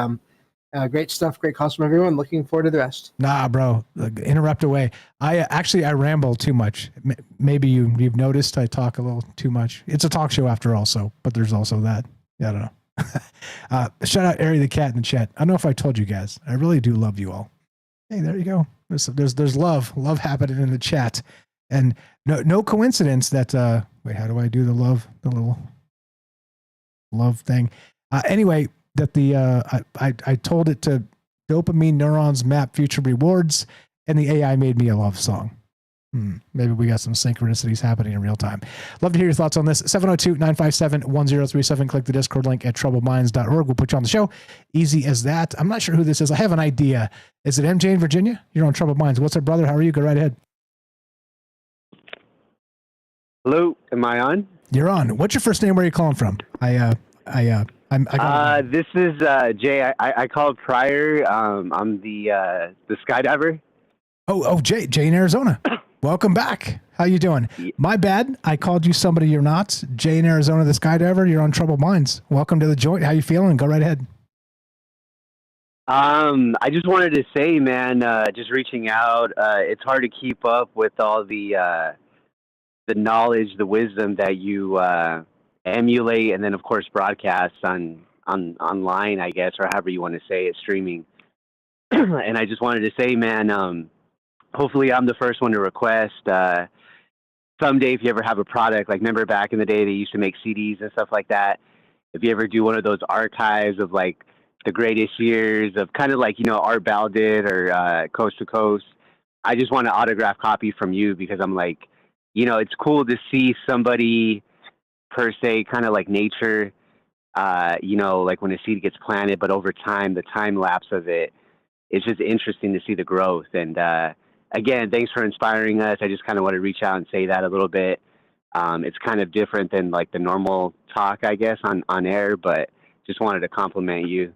great stuff, great calls from everyone. Looking forward to the rest. Nah, bro, interrupt away. I ramble too much. Maybe you've noticed I talk a little too much. It's a talk show after all, but there's also that. Yeah, I don't know. Shout out Ari the cat in the chat. I don't know if I told you guys, I really do love you all. Hey, there you go. There's love happening in the chat, and no coincidence that wait, how do I do the little love thing? Anyway, that I told it to dopamine neurons map future rewards, and the AI made me a love song. Maybe we got some synchronicities happening in real time. Love to hear your thoughts on this. 702-957-1037. Click the Discord link at troubledminds.org. We'll put you on the show. Easy as that. I'm not sure who this is. I have an idea. Is it MJ in Virginia? You're on Troubled Minds. What's up, brother? How are you? Go right ahead. Hello. Am I on? You're on. What's your first name? Where are you calling from? This is Jay. I called prior. I'm the skydiver. Oh, Jay in Arizona. Welcome back. How you doing? My bad. I called you somebody you're not. Jay in Arizona, the skydiver. You're on Troubled Minds. Welcome to the joint. How you feeling? Go right ahead. I just wanted to say, man, just reaching out. It's hard to keep up with all the knowledge, the wisdom that you emulate, and then of course broadcast online, I guess, or however you want to say it, streaming. And I just wanted to say, man, hopefully I'm the first one to request. Someday, if you ever have a product, like remember back in the day they used to make CDs and stuff like that. If you ever do one of those archives of like the greatest years of kind of like, Art Bell did or Coast to Coast, I just want an autograph copy from you because I'm like, it's cool to see somebody per se, kind of like nature, like when a seed gets planted, but over time, the time lapse of it, it's just interesting to see the growth. And again, thanks for inspiring us. I just kind of want to reach out and say that a little bit. It's kind of different than like the normal talk, I guess, on air, but just wanted to compliment you.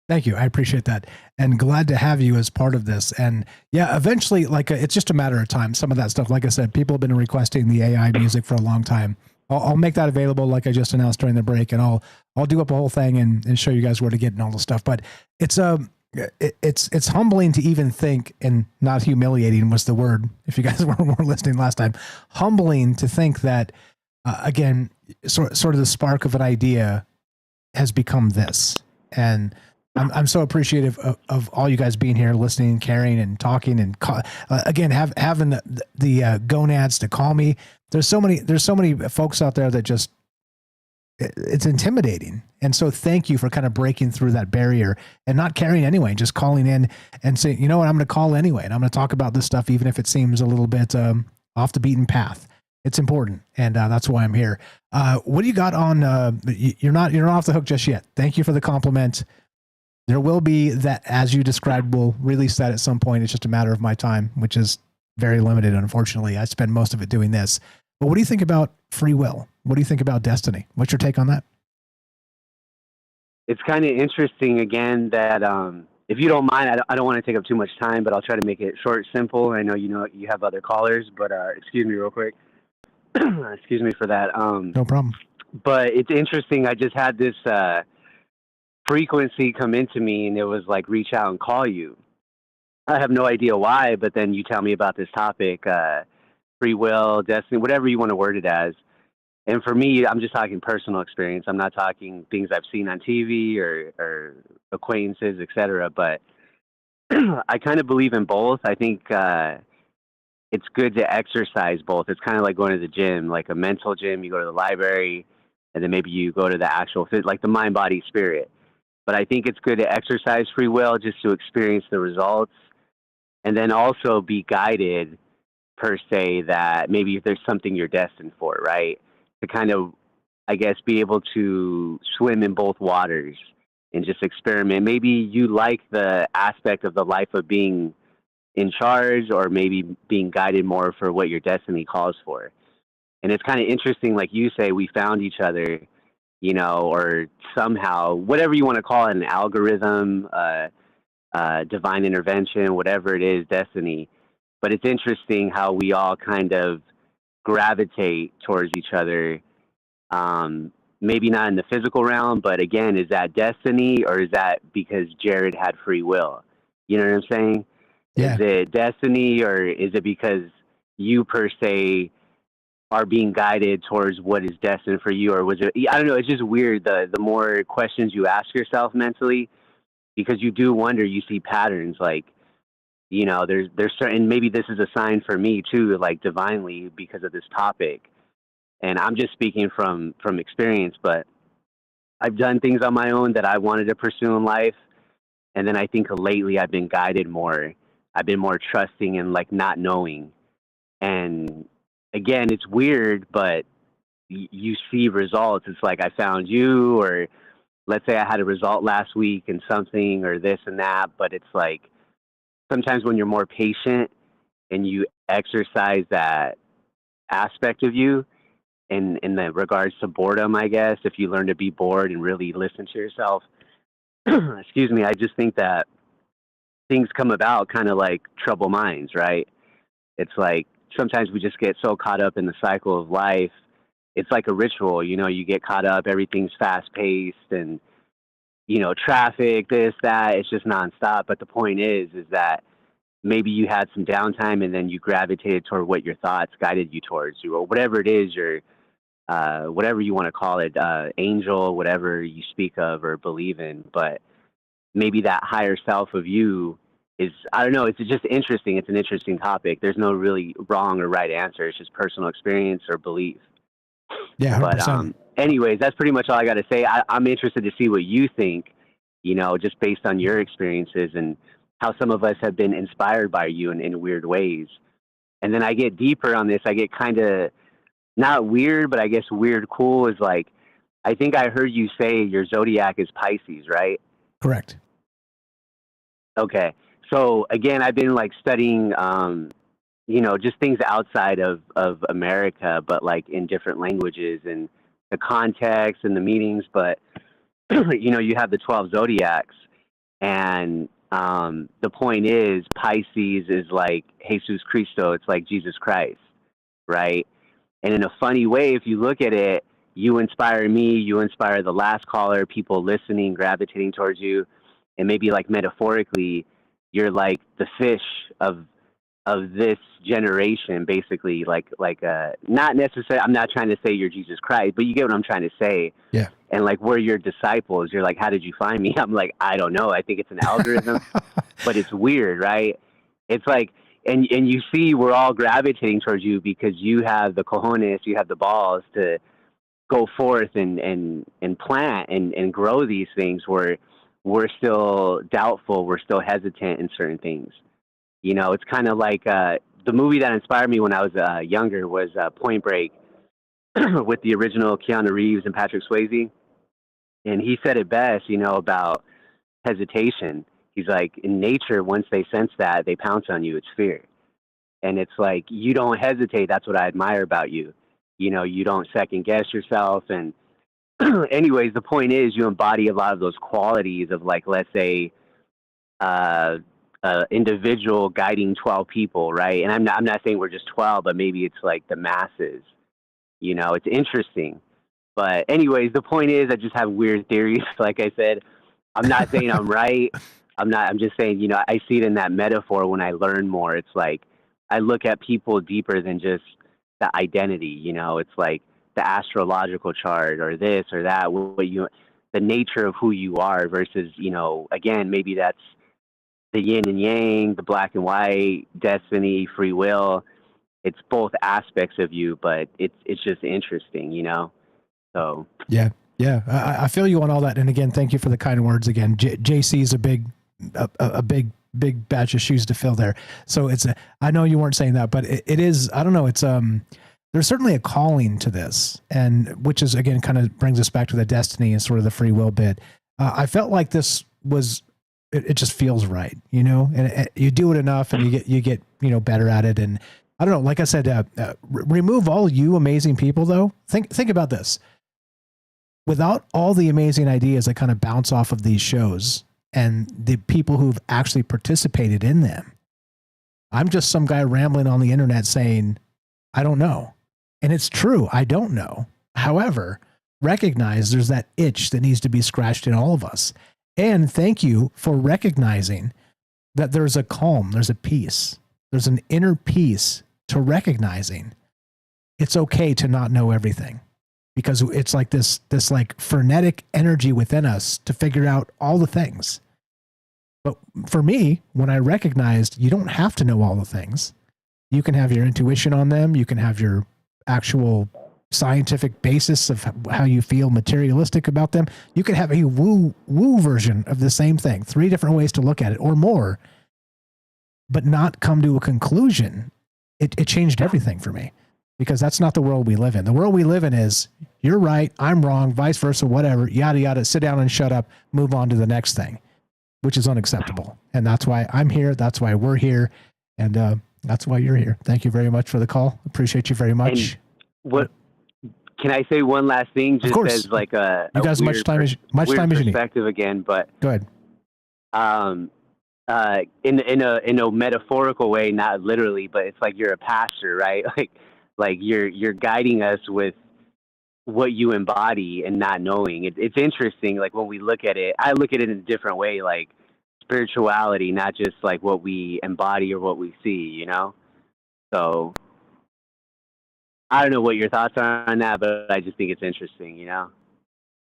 Thank you. I appreciate that. And glad to have you as part of this. And yeah, eventually, like, it's just a matter of time. Some of that stuff, like I said, people have been requesting the AI music for a long time. I'll make that available, like I just announced during the break, and I'll do up a whole thing and show you guys where to get and all the stuff. But it's humbling to even think, and not humiliating was the word, if you guys weren't listening last time, humbling to think that, again, sort of the spark of an idea has become this. And I'm so appreciative of all you guys being here, listening, caring, and talking, and again, having the gonads to call me. There's so many folks out there that just, it's intimidating. And so thank you for kind of breaking through that barrier and not caring anyway, just calling in and saying, you know what, I'm going to call anyway. And I'm going to talk about this stuff, even if it seems a little bit off the beaten path. It's important. And that's why I'm here. What do you got on, you're not off the hook just yet. Thank you for the compliment. There will be that, as you described, we'll release that at some point. It's just a matter of my time, which is very limited. Unfortunately, I spend most of it doing this. But what do you think about free will? What do you think about destiny? What's your take on that? It's kind of interesting, again, that if you don't mind, I don't want to take up too much time, but I'll try to make it short, simple. I know you have other callers, but excuse me real quick. Excuse me for that. No problem. But it's interesting. I just had this frequency come into me, and it was like, reach out and call you. I have no idea why, but then you tell me about this topic, free will, destiny, whatever you want to word it as. And for me, I'm just talking personal experience. I'm not talking things I've seen on TV or acquaintances, etc. But I kind of believe in both. I think it's good to exercise both. It's kind of like going to the gym, like a mental gym. You go to the library, and then maybe you go to the actual like the mind, body, spirit. But I think it's good to exercise free will just to experience the results, and then also be guided, per se, that maybe if there's something you're destined for, right? To kind of, I guess, be able to swim in both waters and just experiment. Maybe you like the aspect of the life of being in charge, or maybe being guided more for what your destiny calls for. And it's kind of interesting, like you say, we found each other, or somehow, whatever you want to call it, an algorithm, divine intervention, whatever it is, destiny. But it's interesting how we all kind of gravitate towards each other. Maybe not in the physical realm, but again, is that destiny, or is that because Jared had free will? You know what I'm saying? Yeah. Is it destiny, or is it because you, per se, are being guided towards what is destined for you? Or was it, I don't know, it's just weird, the more questions you ask yourself mentally, because you do wonder, you see patterns, like, there's certain, maybe this is a sign for me too, like divinely, because of this topic. And I'm just speaking from experience, but I've done things on my own that I wanted to pursue in life. And then I think lately I've been guided more. I've been more trusting and like not knowing. And again, it's weird, but you see results. It's like I found you, or let's say I had a result last week and something, or this and that. But it's like sometimes when you're more patient and you exercise that aspect of you, in the regards to boredom, I guess, if you learn to be bored and really listen to yourself, excuse me, I just think that things come about kind of like troubled minds, right? It's like sometimes we just get so caught up in the cycle of life. It's like a ritual, you get caught up, everything's fast paced, and, traffic, this, that, it's just nonstop. But the point is that maybe you had some downtime, and then you gravitated toward what your thoughts guided you towards, or whatever it is, your, whatever you want to call it, angel, whatever you speak of or believe in. But maybe that higher self of you is, I don't know, it's just interesting. It's an interesting topic. There's no really wrong or right answer. It's just personal experience or belief. Yeah, 100%. But anyways, that's pretty much all I got to say. I'm interested to see what you think, just based on your experiences and how some of us have been inspired by you in weird ways. And then I get deeper on this. I get kind of not weird, but I guess weird cool is like, I think I heard you say your zodiac is Pisces, right? Correct. Okay. So again, I've been like studying just things outside of America, but like in different languages and the context and the meanings. But, you have the 12 zodiacs, and the point is Pisces is like Jesus Christo. It's like Jesus Christ, right? And in a funny way, if you look at it, you inspire me, you inspire the last caller, people listening, gravitating towards you. And maybe like metaphorically, you're like the fish of this generation, basically, like not necessarily, I'm not trying to say you're Jesus Christ, but you get what I'm trying to say. Yeah. And like, we're your disciples. You're like, how did you find me? I'm like, I don't know. I think it's an algorithm, but it's weird, right? It's like, and you see, we're all gravitating towards you because you have the cojones, you have the balls to go forth and plant and grow these things where we're still doubtful, we're still hesitant in certain things. It's kind of like the movie that inspired me when I was younger was Point Break with the original Keanu Reeves and Patrick Swayze. And he said it best, about hesitation. He's like, in nature, once they sense that, they pounce on you. It's fear. And it's like, you don't hesitate. That's what I admire about you. You don't second guess yourself. And anyways, the point is you embody a lot of those qualities of, like, let's say, individual guiding 12 people, right? And I'm not saying we're just 12, but maybe it's like the masses. It's interesting. But anyways, the point is I just have weird theories. Like I said, I'm not saying I'm right. I'm just saying, I see it in that metaphor when I learn more. It's like I look at people deeper than just the identity, it's like the astrological chart or this or that, the nature of who you are versus, again, maybe that's the yin and yang, the black and white, destiny, free will. It's both aspects of you, but it's just interesting, So yeah, I feel you on all that. And again, thank you for the kind words. Again, JC is a big batch of shoes to fill there. So I know you weren't saying that, but it is. I don't know. It's there's certainly a calling to this, and which is again kind of brings us back to the destiny and sort of the free will bit. I felt like this was. It just feels right, and you do it enough and you get better at it. And I don't know, like I said, remove all you amazing people though. Think about this. Without all the amazing ideas that kind of bounce off of these shows and the people who've actually participated in them, I'm just some guy rambling on the internet saying, I don't know. And it's true. I don't know. However, recognize there's that itch that needs to be scratched in all of us. And thank you for recognizing that there's a calm, there's a peace, there's an inner peace to recognizing it's okay to not know everything, because it's like this like frenetic energy within us to figure out all the things. But for me, when I recognized you don't have to know all the things, you can have your intuition on them. You can have your actual scientific basis of how you feel materialistic about them. You could have a woo version of the same thing, 3 different ways to look at it or more, but not come to a conclusion. It changed everything for me, because that's not the world we live in. The world we live in is you're right, I'm wrong, vice versa, whatever, yada, yada, sit down and shut up, move on to the next thing, which is unacceptable. And that's why I'm here. That's why we're here. And that's why you're here. Thank you very much for the call. Appreciate you very much. And what can I say one last thing? Just as like you guys much time as you need. Perspective again, but go ahead. In a metaphorical way, not literally, but it's like you're a pastor, right? Like you're guiding us with what you embody and not knowing. It's interesting. Like when we look at it, I look at it in a different way, like spirituality, not just like what we embody or what we see, So I don't know what your thoughts are on that, but I just think it's interesting,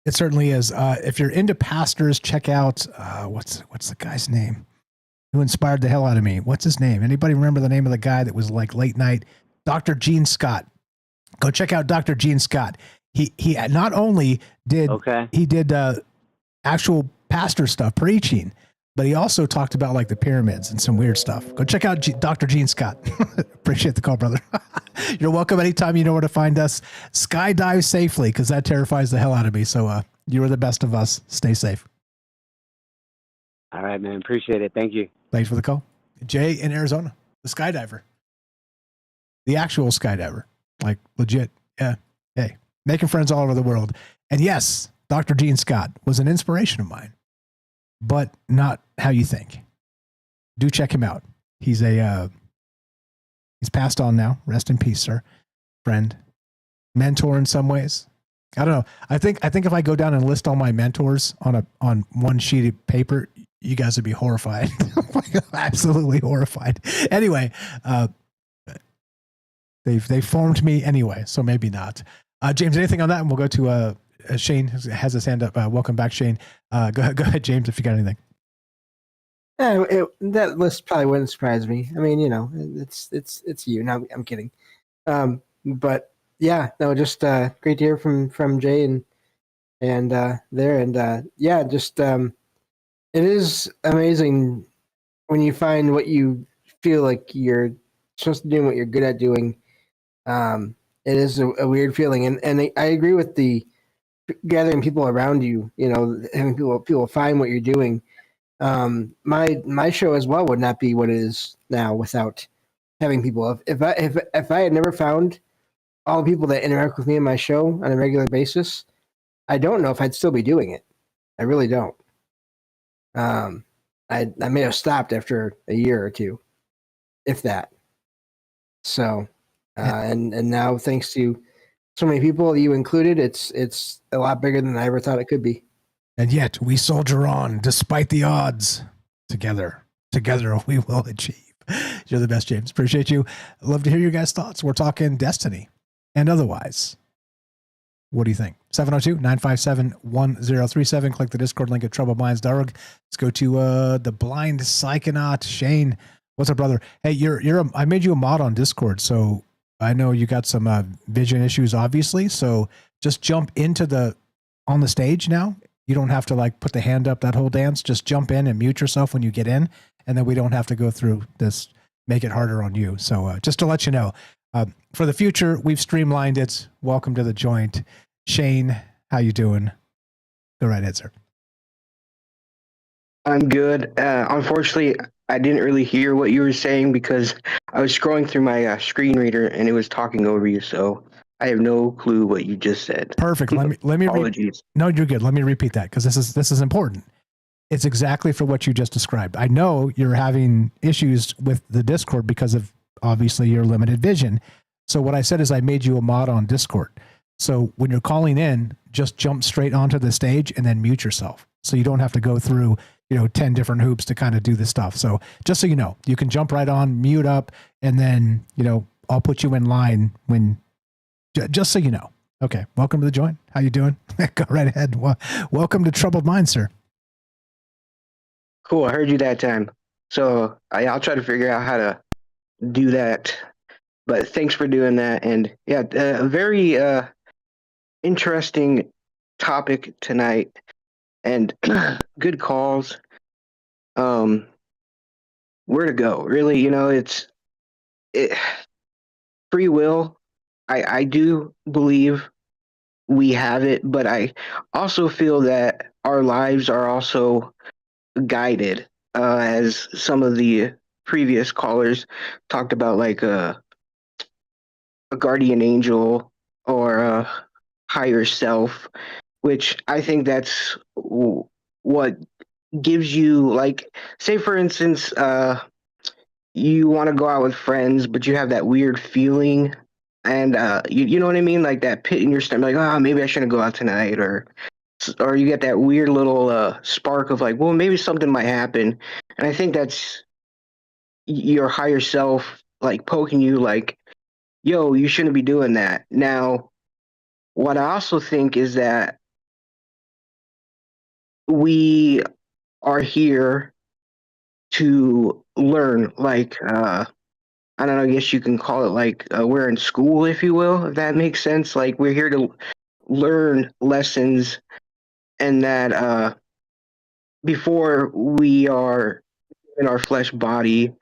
It certainly is. If you're into pastors, check out what's the guy's name who inspired the hell out of me? What's his name? Anybody remember the name of the guy that was like late night? Dr. Gene Scott. Go check out Dr. Gene Scott. He not only did he did actual pastor stuff, preaching, but he also talked about like the pyramids and some weird stuff. Go check out Dr. Gene Scott. Appreciate the call, brother. You're welcome anytime. You know where to find us. Skydive safely, because that terrifies the hell out of me. So you are the best of us. Stay safe. All right, man. Appreciate it. Thank you. Thanks for the call. Jay in Arizona, the skydiver. the actual skydiver, like legit. Yeah. Hey, making friends all over the world. And yes, Dr. Gene Scott was an inspiration of mine, but not how you think. Do check him out. He's he's passed on now. Rest in peace, sir. Friend, mentor in some ways. I don't know. I think if I go down and list all my mentors on one sheet of paper, you guys would be horrified. Absolutely horrified. Anyway, they formed me anyway, so maybe not. James, anything on that? And we'll go to Shane, who has his hand up. Welcome back, Shane. Go ahead, James, if you got anything. Yeah, that list probably wouldn't surprise me. I mean, it's you. No, I'm kidding. But yeah, no, just great to hear from Jay and there, and yeah, just it is amazing when you find what you feel like you're supposed to do and what you're good at doing. It is a weird feeling, and I agree with the gathering people around you. Having people find what you're doing. My show as well would not be what it is now without having people. If I had never found all the people that interact with me in my show on a regular basis, I don't know if I'd still be doing it. I really don't. I may have stopped after a year or two, if that. So, and now thanks to so many people, you included, it's a lot bigger than I ever thought it could be. And yet we soldier on despite the odds. Together we will achieve. You're the best, James. Appreciate you. Love to hear your guys' thoughts. We're talking Destiny and otherwise. What do you think? 702-957-1037. Click the Discord link at troubledminds.org. Let's go to the blind psychonaut, Shane. What's up, brother? Hey, I made you a mod on Discord, so I know you got some vision issues, obviously. So just jump into on the stage now. You don't have to like put the hand up, that whole dance. Just jump in and mute yourself when you get in, and then we don't have to go through this, make it harder on you. So just to let you know, for the future, we've streamlined it. Welcome to the joint. Shane, how you doing? Go right ahead, sir. I'm good. Unfortunately, I didn't really hear what you were saying because I was scrolling through my screen reader and it was talking over you. So I have no clue what you just said. Perfect. Let me Apologies. No, you're good. Let me repeat that because this is important. It's exactly for what you just described. I know you're having issues with the Discord because of obviously your limited vision. So what I said is I made you a mod on Discord. So when you're calling in, just jump straight onto the stage and then mute yourself. So you don't have to go through, 10 different hoops to kind of do this stuff. So just so you know, you can jump right on, mute up, and then, I'll put you in line when, just so you know. Okay. Welcome to the joint. How you doing? Go right ahead. Welcome to Troubled Minds, sir. Cool. I heard you that time. So I'll try to figure out how to do that. But thanks for doing that. And yeah, a very interesting topic tonight and good calls. Where to go? Really, it's free will. I do believe we have it, but I also feel that our lives are also guided, as some of the previous callers talked about, like a guardian angel or a higher self, which I think that's what gives you, like, say for instance, you want to go out with friends, but you have that weird feeling, and you know what I mean, like that pit in your stomach, like, oh, maybe I shouldn't go out tonight, or you get that weird little spark of like, well, maybe something might happen, and I think that's your higher self, like, poking you, like, yo, you shouldn't be doing that. Now, what I also think is that we are here to learn, like, I don't know, I guess you can call it like we're in school, if you will, if that makes sense. Like, we're here to learn lessons, and that before we are in our flesh body,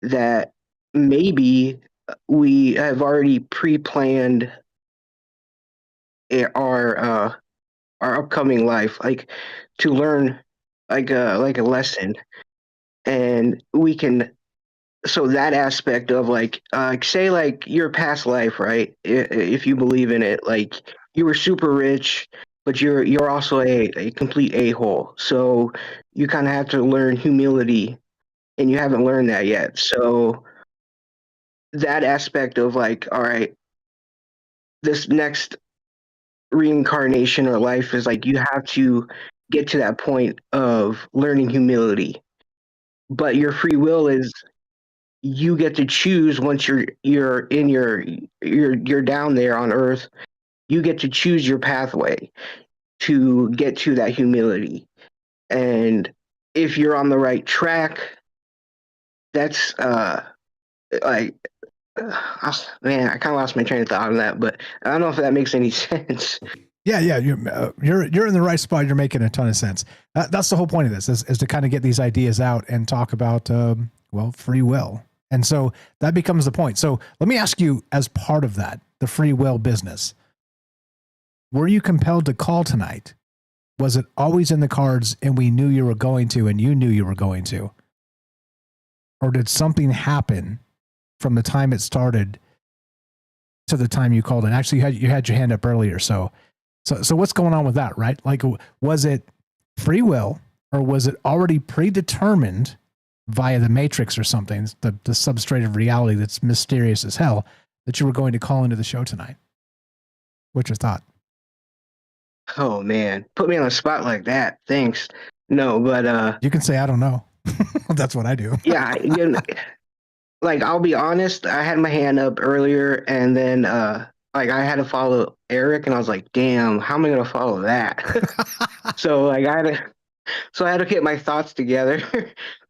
that maybe we have already pre-planned our upcoming life, like to learn like a lesson, and we can so that aspect of like say like your past life, right? If you believe in it, like you were super rich, but you're also a complete a-hole. So you kind of have to learn humility, and you haven't learned that yet. So that aspect of like, all right, this next reincarnation or life is like you have to get to that point of learning humility. But your free will is you get to choose once you're in you're down there on earth. You get to choose your pathway to get to that humility. And if you're on the right track, that's like man, I kind of lost my train of thought on that, but I don't know if that makes any sense. Yeah, you're in the right spot. You're making a ton of sense. That's the whole point of this is to kind of get these ideas out and talk about free will. And so that becomes the point. So let me ask you, as part of that, the free will business, were you compelled to call tonight? Was it always in the cards and we knew you were going to, and you knew you were going to? Or did something happen from the time it started to the time you called in? Actually, you had your hand up earlier. So what's going on with that, right? Like, was it free will, or was it already predetermined via the matrix or something, the substrate of reality that's mysterious as hell, that you were going to call into the show tonight? What's your thought? Oh man, put me on a spot like that. Thanks. No, but you can say I don't know. That's what I do. Yeah, like I'll be honest, I had my hand up earlier, and then like I had to follow Eric, and I was like, damn, how am I gonna follow that? So like I had to get my thoughts together.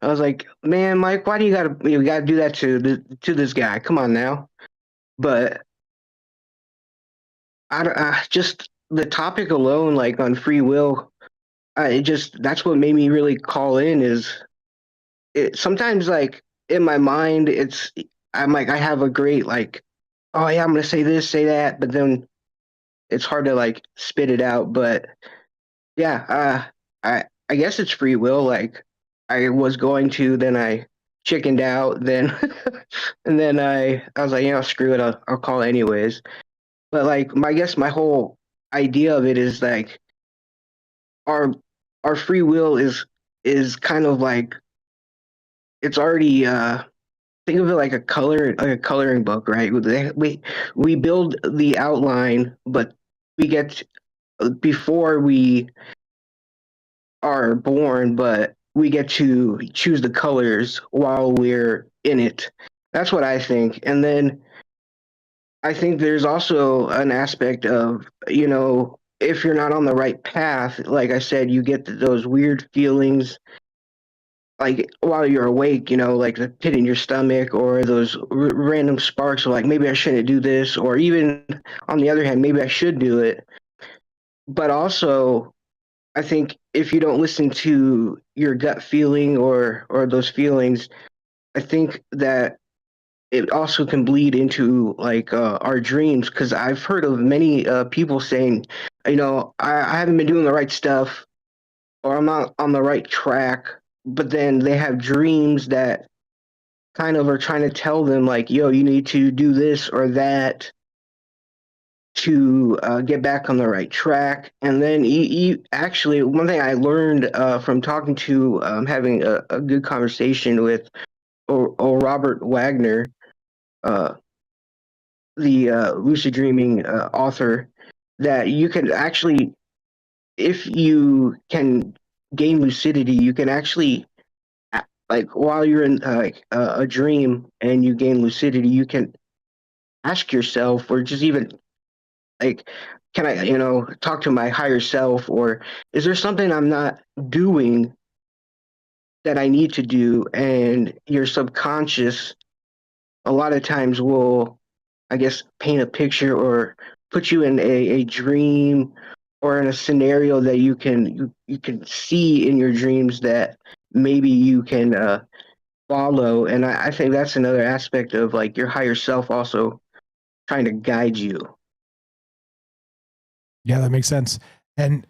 I was like, man, Mike, why do you gotta do that to this guy? Come on now. But just the topic alone, like on free will, that's what made me really call in. Is it sometimes like in my mind, I'm like I have a great like, oh yeah, I'm gonna say this, say that, but then it's hard to like spit it out. But yeah, I guess it's free will. Like I was going to, then I chickened out, then and then I was like, screw it, I'll call anyways. But like I guess my whole idea of it is like our our free will is kind of like it's already think of it like a coloring book, right? We build the outline, but we get before we are born, but we get to choose the colors while we're in it. That's what I think. And then I think there's also an aspect of, if you're not on the right path, like I said, you get those weird feelings like while you're awake, like the pit in your stomach, or those random sparks of like, maybe I shouldn't do this, or even on the other hand, maybe I should do it. But also, I think if you don't listen to your gut feeling or those feelings, I think that it also can bleed into like our dreams. Because I've heard of many people saying, I haven't been doing the right stuff, or I'm not on the right track, but then they have dreams that kind of are trying to tell them like, yo, you need to do this or that to get back on the right track. And then actually, one thing I learned from talking to having a good conversation with Robert Wagner, the lucid dreaming author, that you can actually, if you can gain lucidity, you can actually, like while you're in a dream and you gain lucidity, you can ask yourself, or just even like, can I, talk to my higher self, or is there something I'm not doing that I need to do? And your subconscious a lot of times will, I guess, paint a picture or put you in a dream or in a scenario that you can see in your dreams that maybe you can follow. And I think that's another aspect of like your higher self also trying to guide you. Yeah, that makes sense. And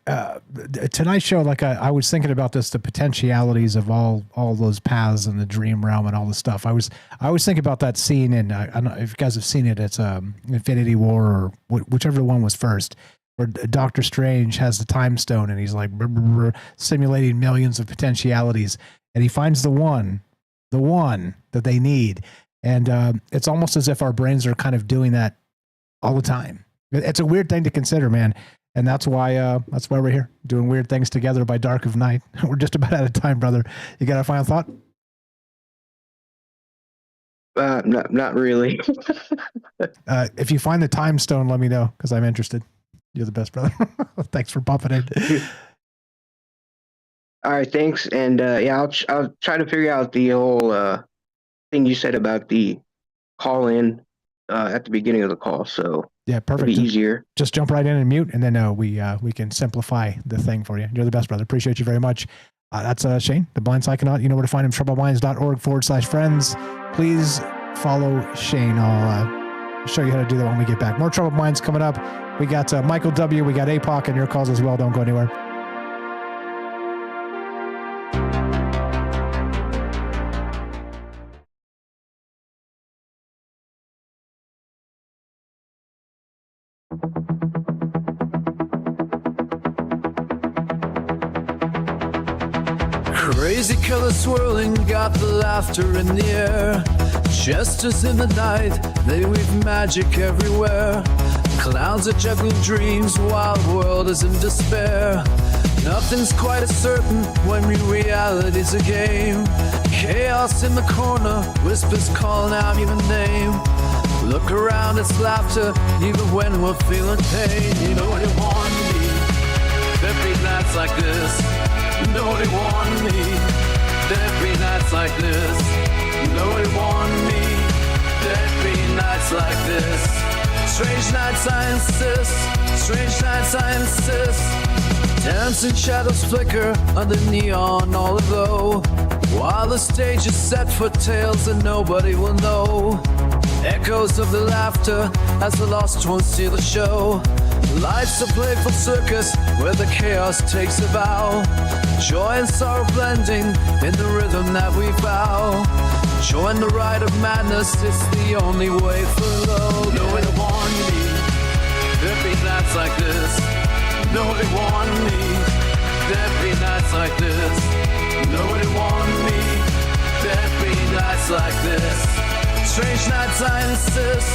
tonight's show, like I was thinking about this, the potentialities of all those paths in the dream realm and all the stuff. I was thinking about that scene, and I don't know if you guys have seen it. It's Infinity War or whichever one was first, where Doctor Strange has the time stone and he's like simulating millions of potentialities, and he finds the one that they need, and it's almost as if our brains are kind of doing that all the time. It's a weird thing to consider, man. And that's why we're here doing weird things together by dark of night. We're just about out of time, brother. You got a final thought? Not really. If you find the time stone, let me know because I'm interested. You're the best, brother. Thanks for popping in. All right, thanks. And I'll try to figure out the whole thing you said about the call in at the beginning of the call. So yeah, perfect. It'll be easier. Just jump right in and mute, and then we can simplify the thing for you. You're the best, brother. Appreciate you very much. That's Shane, the Blind Psychonaut. You know where to find him, troubledminds.org/friends. Please follow Shane. I'll show you how to do that when we get back. More Troubled Minds coming up. We got Michael W., we got APOC, and your calls as well. Don't go anywhere. Crazy colors swirling, got the laughter in the air. Just as in the night, they weave magic everywhere. Clowns that juggle dreams, wild world is in despair. Nothing's quite as certain when reality's a game. Chaos in the corner, whispers calling out your name. Look around, it's laughter, even when we're feeling pain. You know what you want me, there'll be nights like this. Nobody want me, there'd be nights like this. Nobody want me, there'd be nights like this. Strange nights I insist, strange nights I insist. Dancing shadows flicker under neon all aglow, while the stage is set for tales that nobody will know. Echoes of the laughter as the lost ones see the show. Life's a playful circus where the chaos takes a bow. Joy and sorrow blending in the rhythm that we vow. Join the ride of madness, it's the only way for love. Nobody want me, there'd be nights like this. Nobody want me, there'd be nights like this. Nobody want me, there'd be nights like this. Strange nights I insist,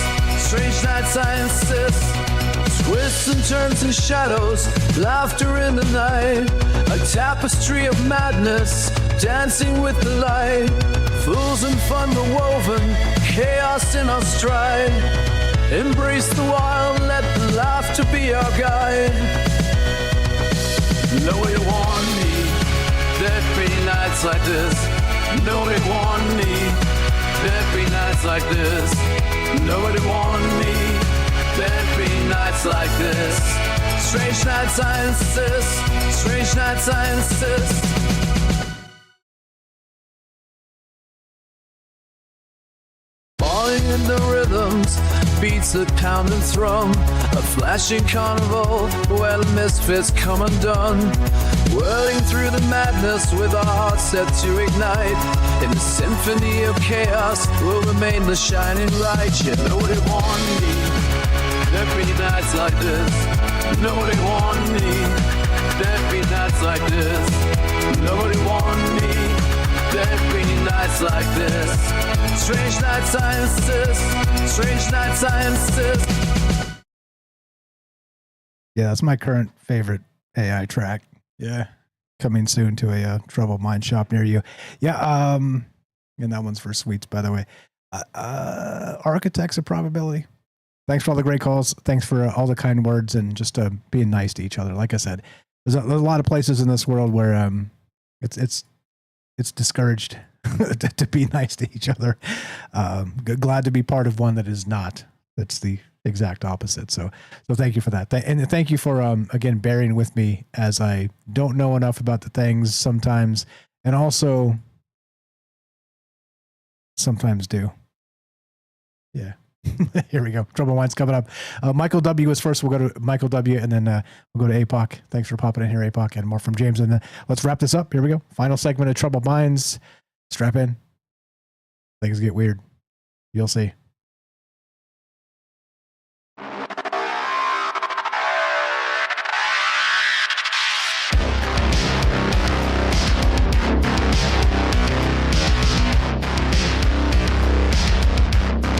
strange nights I insist. Twists and turns and shadows, laughter in the night. A tapestry of madness, dancing with the light. Fools and fun were woven, chaos in our stride. Embrace the wild, let the laughter be our guide. Nobody want me, there'd be nights like this. Nobody want me, there'd be nights like this. Nobody want me, there'd be nights like this. Strange nights I insist, strange nights I insist. Falling in the rhythms, beats that pound and thrum. A flashing carnival where the misfits come undone. Whirling through the madness with our hearts set to ignite. In the symphony of chaos will remain the shining light. Yeah, nobody want me, there'd be nights like this. Nobody want me, there'd be nights like this. Nobody want me, there'd be nights like this. Strange nights I insist, strange nights I insist. Yeah, that's my current favorite AI track. Yeah, coming soon to a Troubled Mind shop near you. Yeah, and that one's for Sweets, by the way. Architects of Probability. Thanks for all the great calls. Thanks for all the kind words and just being nice to each other. Like I said, there's a lot of places in this world where it's discouraged to be nice to each other. Glad to be part of one that is not. That's the exact opposite. So thank you for that. And thank you for, again, bearing with me as I don't know enough about the things sometimes, and also sometimes do. Yeah. Here we go. Trouble Minds coming up. Michael W. is first. We'll go to Michael W. and then we'll go to APOC. Thanks for popping in here, APOC, and more from James. And let's wrap this up. Here we go. Final segment of Trouble Minds. Strap in. Things get weird. You'll see.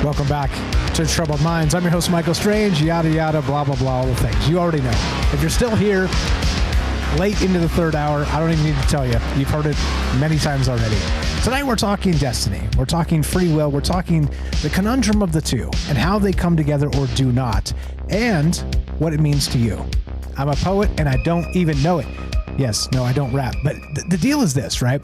Welcome back to Troubled Minds. I'm your host, Michael Strange. Yada, yada, blah, blah, blah, all the things. You already know. If you're still here late into the third hour, I don't even need to tell you. You've heard it many times already. Tonight, we're talking destiny. We're talking free will. We're talking the conundrum of the two and how they come together or do not, and what it means to you. I'm a poet, and I don't even know it. Yes, no, I don't rap. But the deal is this, right?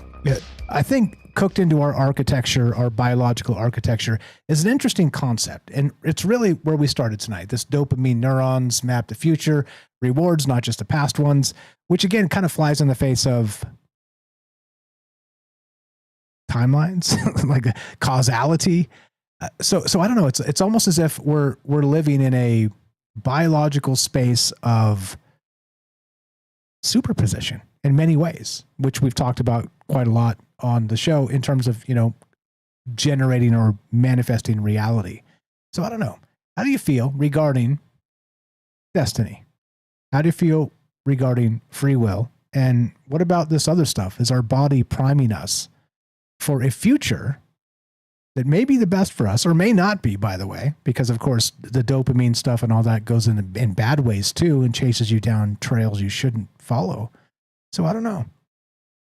I think cooked into our architecture, our biological architecture, is an interesting concept. And it's really where we started tonight. This dopamine neurons map the future, rewards, not just the past ones, which again kind of flies in the face of timelines, like causality. So I don't know. It's almost as if we're living in a biological space of superposition in many ways, which we've talked about quite a lot on the show in terms of, generating or manifesting reality. So I don't know. How do you feel regarding destiny? How do you feel regarding free will? And what about this other stuff? Is our body priming us for a future that may be the best for us or may not be, by the way, because of course the dopamine stuff and all that goes in bad ways too and chases you down trails you shouldn't follow. So I don't know.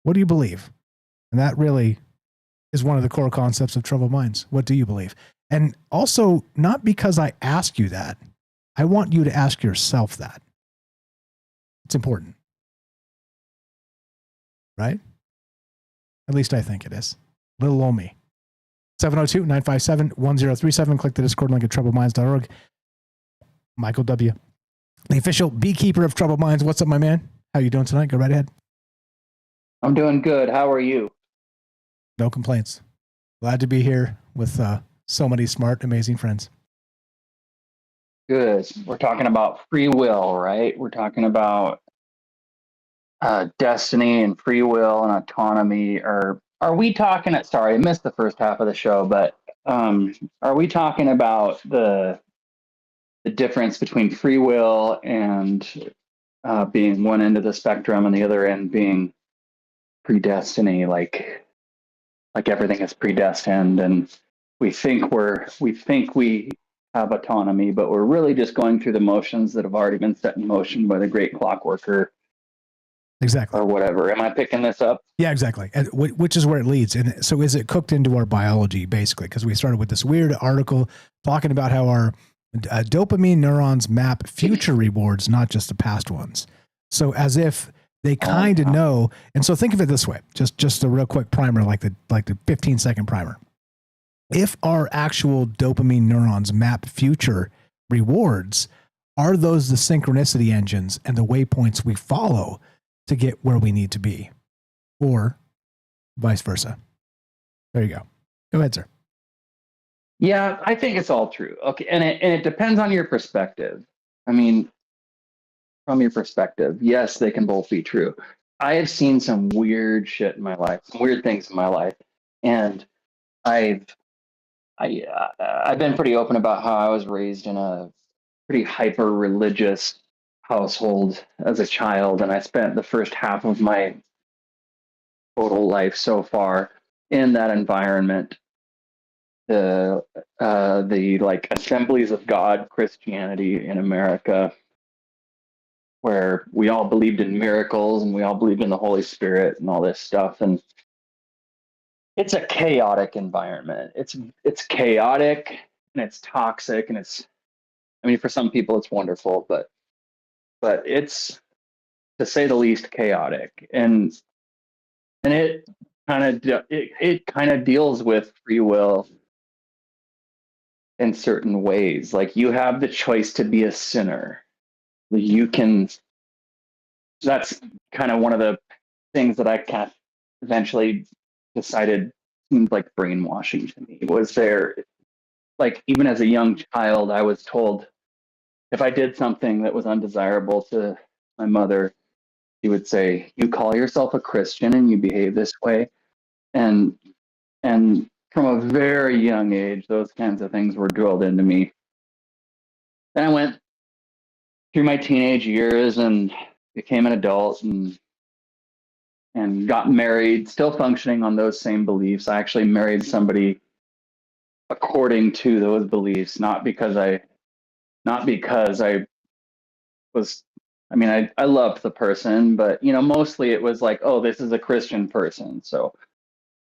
What do you believe? And that really is one of the core concepts of Troubled Minds. What do you believe? And also, not because I ask you that, I want you to ask yourself that. It's important. Right? At least I think it is. Little old me. 702-957-1037. Click the Discord link at troubledminds.org. Michael W., the official beekeeper of Troubled Minds. What's up, my man? How you doing tonight? Go right ahead. I'm doing good. How are you? No complaints. Glad to be here with so many smart, amazing friends. Good. We're talking about free will, right? We're talking about destiny and free will and autonomy. Or are we talking at, sorry, I missed the first half of the show, but are we talking about the difference between free will and being one end of the spectrum and the other end being predestiny, like everything is predestined and we think we have autonomy, but we're really just going through the motions that have already been set in motion by the great clockworker. Exactly. Or whatever. Am I picking this up? Yeah, exactly. And which is where it leads. And so is it cooked into our biology, basically? Because we started with this weird article talking about how our dopamine neurons map future rewards, not just the past ones. So as if they kind of know. And so think of it this way, just a real quick primer, like the 15-second primer. If our actual dopamine neurons map future rewards, are those the synchronicity engines and the waypoints we follow to get where we need to be, or vice versa? There you go. Go ahead, sir. Yeah, I think it's all true. Okay, and it depends on your perspective. I mean, from your perspective, yes, they can both be true. I have seen some weird shit in my life, some weird things in my life, and I've been pretty open about how I was raised in a pretty hyper religious household as a child, and I spent the first half of my total life so far in that environment. The like Assemblies of God Christianity in America, where we all believed in miracles and we all believed in the Holy Spirit and all this stuff, and it's a chaotic environment. It's chaotic and it's toxic and for some people it's wonderful, but it's, to say the least, chaotic, and it kind of deals with free will in certain ways. Like, you have the choice to be a sinner. That's kind of one of the things that I kind of eventually decided seemed like brainwashing to me, was like even as a young child, I was told if I did something that was undesirable to my mother, she would say, "You call yourself a Christian and you behave this way." And from a very young age, those kinds of things were drilled into me. Then I went through my teenage years and became an adult and got married, still functioning on those same beliefs. I actually married somebody according to those beliefs, not because I was, I mean, I loved the person, but mostly it was like, oh, this is a Christian person, so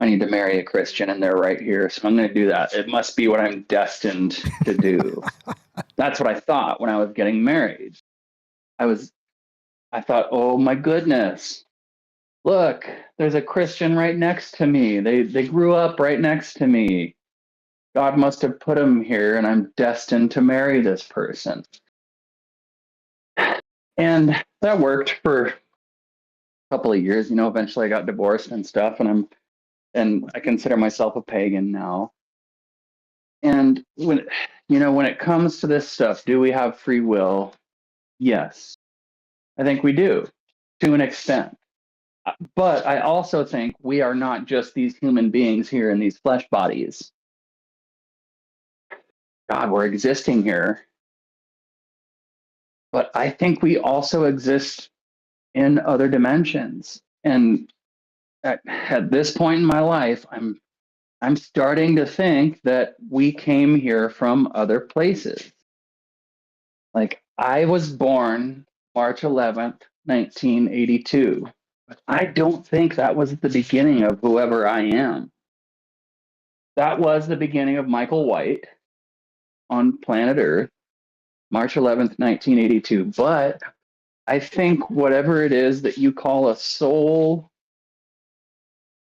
I need to marry a Christian and they're right here, so I'm going to do that. It must be what I'm destined to do. That's what I thought when I was getting married. I thought, oh my goodness, look, there's a Christian right next to me. They grew up right next to me. God must have put them here, and I'm destined to marry this person. And that worked for a couple of years. Eventually I got divorced and stuff, and I consider myself a pagan now. And when it comes to this stuff, do we have free will? Yes, I think we do, to an extent. But I also think we are not just these human beings here in these flesh bodies. God, we're existing here. But I think we also exist in other dimensions. And at this point in my life, I'm starting to think that we came here from other places. Like, I was born March 11th, 1982. But I don't think that was the beginning of whoever I am. That was the beginning of Michael White on planet Earth, March 11th, 1982. But I think whatever it is that you call a soul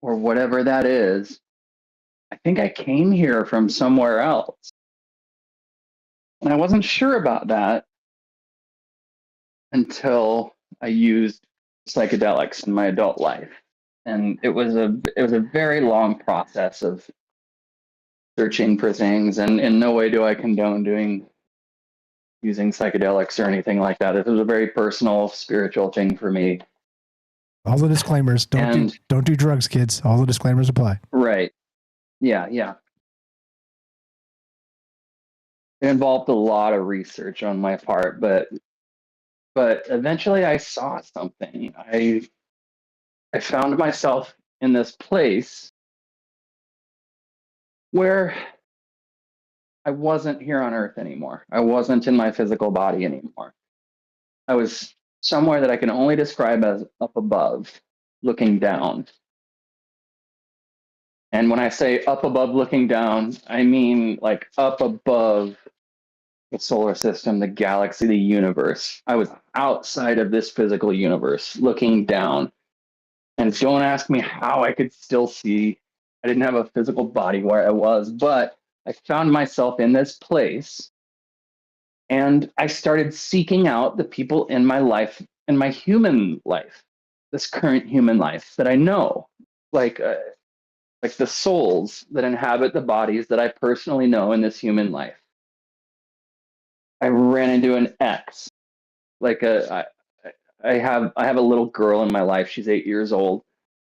or whatever that is, I think I came here from somewhere else. And I wasn't sure about that until I used psychedelics in my adult life. And it was a very long process of searching for things, and in no way do I condone using psychedelics or anything like that. It was a very personal, spiritual thing for me. All the disclaimers. Don't do drugs, kids. All the disclaimers apply. Right. Yeah. It involved a lot of research on my part, but eventually I saw something. I found myself in this place where I wasn't here on Earth anymore. I wasn't in my physical body anymore. I was somewhere that I can only describe as up above, looking down. And when I say up above looking down, I mean like up above the solar system, the galaxy, the universe. I was outside of this physical universe, looking down. And don't ask me how I could still see. I didn't have a physical body where I was, but I found myself in this place. And I started seeking out the people in my life, in my human life, this current human life that I know, like the souls that inhabit the bodies that I personally know in this human life. I ran into an ex, I have a little girl in my life. She's 8 years old,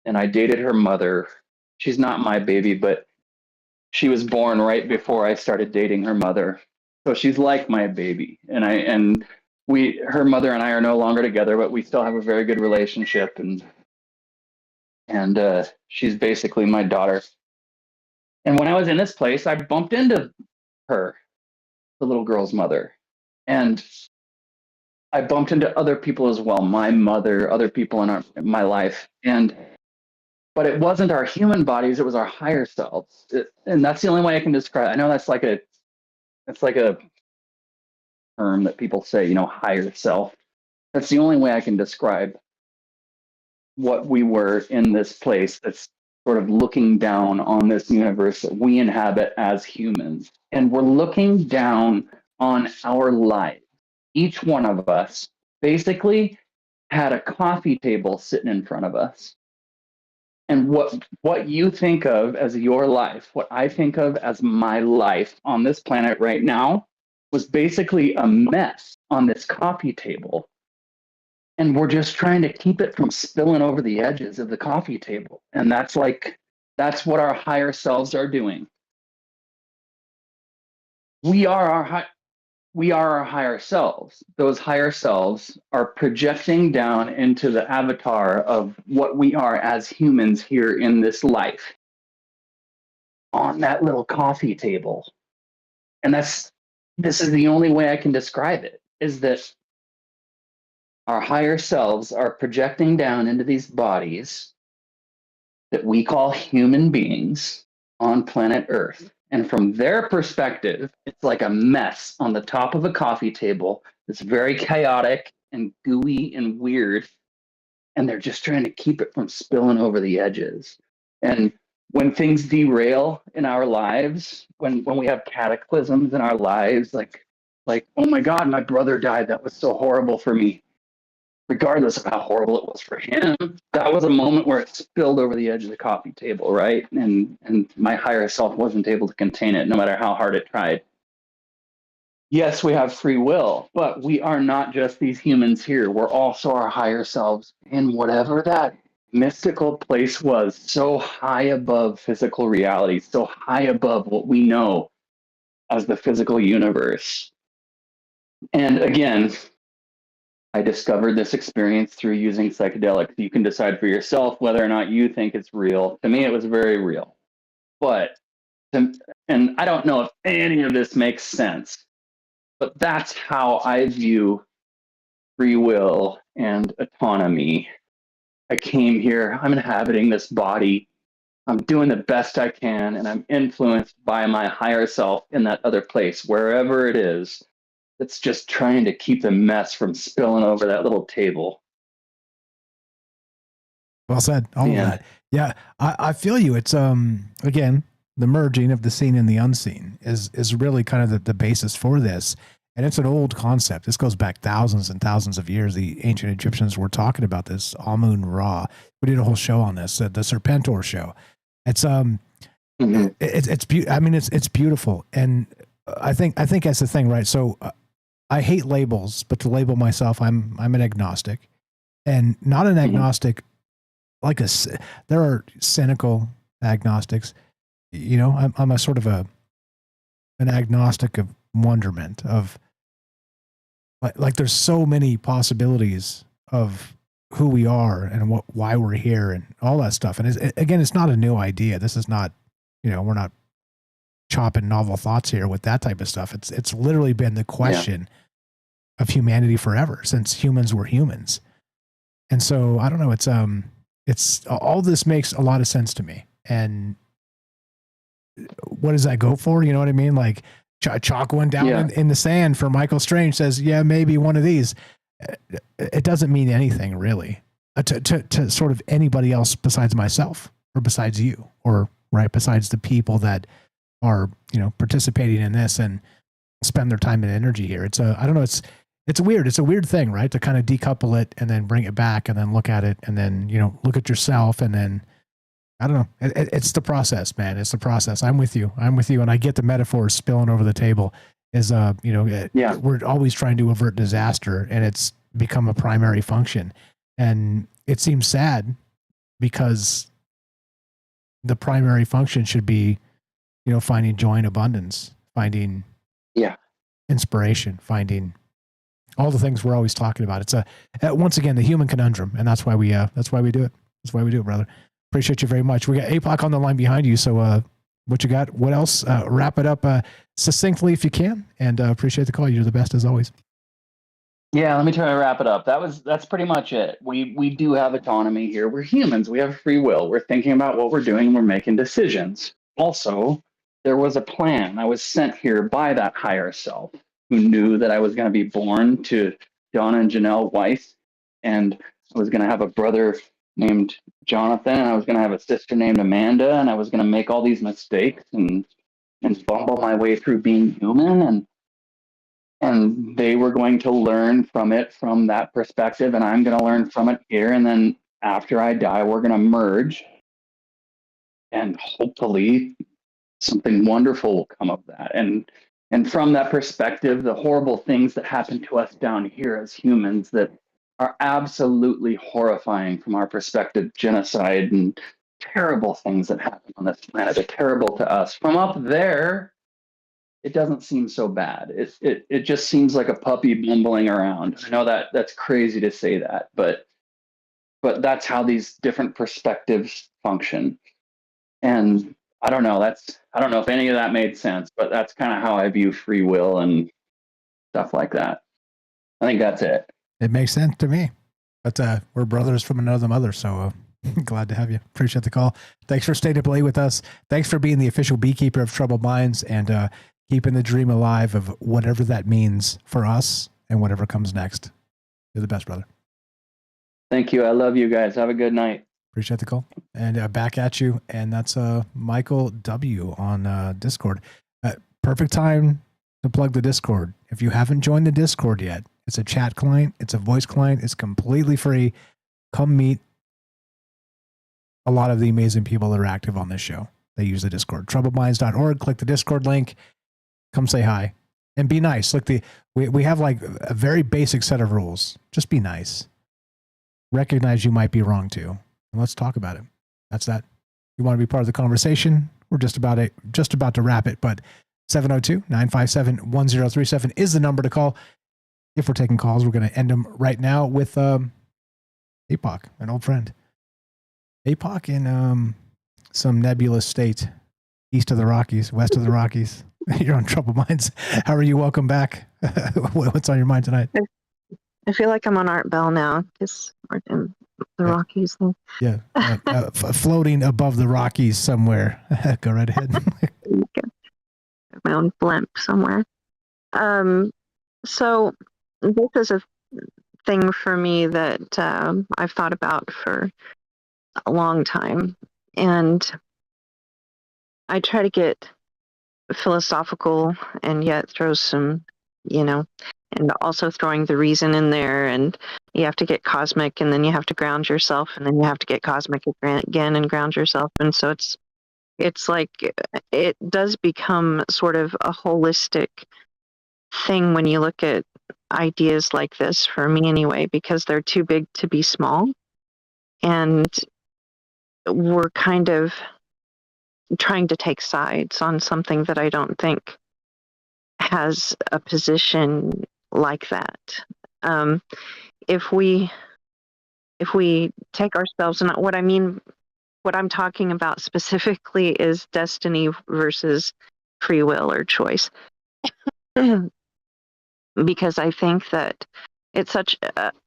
and I dated her mother. She's not my baby, but she was born right before I started dating her mother. So she's like my baby. And her mother and I are no longer together, but we still have a very good relationship. And she's basically my daughter. And when I was in this place, I bumped into her, the little girl's mother. And I bumped into other people as well, my mother, other people in my life. But it wasn't our human bodies, it was our higher selves. And that's the only way I can describe it. I know that's like a term that people say, higher self. That's the only way I can describe what we were in this place that's sort of looking down on this universe that we inhabit as humans. And we're looking down on our lives. Each one of us basically had a coffee table sitting in front of us. And what you think of as your life, what I think of as my life on this planet right now, was basically a mess on this coffee table. And we're just trying to keep it from spilling over the edges of the coffee table. And that's what our higher selves are doing. We are our higher selves. Those higher selves are projecting down into the avatar of what we are as humans here in this life on that little coffee table. And this is the only way I can describe it, is that our higher selves are projecting down into these bodies that we call human beings on planet Earth. And from their perspective, it's like a mess on the top of a coffee table. It's very chaotic and gooey and weird. And they're just trying to keep it from spilling over the edges. And when things derail in our lives, when we have cataclysms in our lives, like, oh my God, my brother died. That was so horrible for me. Regardless of how horrible it was for him, that was a moment where it spilled over the edge of the coffee table, right? And my higher self wasn't able to contain it, no matter how hard it tried. Yes, we have free will, but we are not just these humans here. We're also our higher selves in whatever that mystical place was, so high above physical reality, so high above what we know as the physical universe. And again, I discovered this experience through using psychedelics. You can decide for yourself whether or not you think it's real. To me, it was very real. And I don't know if any of this makes sense, but that's how I view free will and autonomy. I came here, I'm inhabiting this body, I'm doing the best I can, and I'm influenced by my higher self in that other place, wherever it is. It's just trying to keep the mess from spilling over that little table. Well said. All of that. Yeah, I feel you. It's again, the merging of the seen and the unseen is really kind of the basis for this. And it's an old concept. This goes back thousands and thousands of years. The ancient Egyptians were talking about this, Amun Ra. We did a whole show on this, the Serpentor show. It's it's beautiful. And I think that's the thing, right? So I hate labels, but to label myself, I'm an agnostic, and not an agnostic there are cynical agnostics. You know, I'm a sort of an agnostic of wonderment, of like there's so many possibilities of who we are and why we're here and all that stuff. And it's not a new idea. This is not, we're not chopping novel thoughts here with that type of stuff. It's literally been the question of humanity forever, since humans were humans. And so I don't know, it's all this makes a lot of sense to me. And what does that go for? You know what I mean? Like chalk one down in the sand for Michael Strange says, yeah, maybe one of these. It doesn't mean anything really to sort of anybody else besides myself or besides you, or besides the people that are, participating in this and spend their time and energy here. I don't know. It's weird. It's a weird thing, right? To kind of decouple it and then bring it back and then look at it and then, look at yourself and then, I don't know. It's the process, man. It's the process. I'm with you. And I get the metaphor spilling over the table is, we're always trying to avert disaster, and it's become a primary function. And it seems sad because the primary function should be, finding joy and abundance, finding inspiration, finding all the things we're always talking about. It's once again, the human conundrum. And that's why we do it. That's why we do it, brother. Appreciate you very much. We got APOC on the line behind you. So what you got? What else? Wrap it up succinctly if you can. And appreciate the call. You're the best as always. Yeah, let me try to wrap it up. That's pretty much it. We do have autonomy here. We're humans. We have free will. We're thinking about what we're doing. We're making decisions. Also, there was a plan. I was sent here by that higher self who knew that I was going to be born to Donna and Janelle Weiss, and I was going to have a brother named Jonathan, and I was going to have a sister named Amanda, and I was going to make all these mistakes and fumble my way through being human, and they were going to learn from it from that perspective, and I'm going to learn from it here, and then after I die, we're going to merge and hopefully something wonderful will come of that. And from that perspective, the horrible things that happen to us down here as humans that are absolutely horrifying from our perspective, genocide and terrible things that happen on this planet are terrible to us. From up there, it doesn't seem so bad. It just seems like a puppy bumbling around. I know that that's crazy to say that, but that's how these different perspectives function. And I don't know. I don't know if any of that made sense, but that's kind of how I view free will and stuff like that. I think that's it. It makes sense to me. But we're brothers from another mother, so glad to have you. Appreciate the call. Thanks for staying up late with us. Thanks for being the official beekeeper of Troubled Minds and keeping the dream alive of whatever that means for us and whatever comes next. You're the best, brother. Thank you. I love you guys. Have a good night. Appreciate the call. And back at you. And that's Michael W. on Discord. Perfect time to plug the Discord. If you haven't joined the Discord yet, it's a chat client. It's a voice client. It's completely free. Come meet a lot of the amazing people that are active on this show. They use the Discord. Troubledminds.org. Click the Discord link. Come say hi. And be nice. Look, we have like a very basic set of rules. Just be nice. Recognize you might be wrong too. And let's talk about it. That's that. You want to be part of the conversation? We're just about to wrap it, but 702-957-1037 is the number to call. If we're taking calls, we're going to end them right now with APOC, an old friend. APOC in some nebulous state east of the Rockies, west of the Rockies. You're on Troubled Minds. How are you? Welcome back. What's on your mind tonight? I feel like I'm on Art Bell now because we're in the Rockies thing. Yeah, floating above the Rockies somewhere. Go right ahead. My own blimp somewhere. So this is a thing for me that I've thought about for a long time, and I try to get philosophical and yet throw some, and also throwing the reason in there, and you have to get cosmic, and then you have to ground yourself, and then you have to get cosmic again and ground yourself, and so it's like it does become sort of a holistic thing when you look at ideas like this, for me anyway, because they're too big to be small, and we're kind of trying to take sides on something that I don't think has a position like that. If we take ourselves, and what I'm talking about specifically is destiny versus free will or choice. Because I think that it's such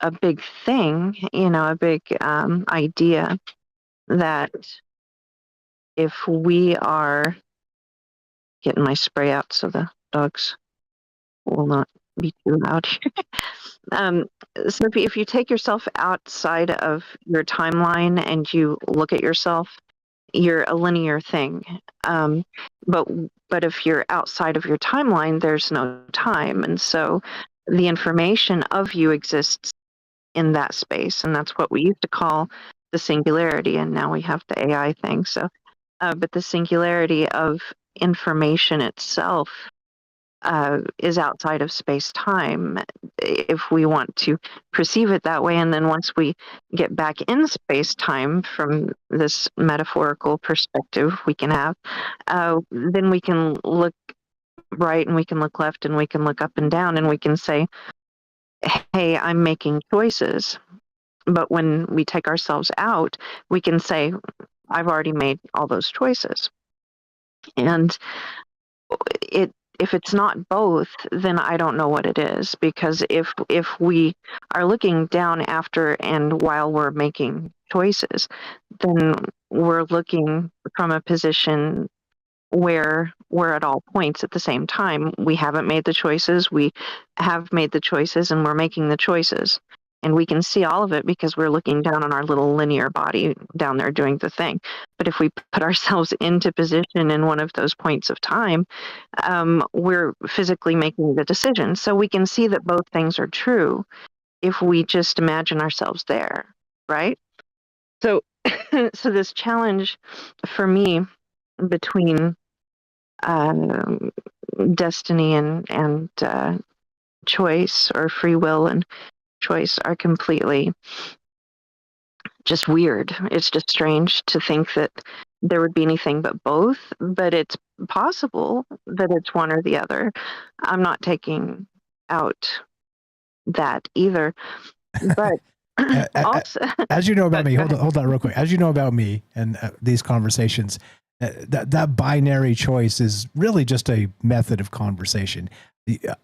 a big thing, a big idea, that if we are getting my spray out so the dogs will not be too loud here. So if you take yourself outside of your timeline and you look at yourself, you're a linear thing. But if you're outside of your timeline, there's no time. And so the information of you exists in that space. And that's what we used to call the singularity. And now we have the AI thing. So, but the singularity of information itself is outside of space-time, if we want to perceive it that way. And then once we get back in space-time from this metaphorical perspective we can have, then we can look right and we can look left and we can look up and down and we can say, hey, I'm making choices. But when we take ourselves out, we can say, I've already made all those choices. And if it's not both, then I don't know what it is. Because if we are looking down after and while we're making choices, then we're looking from a position where we're at all points at the same time. We haven't made the choices, we have made the choices, and we're making the choices. And we can see all of it because we're looking down on our little linear body down there doing the thing. But if we put ourselves into position in one of those points of time, we're physically making the decision. So we can see that both things are true if we just imagine ourselves there, right? So so this challenge for me between destiny and choice, or free will and choice, are completely just weird. It's just strange to think that there would be anything but both, but it's possible that it's one or the other. I'm not taking out that either. But also, as you know about me, hold on real quick. As you know about me and these conversations, that binary choice is really just a method of conversation.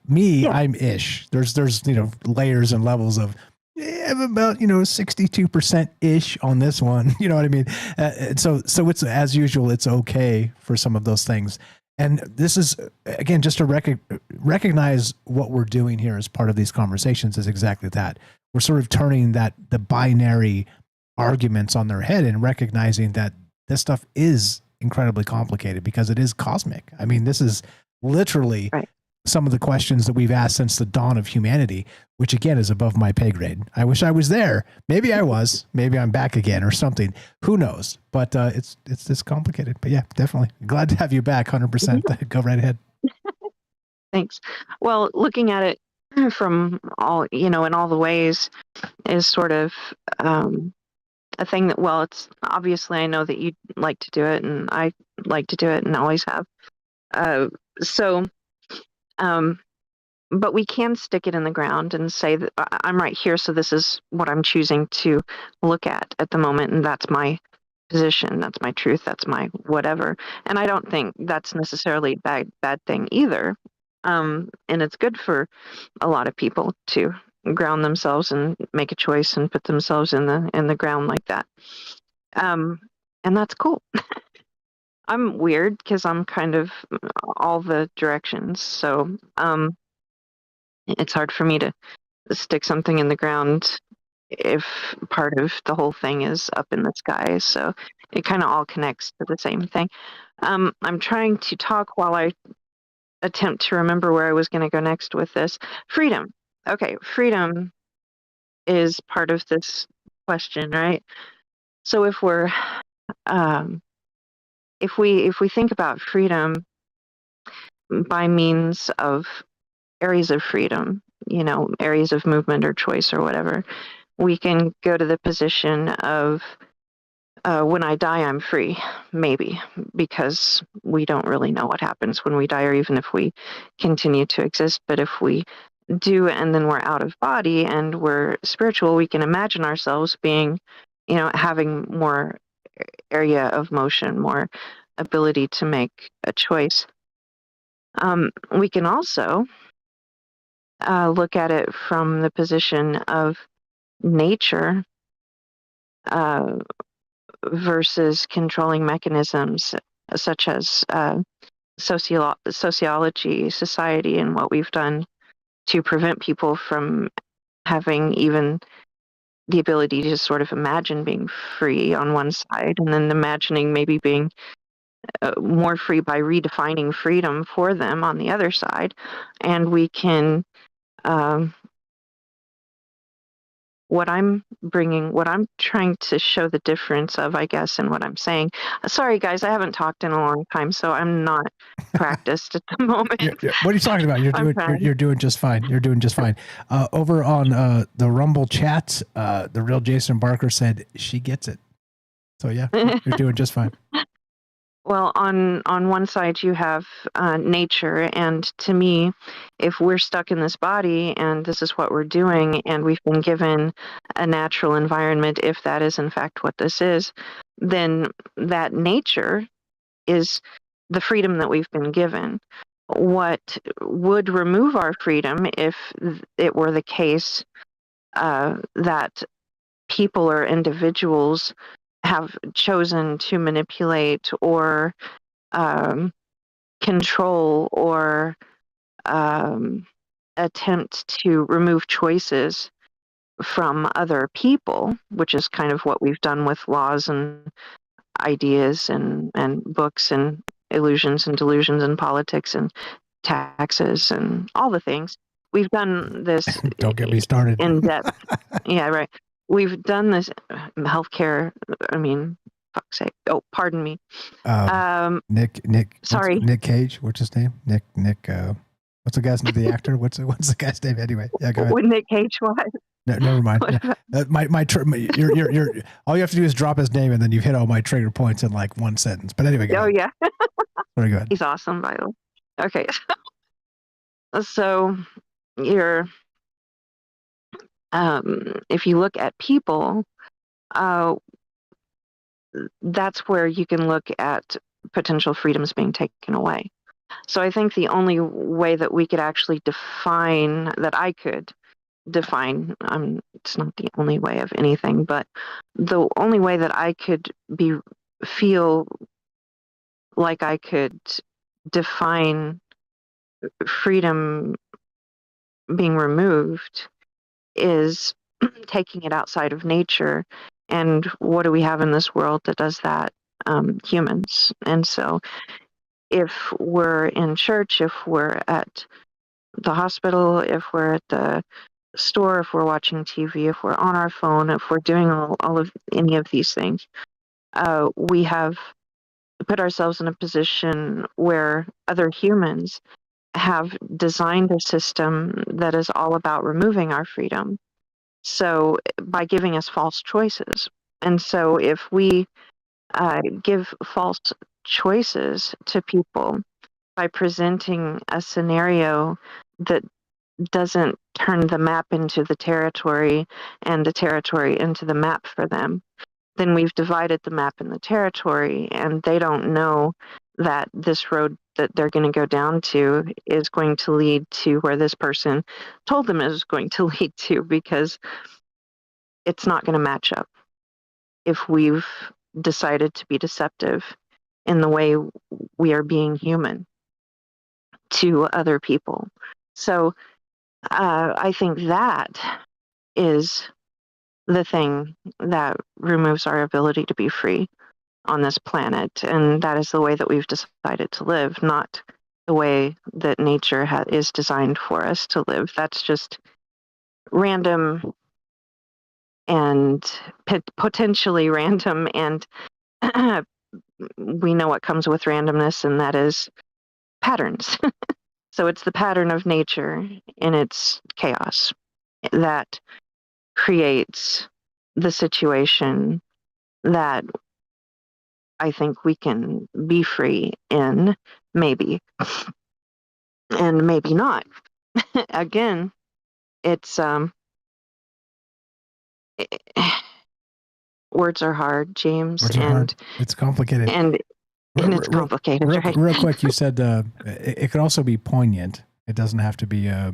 I'm ish. There's layers and levels of. I'm about 62% ish on this one. You know what I mean? So it's, as usual, it's okay for some of those things. And this is, again, just to recognize what we're doing here as part of these conversations is exactly that. We're sort of turning the binary arguments on their head and recognizing that this stuff is incredibly complicated because it is cosmic. I mean, this is literally some of the questions that we've asked since the dawn of humanity, which again is above my pay grade. I wish I was there. Maybe I was. Maybe I'm back again or something. Who knows? But it's this complicated. But yeah, definitely glad to have you back. 100%. Go right ahead. Thanks. Well, looking at it from all, in all the ways is sort of a thing that, well, it's obviously, I know that you like to do it and I like to do it and always have. But we can stick it in the ground and say that I'm right here, so this is what I'm choosing to look at the moment, and that's my position, that's my truth, that's my whatever. And I don't think that's necessarily a bad thing either. And it's good for a lot of people to ground themselves and make a choice and put themselves in the ground like that. And that's cool. I'm weird because I'm kind of all the directions. So it's hard for me to stick something in the ground if part of the whole thing is up in the sky. So it kind of all connects to the same thing. I'm trying to talk while I attempt to remember where I was going to go next with this. Freedom. Okay, freedom is part of this question, right? So if we're if we think about freedom by means of areas of freedom, areas of movement or choice or whatever, we can go to the position of when I die, I'm free, maybe, because we don't really know what happens when we die, or even if we continue to exist. But if we do, and then we're out of body and we're spiritual, we can imagine ourselves being, having more area of motion, more ability to make a choice. We can also look at it from the position of nature versus controlling mechanisms such as sociology, society, and what we've done to prevent people from having even the ability to sort of imagine being free on one side, and then imagining maybe being more free by redefining freedom for them on the other side. And we can what I'm trying to show the difference of, I guess, in what I'm saying. Sorry, guys, I haven't talked in a long time, so I'm not practiced at the moment. What are you talking about? You're doing just fine. You're doing just fine. Over on the Rumble chat, the real Jason Barker said she gets it. So yeah, you're doing just fine. Well, on one side you have nature, and to me, if we're stuck in this body and this is what we're doing, and we've been given a natural environment, if that is in fact what this is, then that nature is the freedom that we've been given. What would remove our freedom if it were the case that people or individuals have chosen to manipulate or control or attempt to remove choices from other people, which is kind of what we've done with laws and ideas and books and illusions and delusions and politics and taxes and all the things. We've done this. Don't get me started. In depth. Yeah, right. we've done this healthcare. I mean, fuck's sake. Oh, pardon me. Nick. Sorry. Nick Cage. What's his name? Nick. What's the guy's name? The actor? What's the guy's name anyway? Yeah, go ahead. With Nick Cage, what? No, never mind. You're all you have to do is drop his name, and then you've hit all my trigger points in like one sentence. But anyway, go ahead. Yeah. Very good. He's awesome, by the way. Okay. So you're, if you look at people, that's where you can look at potential freedoms being taken away. So I think the only way that we could actually define, that I could define, it's not the only way of anything, but the only way that I could feel like I could define freedom being removed is taking it outside of nature. And what do we have in this world that does that? Humans. And so if we're in church, if we're at the hospital, if we're at the store, if we're watching TV, if we're on our phone, if we're doing all of any of these things, we have put ourselves in a position where other humans have designed a system that is all about removing our freedom. So by giving us false choices. And so if we give false choices to people by presenting a scenario that doesn't turn the map into the territory and the territory into the map for them, then we've divided the map and the territory, and they don't know that this road that they're going to go down to is going to lead to where this person told them it was going to lead to, because it's not going to match up if we've decided to be deceptive in the way we are being human to other people. So I think that is the thing that removes our ability to be free on this planet. And that is the way that we've decided to live, not the way that nature is designed for us to live. That's just random and potentially random. And we know what comes with randomness, and that is patterns. So it's the pattern of nature in its chaos that creates the situation that I think we can be free in, maybe, and maybe not. Again, it's words are hard, James. Words are hard. It's complicated. And it's complicated, right? Real quick, you said it could also be poignant. It doesn't have to be a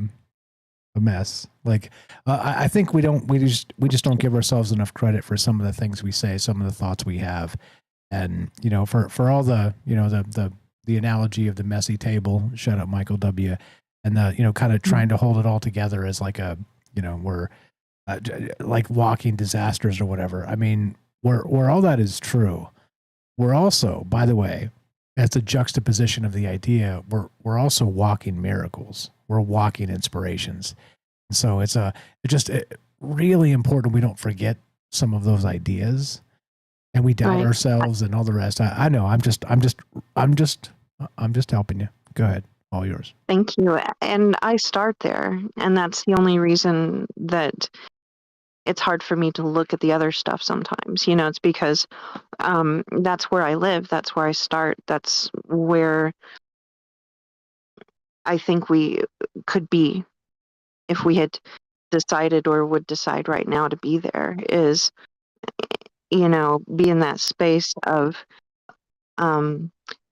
mess. Like I think we just don't give ourselves enough credit for some of the things we say, some of the thoughts we have, and for all the the analogy of the messy table. Shut up, Michael W. And the kind of trying to hold it all together as like a we're like walking disasters or whatever. I mean, where all that is true, we're also, by the way, as a juxtaposition of the idea, we're also walking miracles. We're walking inspirations. So it's just really important we don't forget some of those ideas, and we doubt ourselves and all the rest. I know. I'm just helping you. Go ahead. All yours. Thank you. And I start there, and that's the only reason that it's hard for me to look at the other stuff sometimes. It's because that's where I live. That's where I start. That's where I think we could be if we had decided or would decide right now to be there, is, be in that space of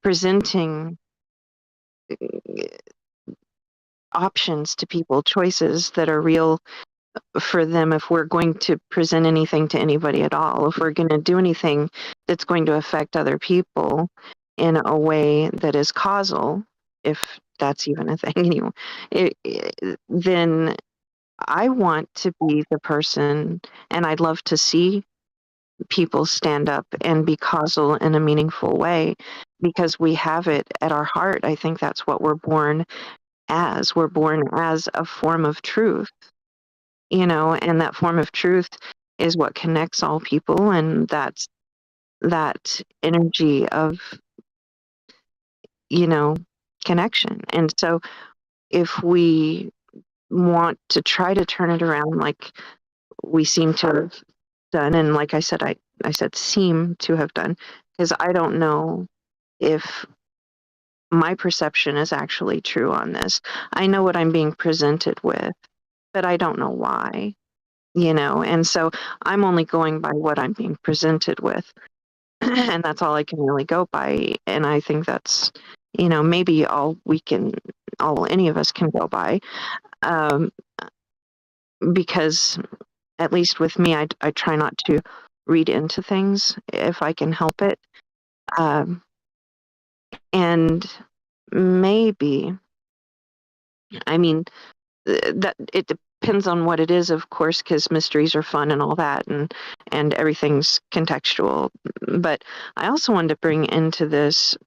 presenting options to people, choices that are real for them. If we're going to present anything to anybody at all, if we're going to do anything that's going to affect other people in a way that is causal, if that's even a thing anymore, then I want to be the person, and I'd love to see people stand up and be causal in a meaningful way, because we have it at our heart. I think that's what we're born as. We're born as a form of truth, and that form of truth is what connects all people, and that's that energy of, connection. And so if we want to try to turn it around like we seem to have done, and like I said seem to have done, because I don't know if my perception is actually true on this. I know what I'm being presented with, but I don't know why, and so I'm only going by what I'm being presented with. And that's all I can really go by. And I think that's, maybe all any of us can go by. Um, because at least with me, I try not to read into things if I can help it. And maybe, I mean, that it depends on what it is, of course, because mysteries are fun and all that, and everything's contextual. But I also wanted to bring into this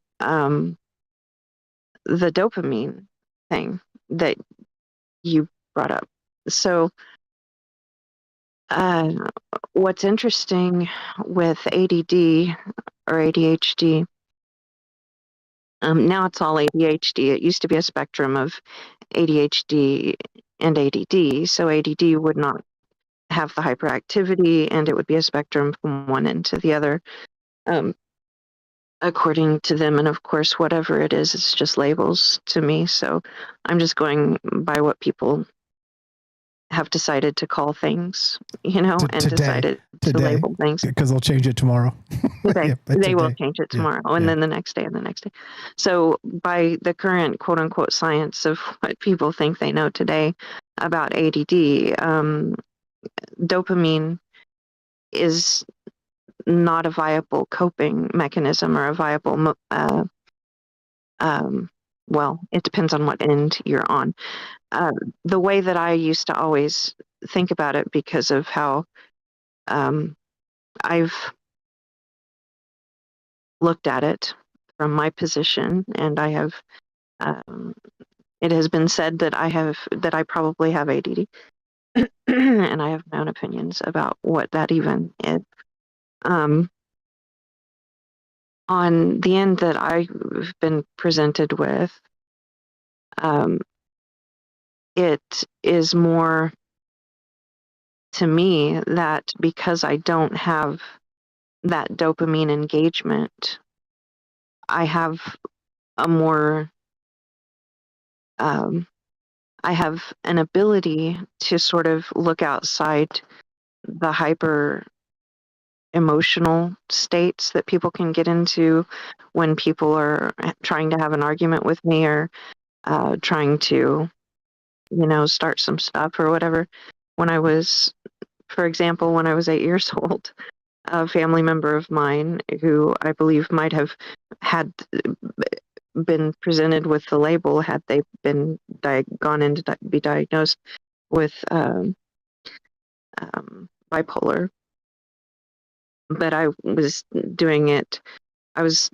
the dopamine thing that you brought up. So, what's interesting with ADD or ADHD, now it's all ADHD. It used to be a spectrum of ADHD and ADD. So ADD would not have the hyperactivity, and it would be a spectrum from one end to the other, according to them. And of course, whatever it is, it's just labels to me. So I'm just going by what people have decided to call things, and decided to label things. Because they'll change it tomorrow. Today, Yeah, they will change it tomorrow, and then the next day, and the next day. So by the current quote unquote science of what people think they know today about ADD, dopamine is not a viable coping mechanism or a viable, well, it depends on what end you're on. The way that I used to always think about it, because of how I've looked at it from my position, and I have, it has been said that I probably have ADD, and I have my own opinions about what that even is. On the end that I've been presented with, it is more to me that because I don't have that dopamine engagement, I have a more, I have an ability to sort of look outside the hyper emotional states that people can get into when people are trying to have an argument with me, or trying to, start some stuff or whatever. For example, when I was 8 years old, a family member of mine who I believe might have had been presented with the label, had they been gone in to be diagnosed with bipolar. But I was doing it, I was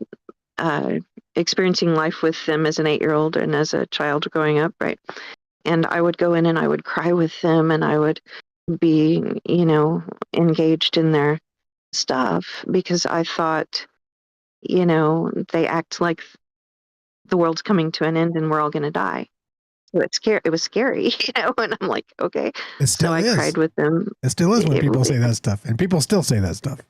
experiencing life with them as an 8-year-old and as a child growing up, right? And I would go in and I would cry with them, and I would be, engaged in their stuff, because I thought, they act like the world's coming to an end and we're all going to die. So it was scary, and I'm like, okay. It still is. I cried with them. It still is when people say that stuff, and people still say that stuff.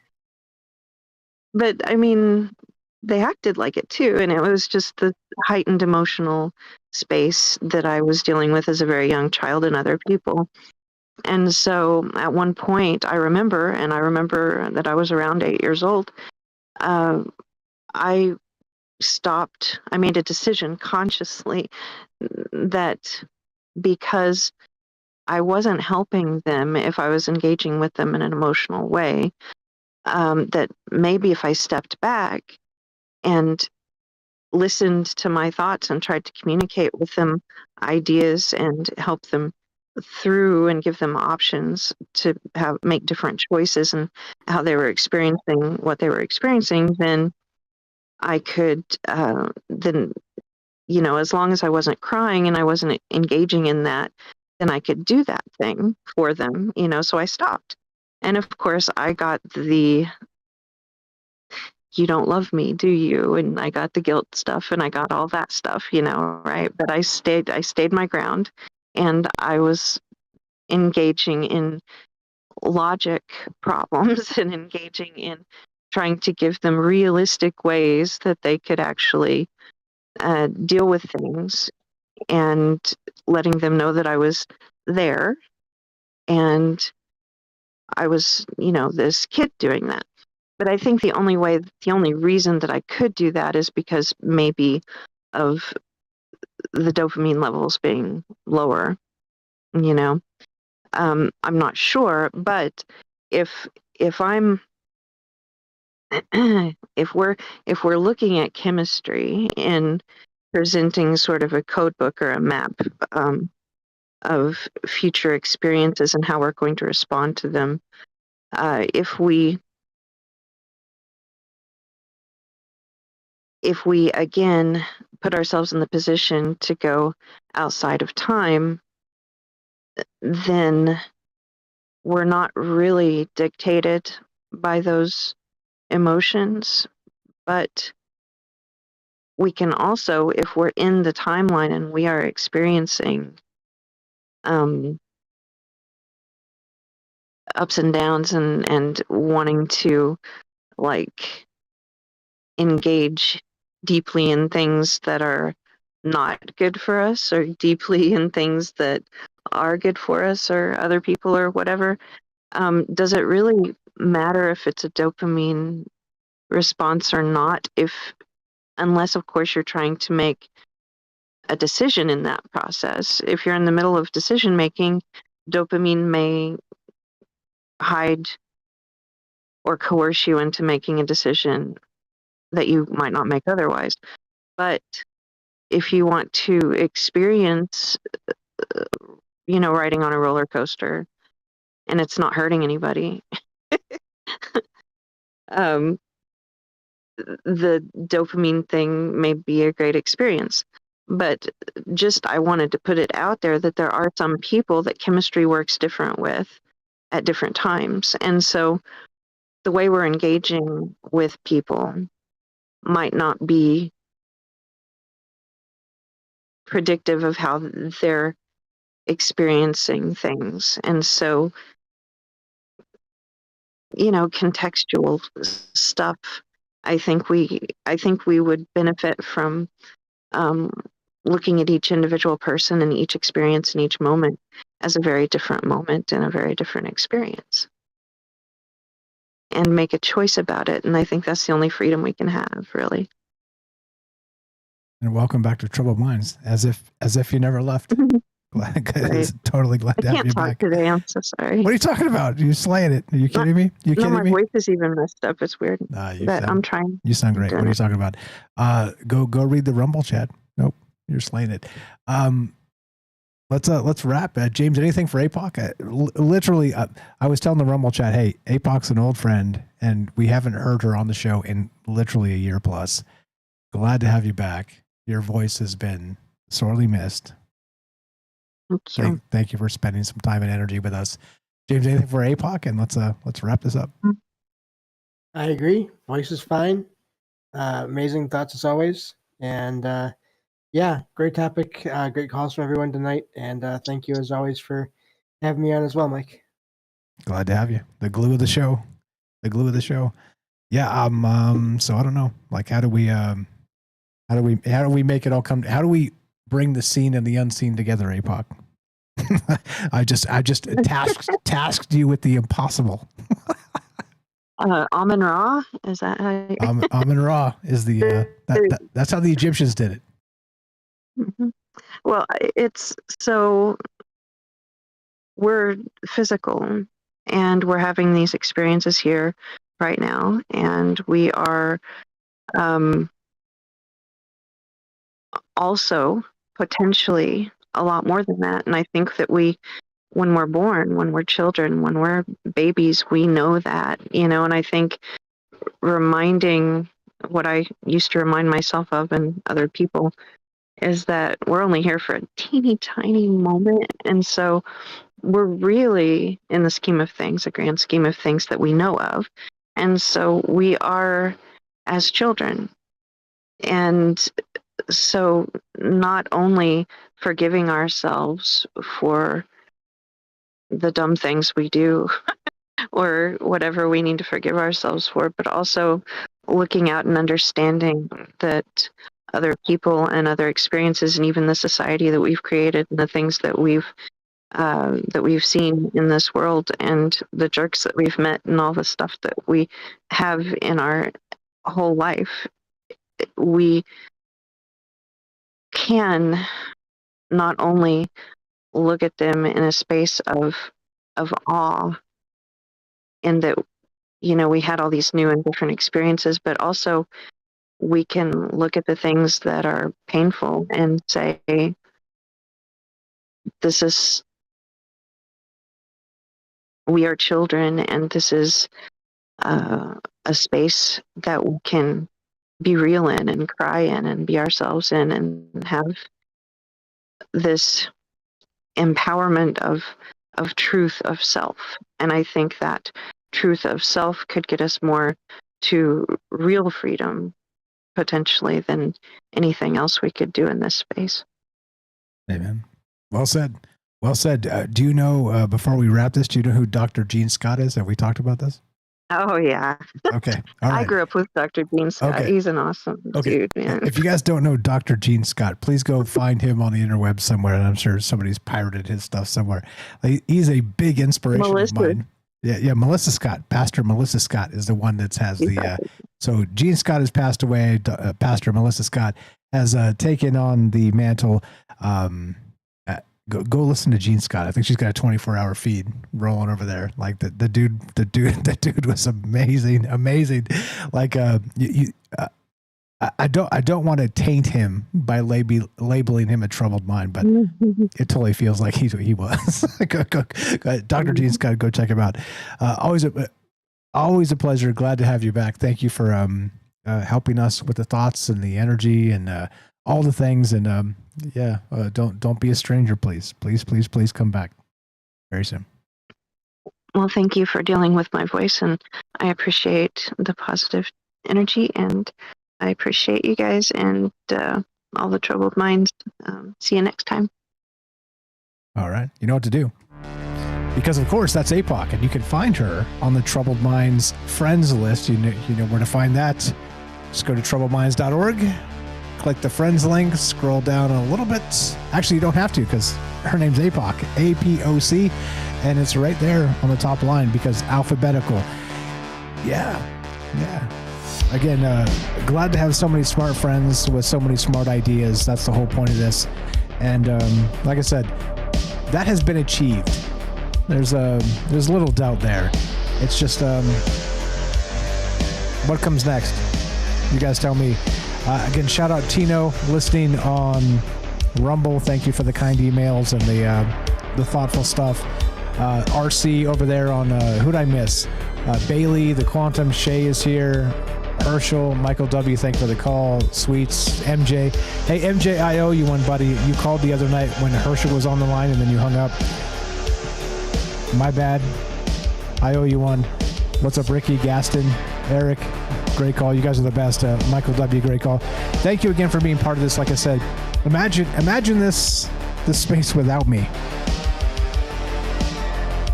But I mean, they acted like it too, and it was just the heightened emotional space that I was dealing with as a very young child and other people. And so at one point, I remember that I was around 8 years old. I made a decision consciously that because I wasn't helping them if I was engaging with them in an emotional way, that maybe if I stepped back and listened to my thoughts and tried to communicate with them ideas and help them through and give them options to make different choices and how they were experiencing what they were experiencing, then I could as long as I wasn't crying and I wasn't engaging in that, then I could do that thing for them, so I stopped. And of course, I got the "you don't love me, do you?" and I got the guilt stuff, and I got all that stuff, right? But I stayed my ground, and I was engaging in logic problems and engaging in trying to give them realistic ways that they could actually deal with things, and letting them know that I was there, and I was, this kid doing that. But I think the only reason that I could do that is because maybe of the dopamine levels being lower, you know. I'm not sure, but if I'm if we're looking at chemistry and presenting sort of a code book or a map of future experiences and how we're going to respond to them, if we again put ourselves in the position to go outside of time, then we're not really dictated by those emotions. But we can also, if we're in the timeline and we are experiencing ups and downs and wanting to like engage deeply in things that are not good for us, or deeply in things that are good for us or other people or whatever, does it really matter if it's a dopamine response or not, unless of course you're trying to make a decision in that process? If you're in the middle of decision making, dopamine may hide or coerce you into making a decision that you might not make otherwise. But if you want to experience, riding on a roller coaster and it's not hurting anybody, the dopamine thing may be a great experience. But I wanted to put it out there that there are some people that chemistry works different with at different times. And so the way we're engaging with people might not be predictive of how they're experiencing things. And so, contextual stuff, I think we would benefit from looking at each individual person and each experience and each moment as a very different moment and a very different experience, and make a choice about it. And I think that's the only freedom we can have, really. And welcome back to Troubled Minds, as if you never left. Right. Totally glad to have you back. Today. I'm so sorry. What are you talking about? You're slaying it. Are you kidding me? My voice is even messed up. It's weird. I'm trying. You sound great. What are you talking about? Go read the Rumble chat. Nope, you're slaying it. Let's wrap. James, anything for APOC? Literally, I was telling the Rumble chat, hey, APOC's an old friend, and we haven't heard her on the show in literally a year plus. Glad to have you back. Your voice has been sorely missed. Thank you for spending some time and energy with us. James, anything for APOC? And let's wrap this up. I agree. Voice is fine. Amazing thoughts as always. And great topic. Great calls from everyone tonight. And thank you as always for having me on as well, Mike. Glad to have you. The glue of the show. Yeah. So I don't know. Like, how do we make it all come? How do we bring the seen and the unseen together, APOC? I just tasked you with the impossible. Amun Ra, is that how Amun Ra is the that's how the Egyptians did it. Mm-hmm. Well, it's so we're physical and we're having these experiences here right now, and we are also potentially a lot more than that. And I think that when we're born, when we're children, when we're babies, we know that, and I think reminding what I used to remind myself of and other people is that we're only here for a teeny tiny moment. And so we're really, in the scheme of things, the grand scheme of things that we know of. And so we are as children. And so not only forgiving ourselves for the dumb things we do or whatever we need to forgive ourselves for, but also looking out and understanding that other people and other experiences and even the society that we've created and the things that we've seen in this world and the jerks that we've met and all the stuff that we have in our whole life, we can not only look at them in a space of awe, in that, you know, we had all these new and different experiences, but also we can look at the things that are painful and say, we are children, and this is a space that we can be real in and cry in and be ourselves in and have this empowerment of truth of self. And I think that truth of self could get us more to real freedom potentially than anything else we could do in this space. Amen. Well said. Well said. Do you know, before we wrap this, do you know who Dr. Gene Scott is? Have we talked about this? Oh, yeah. Okay. All right. I grew up with Dr. Gene Scott. Okay. He's an awesome dude, man. If you guys don't know Dr. Gene Scott, please go find him on the interwebs somewhere. And I'm sure somebody's pirated his stuff somewhere. He's a big inspiration of mine. Yeah. Melissa Scott, Pastor Melissa Scott is the one that has the, so Gene Scott has passed away. Pastor Melissa Scott has taken on the mantle. Go listen to Gene Scott. I think she's got a 24-hour feed rolling over there. Like the dude was amazing. Like I don't want to taint him by labeling him a troubled mind, but it totally feels like he was. go, Dr. Gene Scott, go check him out. Always a pleasure. Glad to have you back. Thank you for helping us with the thoughts and the energy and all the things. And don't be a stranger, please come back very soon. Well, thank you for dealing with my voice, and I appreciate the positive energy, and I appreciate you guys and all the troubled minds. See you next time. All right. You know what to do. Because, of course, that's APOC, and you can find her on the Troubled Minds friends list. You know where to find that. Just go to troubledminds.org. Click the friends link, scroll down a little bit. Actually, you don't have to, because her name's APOC, APOC, and it's right there on the top line because alphabetical. Yeah. Again, glad to have so many smart friends with so many smart ideas. That's the whole point of this. And like I said, that has been achieved. There's little doubt there. It's just what comes next? You guys tell me. Again, shout out Tino listening on Rumble. Thank you for the kind emails and the thoughtful stuff. RC over there on who'd I miss? Bailey, the Quantum, Shay is here. Herschel, Michael W. Thank you for the call. Sweets, MJ. Hey, MJ, I owe you one, buddy. You called the other night when Herschel was on the line and then you hung up. My bad. I owe you one. What's up, Ricky, Gaston, Eric? Great call. You guys are the best. Michael W. Great call. Thank you again for being part of this. Like I said, imagine this space without me,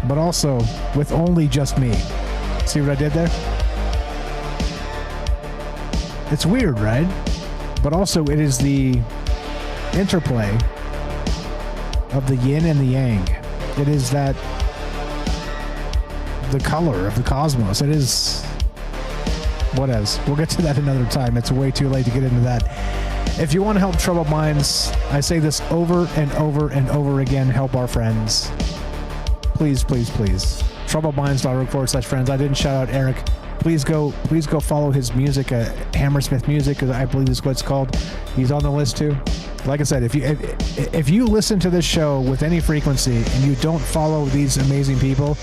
but also with only just me. See what I did there? It's weird, right? But also it is the interplay of the yin and the yang. It is that the color of the cosmos. It is what else? We'll get to that another time. It's way too late to get into that. If you want to help Troubled Minds, I say this over and over and over again, help our friends. Please. troubledminds.org/friends. I didn't shout out Eric. Please go follow his music, Hammersmith Music, I believe is what it's called. He's on the list too. Like I said, if you listen to this show with any frequency and you don't follow these amazing people,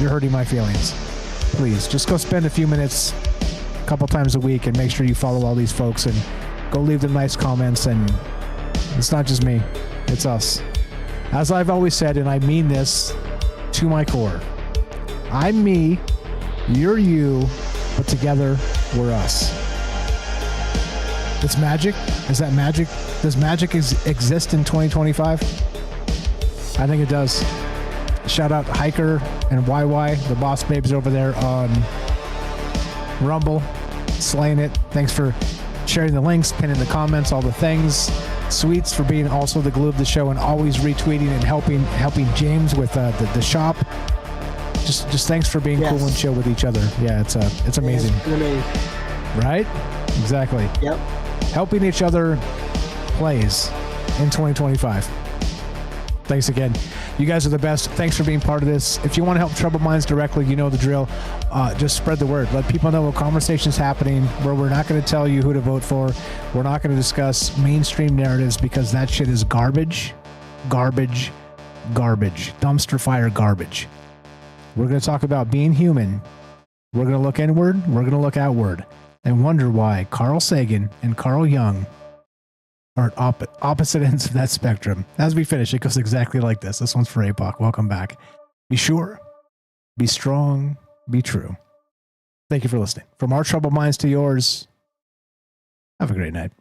you're hurting my feelings. Please, just go spend a few minutes a couple times a week and make sure you follow all these folks and go leave them nice comments. And it's not just me, it's us. As I've always said, and I mean this to my core, I'm me, you're you, but together we're us. It's magic. Is that magic? Does magic exist in 2025? I think it does. Shout out Hiker and YY, the boss babes over there on Rumble, slaying it. Thanks for sharing the links, pinning the comments, all the things. Sweets for being also the glue of the show and always retweeting and helping James with the shop. Just thanks for being cool and chill with each other. Yeah, it's amazing. It's amazing. Right? Exactly. Yep. Helping each other plays in 2025. Thanks again. You guys are the best. Thanks for being part of this. If you want to help Troubled Minds directly, you know the drill. Just spread the word. Let people know what conversation's happening, where we're not going to tell you who to vote for. We're not going to discuss mainstream narratives because that shit is garbage, garbage, garbage, dumpster fire garbage. We're going to talk about being human. We're going to look inward. We're going to look outward and wonder why Carl Sagan and Carl Jung are at opposite ends of that spectrum. As we finish, it goes exactly like this. This one's for APOC. Welcome back. Be sure, be strong, be true. Thank you for listening. From our troubled minds to yours, have a great night.